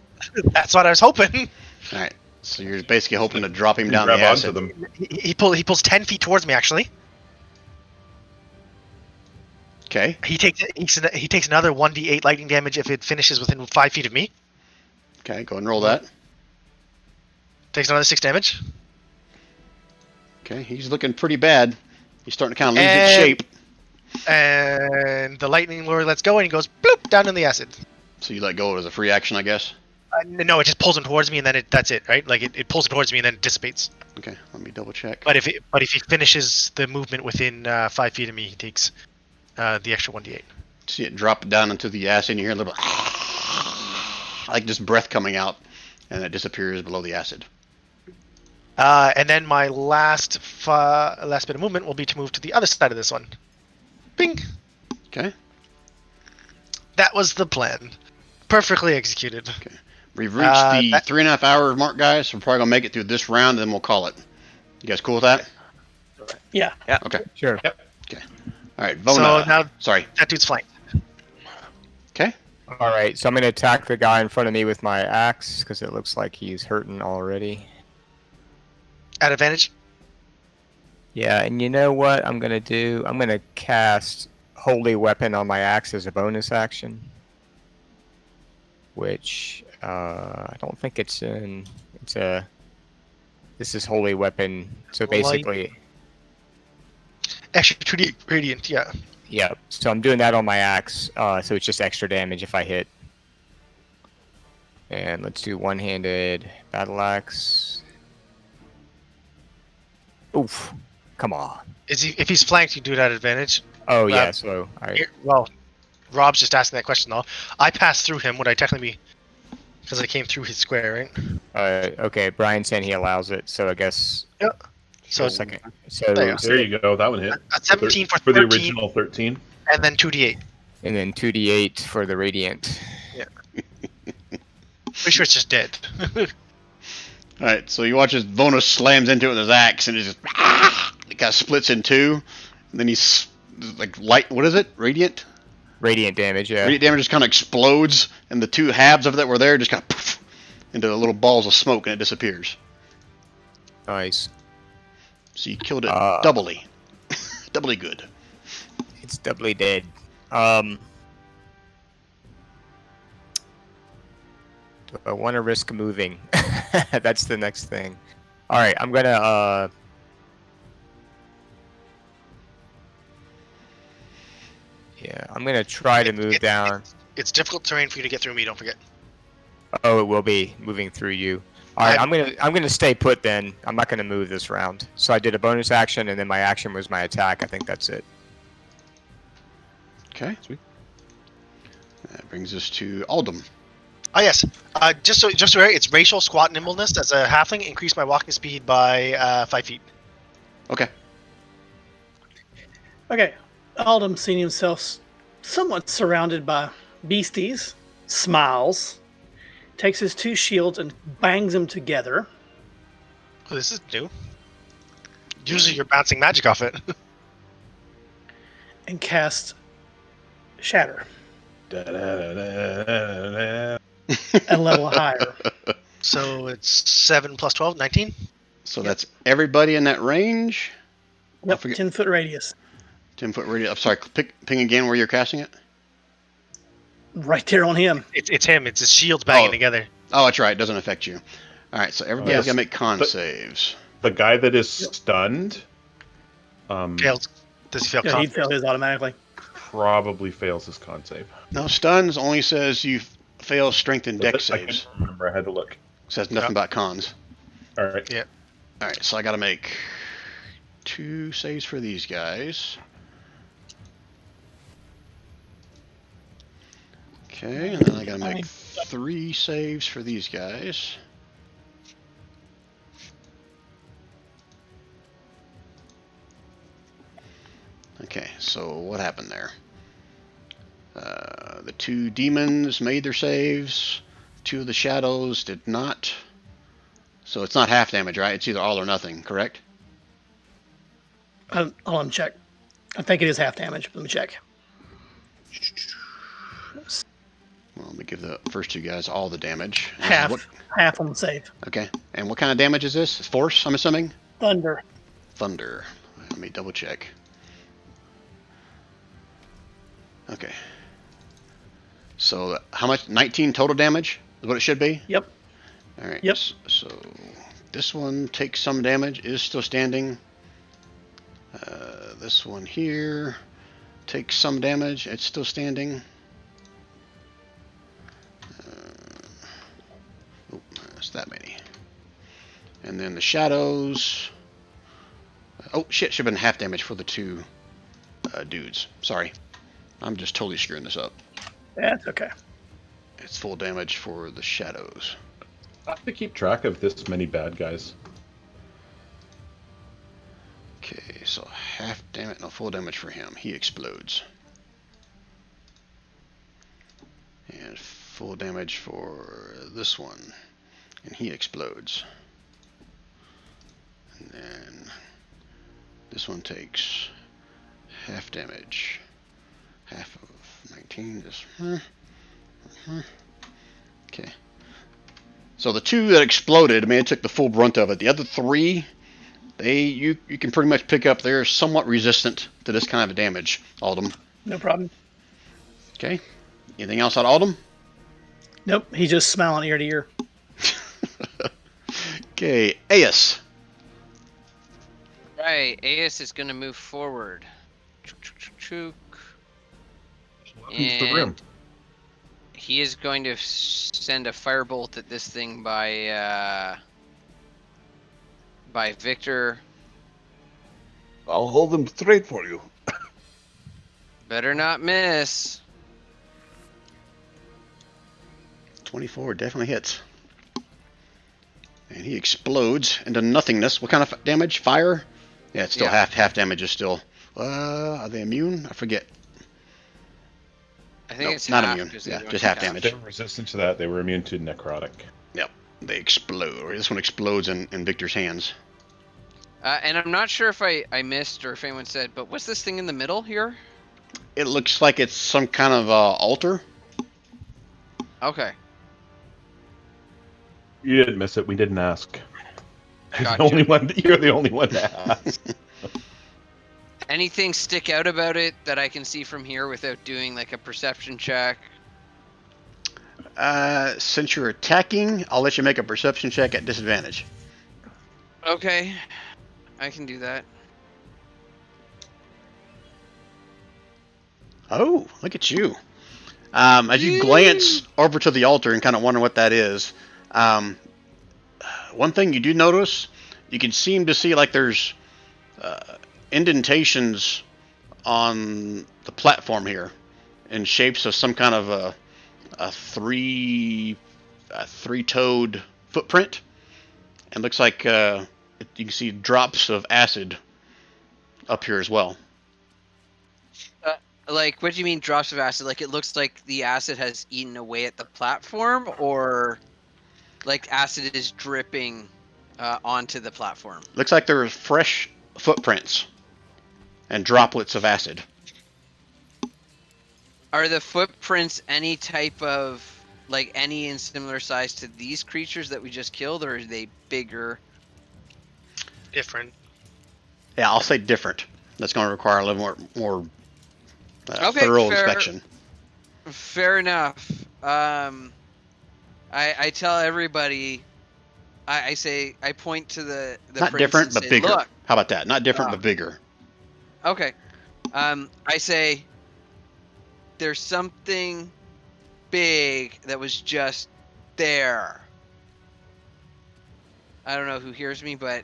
That's what I was hoping. All right. So you're basically hoping to drop him You down the grab onto acid. them. He pulls 10 feet towards me. Actually, Okay. he takes another 1d8 lightning damage if it finishes within 5 feet of me. Okay. Go and roll that. Takes another 6 damage. Okay. He's looking pretty bad. He's starting to kind of lose And- its shape. And the lightning lure lets go, and he goes bloop down in the acid. So you let go as a free action, I guess. No, it just pulls him towards me, and then that's it, right? Like it pulls him towards me, and then it dissipates. Okay. Let me double check. But if he finishes the movement within 5 feet of me, he takes the extra 1d8. See it drop down into the acid, and you hear a little bit like just breath coming out, and it disappears below the acid. And then my last bit of movement will be to move to the other side of this one. Bing. Okay. That was the plan. Perfectly executed. Okay. We've reached the 3.5 hour mark, guys. We're probably gonna make it through this round, and then we'll call it. You guys cool with that? Yeah. Okay. Sure. Yep. All right. So Vona. now Sorry. that dude's flanked. Okay. All right, so I'm going to attack the guy in front of me with my axe because it looks like he's hurting already. At advantage. Yeah, and you know what I'm going to do? I'm going to cast Holy Weapon on my axe as a bonus action. Which, I don't think it's in... This is Holy Weapon, so basically... Extra 2d radiant, yeah. Yeah, so I'm doing that on my axe, so it's just extra damage if I hit. And let's do one-handed battle axe. Oof, come on. If he's flanked, you do it at advantage. Oh, yeah, so... Well, Rob's just asking that question, though. I passed through him. Would I technically be... Because I came through his square, right? Okay, Brian's saying he allows it, so I guess... Yep. So second. So There you go. That one hit. A 17 for the 13. original 13. And then 2d8. And then 2d8 for the radiant. Yeah. Pretty sure it's just dead. All right. So you watch as Vona slams into it with his axe, and it just it kind of splits in two. And then he's like light. What is it? Radiant. Radiant damage, yeah. Radiant damage just kind of explodes, and the two halves of it that were there just kind of poof into the little balls of smoke, and it disappears. Nice. So you killed it doubly. Doubly good. It's doubly dead. Do I want to risk moving? That's the next thing. Alright, I'm gonna, yeah, I'm gonna try to move down. It's difficult terrain for you to get through me, don't forget. Oh, it will be moving through you. All right, I'm gonna stay put then. I'm not gonna move this round. So I did a bonus action, and then my action was my attack. I think that's it. Okay. Sweet. That brings us to Aldum. Oh yes. Just so it's racial squat nimbleness as a halfling. Increase my walking speed by 5 feet. Okay. Okay. Aldum, seeing himself somewhat surrounded by beasties, smiles, takes his two shields and bangs them together. Oh, this is new. Usually you're bouncing magic off it. And casts Shatter. Da-da-da-da-da-da. A level higher. So it's 7 plus 12, 19? So that's everybody in that range? Yep, 10-foot radius. 10-foot radius. I'm sorry, ping again where you're casting it? Right there on him. It's him. It's his shields banging together. Oh, that's right. It doesn't affect you. All right, so everybody's got to make con saves. The guy that is stunned Fails. Does he fail Yeah, con? he'd fail his automatically. probably fails his con save. No, stuns only says you fail strength and dex I saves. can't remember. I had to look. Says nothing about cons. All right. Yeah. All right, so I got to make 2 saves for these guys. Okay, and then I got to make 3 saves for these guys. Okay, so what happened there? The 2 demons made their saves. 2 of the shadows did not. So it's not half damage, right? It's either all or nothing, correct? I'll let him check. I think it is half damage. Let me check. Well, let me give the first 2 guys all the damage. Half on the save. Okay, and what kind of damage is this? Force, I'm assuming? Thunder. Thunder. Let me double check. Okay. So how much? 19 total damage is what it should be? Yep. All right. Yep. So this one takes some damage, is still standing. This one here takes some damage, it's still standing. That's that many. And then the shadows. Oh shit! Should have been half damage for the 2 dudes. Sorry, I'm just totally screwing this up. That's okay. It's full damage for the shadows. I have to keep track of this many bad guys. So half damage, no, full damage for him. He explodes. And full damage for this one. And he explodes. And then this one takes half damage. Half of 19. Just. Okay. So the two that exploded, I mean, it took the full brunt of it. The other three, you can pretty much pick up. They're somewhat resistant to this kind of damage, Aldum. No problem. Okay. Anything else on Aldum? Nope. He's just smiling ear to ear. Okay, Aeus. Right, Aeus is going to move forward. Chook. Welcome to the room. He is going to send a firebolt at this thing by Victor. I'll hold them straight for you. Better not miss. 24 definitely hits. And he explodes into nothingness. What kind of damage? Fire? Yeah, it's still half damage is still. Are they immune? I forget. I think Nope, it's not half, immune. 'cause Yeah, they just don't half count. damage. They were resistant to that. They were immune to necrotic. Yep, they explode. This one explodes in Victor's hands. And I'm not sure if I missed or if anyone said, but what's this thing in the middle here? It looks like it's some kind of altar. Okay. You didn't miss it. We didn't ask. You're Gotcha. the only one. You're the only one to ask. Anything stick out about it that I can see from here without doing like a perception check? Since you're attacking, I'll let you make a perception check at disadvantage. Okay. I can do that. Oh, look at you. As you glance over to the altar and kind of wonder what that is, one thing you do notice, you can seem to see like there's indentations on the platform here in shapes of some kind of a three-toed footprint. And looks like you can see drops of acid up here as well. Like, what do you mean drops of acid? Like, it looks like the acid has eaten away at the platform, or like acid is dripping onto the platform? Looks like there are fresh footprints and droplets of acid. Are the footprints any type of, like, any in similar size to these creatures that we just killed, or are they bigger? Different. Yeah, I'll say different. That's going to require a little more Okay, thorough fair. inspection. Fair enough. I tell everybody, I say, I point to the Not prints different, and but say, bigger. Look. How about that? Not different, Ah. but bigger. Okay. I say, there's something big that was just there. I don't know who hears me, but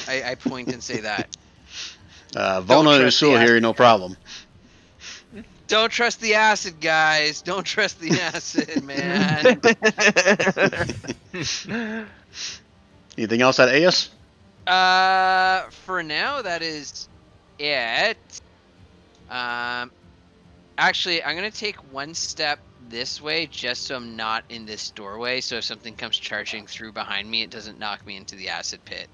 I point and say that. Vona and trust Usul the here, acid no problem. Don't trust the acid, guys. Don't trust the acid, man. Anything else at Aeus? For now, that is it. Actually, I'm gonna take one step this way just so I'm not in this doorway. So if something comes charging through behind me, it doesn't knock me into the acid pit.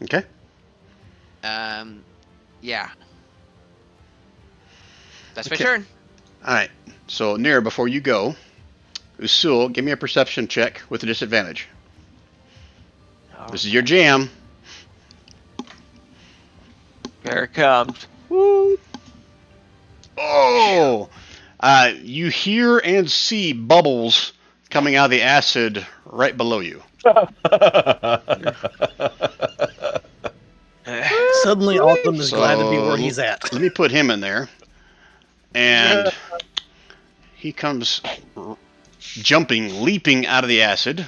Okay. Yeah. That's Okay. my turn. All right. So, Nir, before you go, Usul, give me a perception check with a disadvantage. This is your jam. Here it comes. Oh! You hear and see bubbles coming out of the acid right below you. Suddenly, Autumn is So, glad to be where he's at. Let me put him in there. And he comes jumping, leaping out of the acid.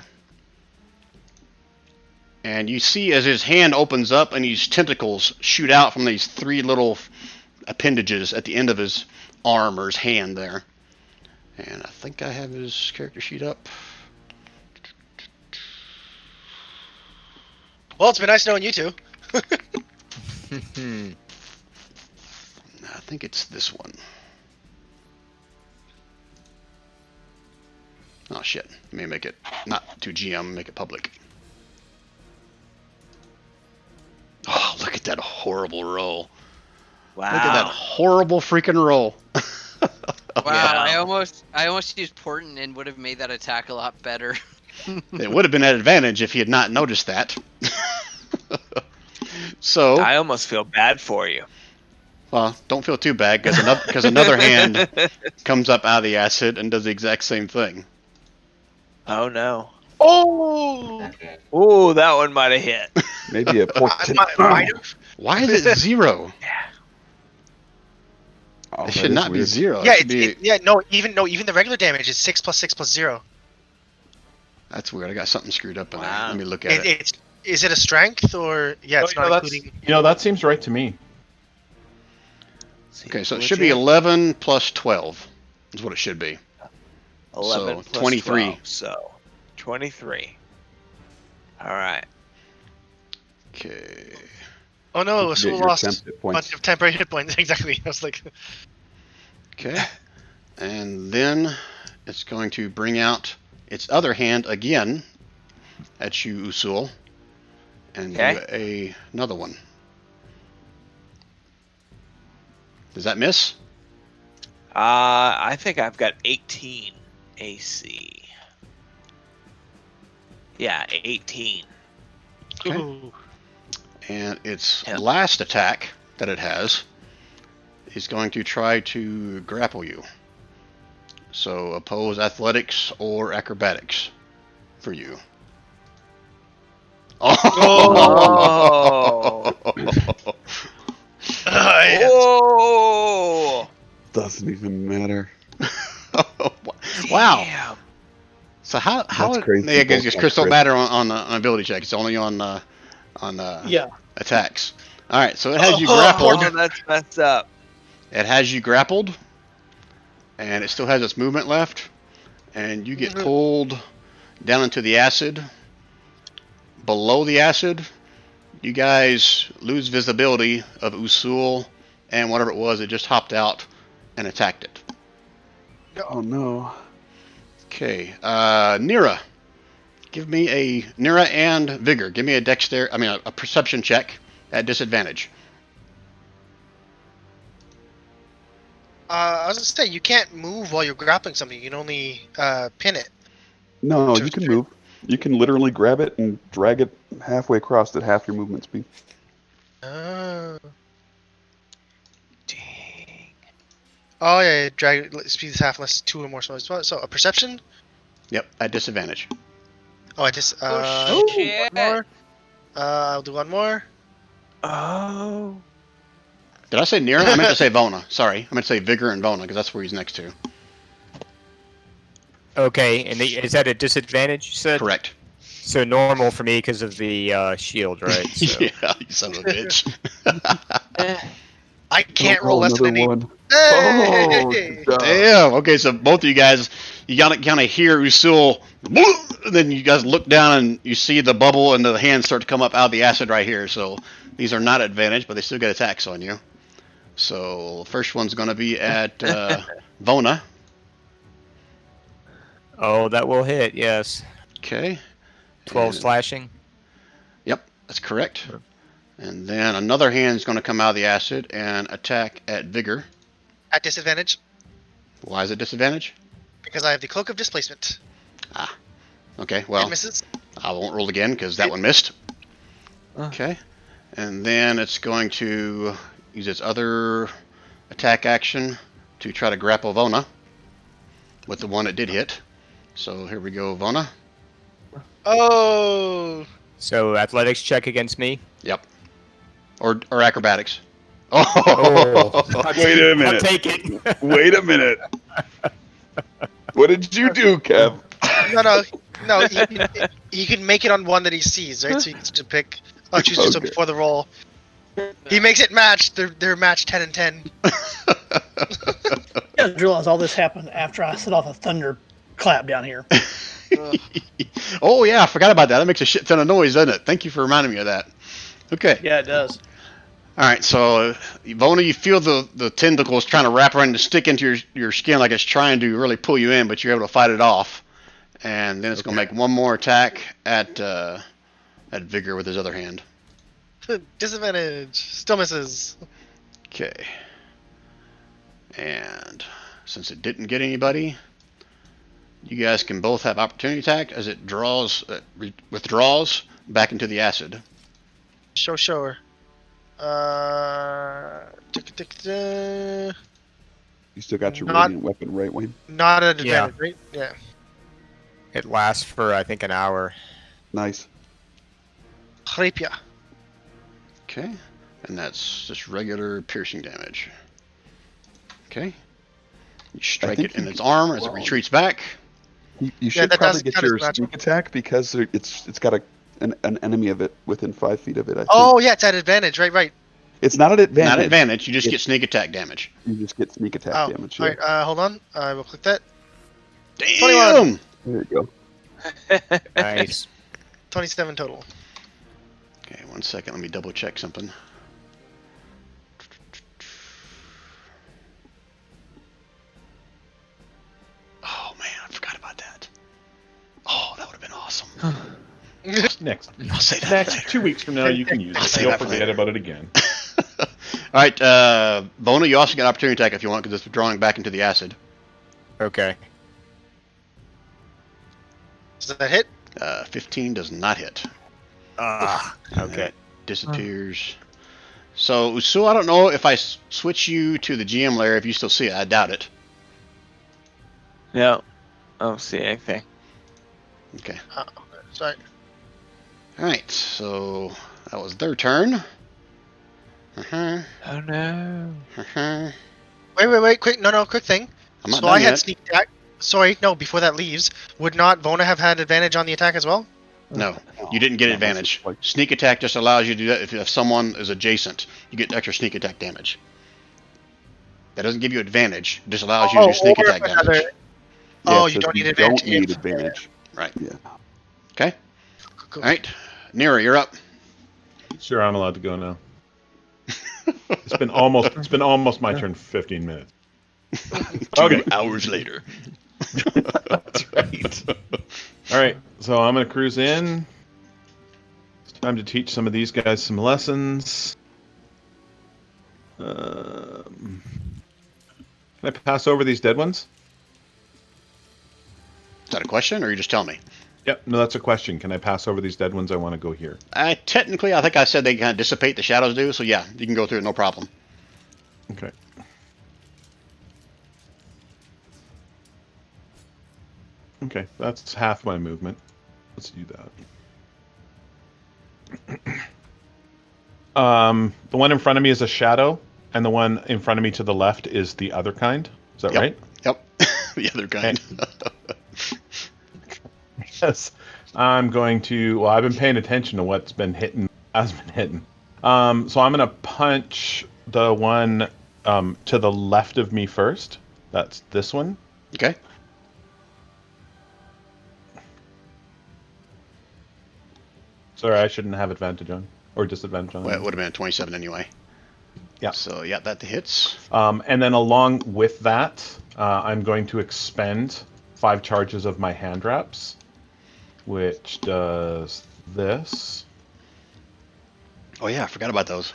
And you see as his hand opens up and these tentacles shoot out from these three little appendages at the end of his arm or his hand there. And I think I have his character sheet up. Well, it's been nice knowing you two. I think it's this one. Oh shit. Let me make it not to GM, make it public. Oh, look at that horrible roll. Wow. Look at that horrible freaking roll. Wow, Yeah. I almost used Portent and would have made that attack a lot better. It would have been an advantage if he had not noticed that. So, I almost feel bad for you. well, don't feel too bad because another hand comes up out of the acid and does the exact same thing. Oh no. Oh! Ooh, that one might have hit. Maybe a pork. Might have. Why is it 0? Oh, It that should is not be weird. 0. Yeah, It should be, even the regular damage is 6 + 6 + 0. that's weird. I got something screwed up in there. Wow. Let me look at it. Is it a strength or it's Oh, not that's, including? that seems right to me. Okay, so it should be 11 plus 12 is what it should be. 11 so plus 23. 12, so 23. All right. Okay. Oh no, You Usul get your lost temp hit a points. bunch of temporary hit points. Exactly. I was like, Okay. And then it's going to bring out its other hand again at you, Usul, and do another one. Does that miss? I think I've got 18 AC. Yeah, 18. Okay. ooh. And its Yep. last attack that it has is going to try to grapple you. So oppose athletics or acrobatics for you. Oh. Yeah. Oh. Doesn't even matter. Wow. Damn. So how That's crazy. Yeah, because Both crystal crit. matter on ability check. It's only on Yeah. attacks. All right, so it has you Oh, grappled. that's messed up. It has you grappled, and it still has its movement left, and you get pulled down into the acid. Below the acid, you guys lose visibility of Usul and whatever it was that just hopped out and attacked it. Oh no. Okay, Nira. Give me Nira and Vigor. Give me a perception check at disadvantage. I was gonna say you can't move while you're grappling something. You can only pin it. No, Sure, you can sure. move. You can literally grab it and drag it halfway across at half your movement speed. Oh. Dang. Oh yeah, drag speed is half unless 2 or more. So a perception. Yep, at disadvantage. Oh, I just. Oh, shit. One more. I'll do one more. Oh. Did I say Nira? I meant to say Vona. Sorry, I meant to say Vigor and Vona because that's where he's next to. Okay, and is that a disadvantage, you said? Correct. So normal for me because of the shield, right? So. Yeah, you son of a bitch. I can't Don't roll less than another an 8. one. Oh, Hey! God. Damn. Okay, so both of you guys, you gotta kind of hear Usul, and then you guys look down and you see the bubble and the hands start to come up out of the acid right here. So these are not advantage, but they still get attacks on you. So first one's going to be at Vona. Oh, that will hit, yes. Okay. 12 And- slashing. Yep, that's correct. And then another hand's going to come out of the acid and attack at Vigor. At disadvantage Why is it disadvantage? because I have the cloak of displacement. Okay, It well, misses. I won't roll again because that one missed. Okay. And then it's going to use its other attack action to try to grapple Vona with the one it did hit. So here we go, Vona. Oh. So athletics check against me. Yep. Or acrobatics. Oh. Wait a I'll minute. take it. Wait a minute. What did you do, Kev? No. He can make it on one that he sees, right? So he gets to pick. I'll choose just Okay. before the roll. He makes it match. They're matched 10 and 10. I just realized all this happened after I set off a thunder clap down here. Oh yeah, I forgot about that. That makes a shit ton of noise, doesn't it? Thank you for reminding me of that. Okay. Yeah, it does. right, so Vona, you feel the tentacles trying to wrap around and stick into your skin like it's trying to really pull you in, but you're able to fight it off. And then it's going to make one more attack at Vigor with his other hand. Disadvantage. Still misses. Okay. And since it didn't get anybody, you guys can both have opportunity attack as it withdraws back into the acid. Sure. You still got your Not- radiant weapon, right, Wayne? Not at Yeah. advantage, right? Yeah. It lasts for I think an hour. Nice. Rapier. Okay. And that's just regular piercing damage. Okay. You strike think it in you its can- arm as it well, retreats back. You should that probably does get count as your magic. sneak attack because it's got an enemy of it within 5 feet of it. I think. Oh yeah, it's at advantage. Right. It's not at advantage. Not advantage, you just It- get sneak attack damage. You just get sneak attack Oh, damage. all right. Hold on. I will click that. Damn! 21. There you go. Nice. 27 total. Okay, 1 second, let me double check something. Oh man, I forgot about that. Oh, that would have been awesome. Next I'll say that later. 2 weeks from now, you can use I'll it. say You'll that forget later. about it again. All right, Bona, you also get opportunity attack if you want because it's withdrawing back into the acid. Okay. Does that hit? 15 does not hit. Okay. Disappears. So, Usul, I don't know if I switch you to the GM layer if you still see it. I doubt it. No, I don't see anything. Okay. Sorry. All right, so that was their turn. Uh-huh. Oh no. Uh-huh. Wait. Quick. No. Quick thing. I'm not So done I had yet. sneak attack. Sorry. No. Before that leaves, would not Vona have had advantage on the attack as well? No, you didn't get No, advantage. that's like- Sneak attack just allows you to do that if someone is adjacent. You get extra sneak attack damage. That doesn't give you advantage. It just allows you to do sneak or attack if another- damage. Oh, it you says don't need advantage Don't need if- advantage. Right. Yeah. Okay. Cool. All right. Nira, you're up. Sure, I'm allowed to go now. It's been almost my turn for 15 minutes. Okay. 2 hours later. That's right. All right, so I'm gonna cruise in. It's time to teach some of these guys some lessons. Can I pass over these dead ones? Is that a question, or you just tell me? Yep. No, that's a question. Can I pass over these dead ones? I want to go here. Technically, I think I said they kind of dissipate, the shadows do, so yeah, you can go through it, no problem. Okay. Okay, that's half my movement. Let's do that. The one in front of me is a shadow, and the one in front of me to the left is the other kind. Is that Yep. right? Yep. The other kind. Yes. I'm going to. Well, I've been paying attention to what's been hitting. Has been hitting. So I'm going to punch the one to the left of me first. That's this one. Okay. Sorry, I shouldn't have advantage on or disadvantage on. Well, it would have been a 27 anyway. Yeah. So yeah, that hits. And then along with that, I'm going to expend 5 charges of my hand wraps, which does this. Oh yeah, I forgot about those.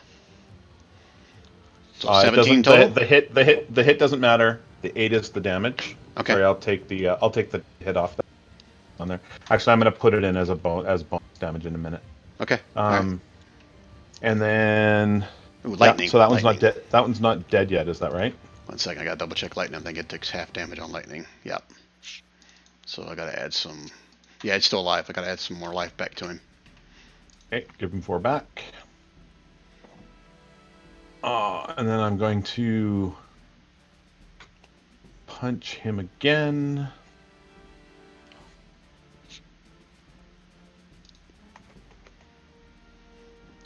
So It 17 doesn't- total. The hit doesn't matter. The 8 is the damage. Okay. Sorry, I'll take the hit off on there. Actually, I'm going to put it in as bonus damage in a minute. Okay. All right. And then Ooh, lightning. so that one's lightning. not dead. That one's not dead yet. Is that right? 1 second, I gotta double check lightning. I think it takes half damage on lightning. Yep. So I gotta add some. Yeah, it's still alive. I gotta add some more life back to him. Okay, give him 4 back. And then I'm going to punch him again.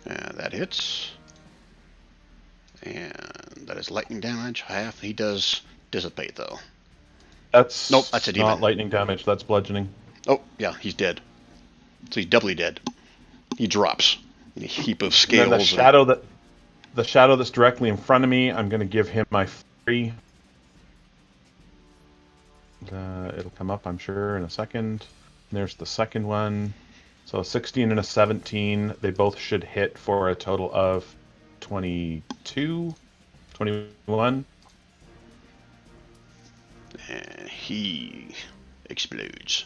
That hits. And that is lightning damage. Half. He does dissipate though. That's Nope, that's a demon. not lightning damage. That's bludgeoning. Oh yeah, he's dead. So he's doubly dead. He drops. In a heap of And then scales. the shadow the shadow that's directly in front of me, I'm going to give him my free. It'll come up, I'm sure, in a second. There's the second one. So 16 and a 17. They both should hit for a total of 22, 21. And he explodes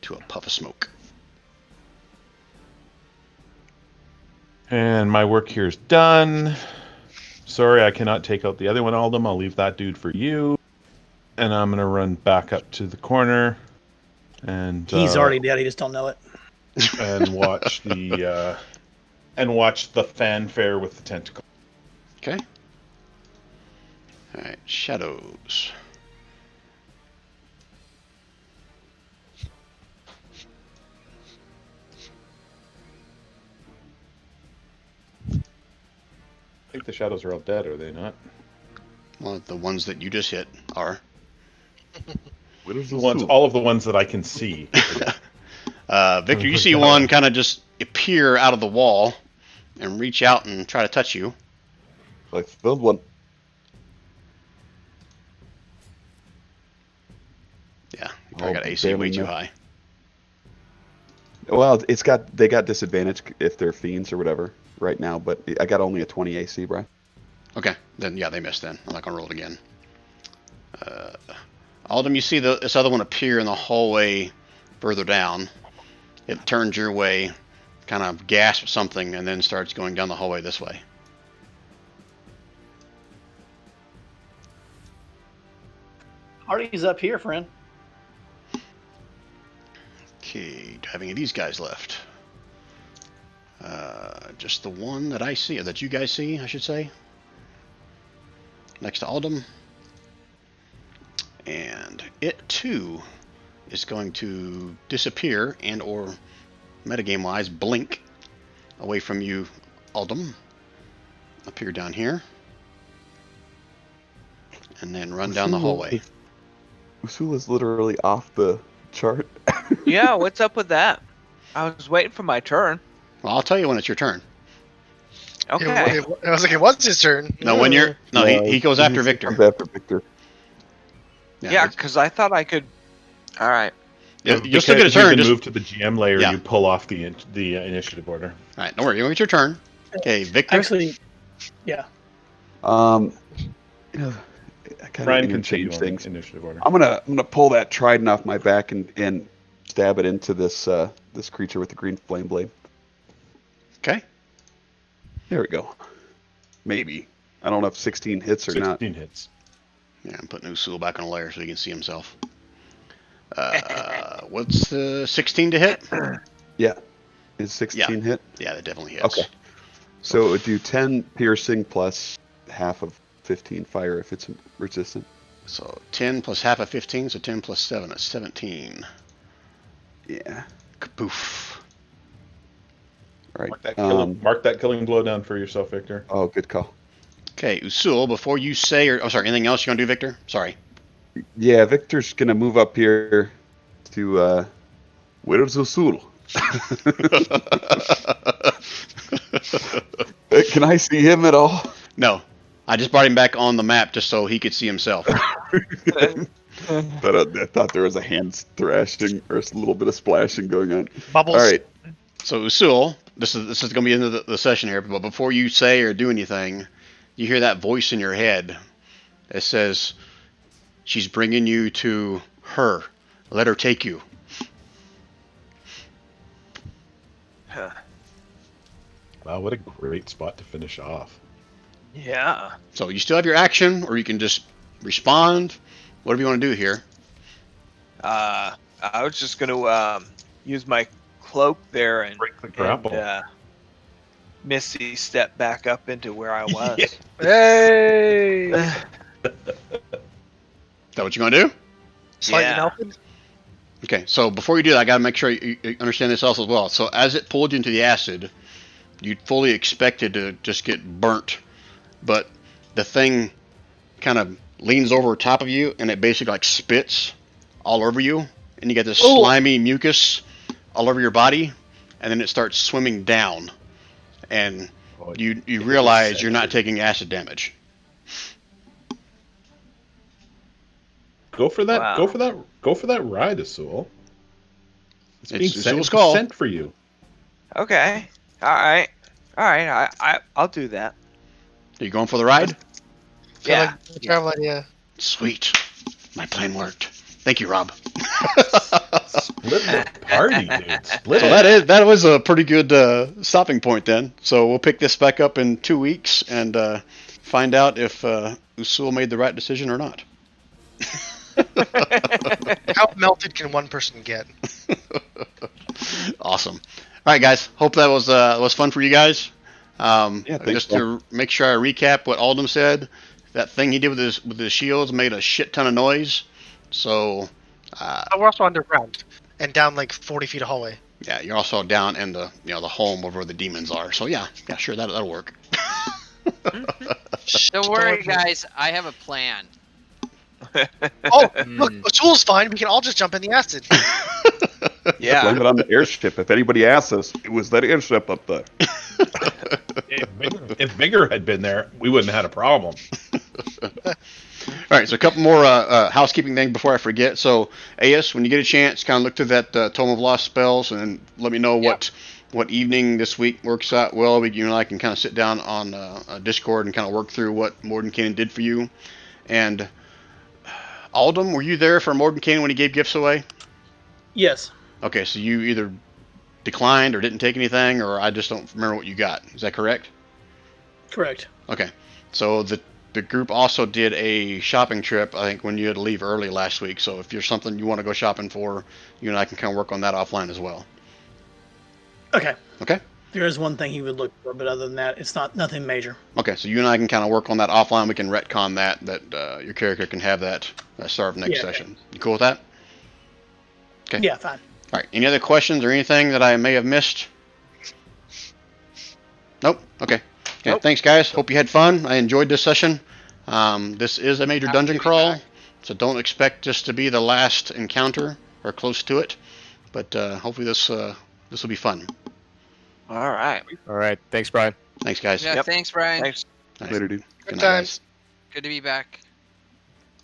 to a puff of smoke. And my work here is done. Sorry, I cannot take out the other one, Aldum. I'll leave that dude for you. And I'm going to run back up to the corner. And He's already dead. He just don't know it. And watch the fanfare with the tentacle. Okay. All right, shadows. I think the shadows are all dead, are they not? Well, the ones that you just hit are. All of the ones that I can see. Victor, you see one kind of just appear out of the wall and reach out and try to touch you. I found one. Yeah, you probably got AC way too high. Well, they got disadvantage if they're fiends or whatever right now, but I got only a 20 AC, Brian. Okay, then yeah, they missed then. I'm not going to roll it again. Aldum, you see this other one appear in the hallway further down. It turns your way, kind of gasps something, and then starts going down the hallway this way. Artie's up here, friend. Okay, do I have any of these guys left? Just the one that I see, or that you guys see, I should say. Next to Aldum. And it too is going to disappear and or metagame wise blink away from you, Aldum. Appear down here. And then run down the hallway. Usula's literally off the chart. Yeah, what's up with that? I was waiting for my turn. Well, I'll tell you when it's your turn. Okay. I was like, it was his turn. No, when you're he goes after Victor. Comes after Victor. Yeah, because I thought I could. All right. You'll still get a turn. You can Just move to the GM layer. Yeah. You pull off the initiative order. all right. Don't worry. You'll get your turn. Okay, Victor. Actually, yeah. I kind Brian of can take you change on things. initiative order. I'm gonna pull that trident off my back and stab it into this this creature with the green flame blade. Okay. There we go. Maybe. I don't know if 16 hits or 16 not. hits. Yeah, I'm putting Usul back on a layer so he can see himself. What's the 16 to hit? Yeah. Is 16 hit? Yeah, that definitely hits. Okay. So it would do 10 piercing plus half of 15 fire if it's resistant. So 10 plus half of 15, so 10 plus 7, that's 17. Yeah. Kapoof. All right. Mark that killing blow down for yourself, Victor. Oh, good call. Okay, Usul, before you say, or I'm sorry, anything else you want to do, Victor? Sorry. Yeah, Victor's going to move up here to, where's Usul? Can I see him at all? No, I just brought him back on the map just so he could see himself. I thought there was a hand thrashing or a little bit of splashing going on. Bubbles. All right. So Usul, this is going to be into the session here, but before you say or do anything, you hear that voice in your head that says, "She's bringing you to her. Let her take you." Huh. Wow, what a great spot to finish off. Yeah. So you still have your action, or you can just respond. Whatever you want to do here. I was just gonna use my cloak there and Break the grapple. Misty step back up into where I was. Yeah. Hey! Is that what you're going to do? Slightly Yeah. melted? Okay, so before you do that, I got to make sure you understand this also as well. So as it pulled you into the acid, you fully expected to just get burnt, but the thing kind of leans over top of you, and it basically like spits all over you, and you get this slimy mucus all over your body, and then it starts swimming down, and you realize you're not taking acid damage. Go for that. Wow. Go for that ride, Azul. It's being Azul's call. sent for you. Okay. All right. I'll do that. Are you going for the ride? Feel Yeah. like travel idea. Sweet. My plan worked. Thank you, Rob. Split the party, dude. Split So it. that was a pretty good stopping point then. So we'll pick this back up in 2 weeks and find out if Usul made the right decision or not. How melted can one person get? Awesome. All right, guys. Hope that was fun for you guys. Thanks, Just to make sure I recap what Aldum said, that thing he did with his shields made a shit ton of noise. So We're also underground and down like 40 feet of hallway. yeah, you're also down in the the home of where the demons are. So yeah, sure, that'll work. Don't worry, guys. I have a plan. Oh, look, Azul's fine. We can all just jump in the acid. Blame Yeah. it on the airship. If anybody asks us, it was that airship up there. If Vigor had been there, we wouldn't have had a problem. All right, so a couple more housekeeping things before I forget. So, AS, when you get a chance, kind of look through that Tome of Lost spells and let me know what evening this week works out well. You and I can kind of sit down on Discord and kind of work through what Mordenkainen did for you. And Aldum, were you there for Mordenkainen when he gave gifts away? Yes. Okay, so you either declined or didn't take anything, or I just don't remember what you got. Is that correct? Correct. Okay, so the group also did a shopping trip, I think, when you had to leave early last week. So if there's something you want to go shopping for, you and I can kind of work on that offline as well. Okay. Okay? There is one thing he would look for, but other than that, it's nothing major. Okay, so you and I can kind of work on that offline. We can retcon that your character can have that start of next session. You cool with that? Okay. Yeah, fine. All right, any other questions or anything that I may have missed? Nope? Okay. Yeah, Nope. Thanks, guys. Hope you had fun. I enjoyed this session. This is a major Happy dungeon to be crawl, back. so don't expect this to be the last encounter or close to it. But hopefully this will be fun. All right. All right. Thanks, Brian. Thanks, guys. Yeah, Yep. thanks, Brian. Thanks. Nice. Later, dude. Good night, times. guys. Good to be back.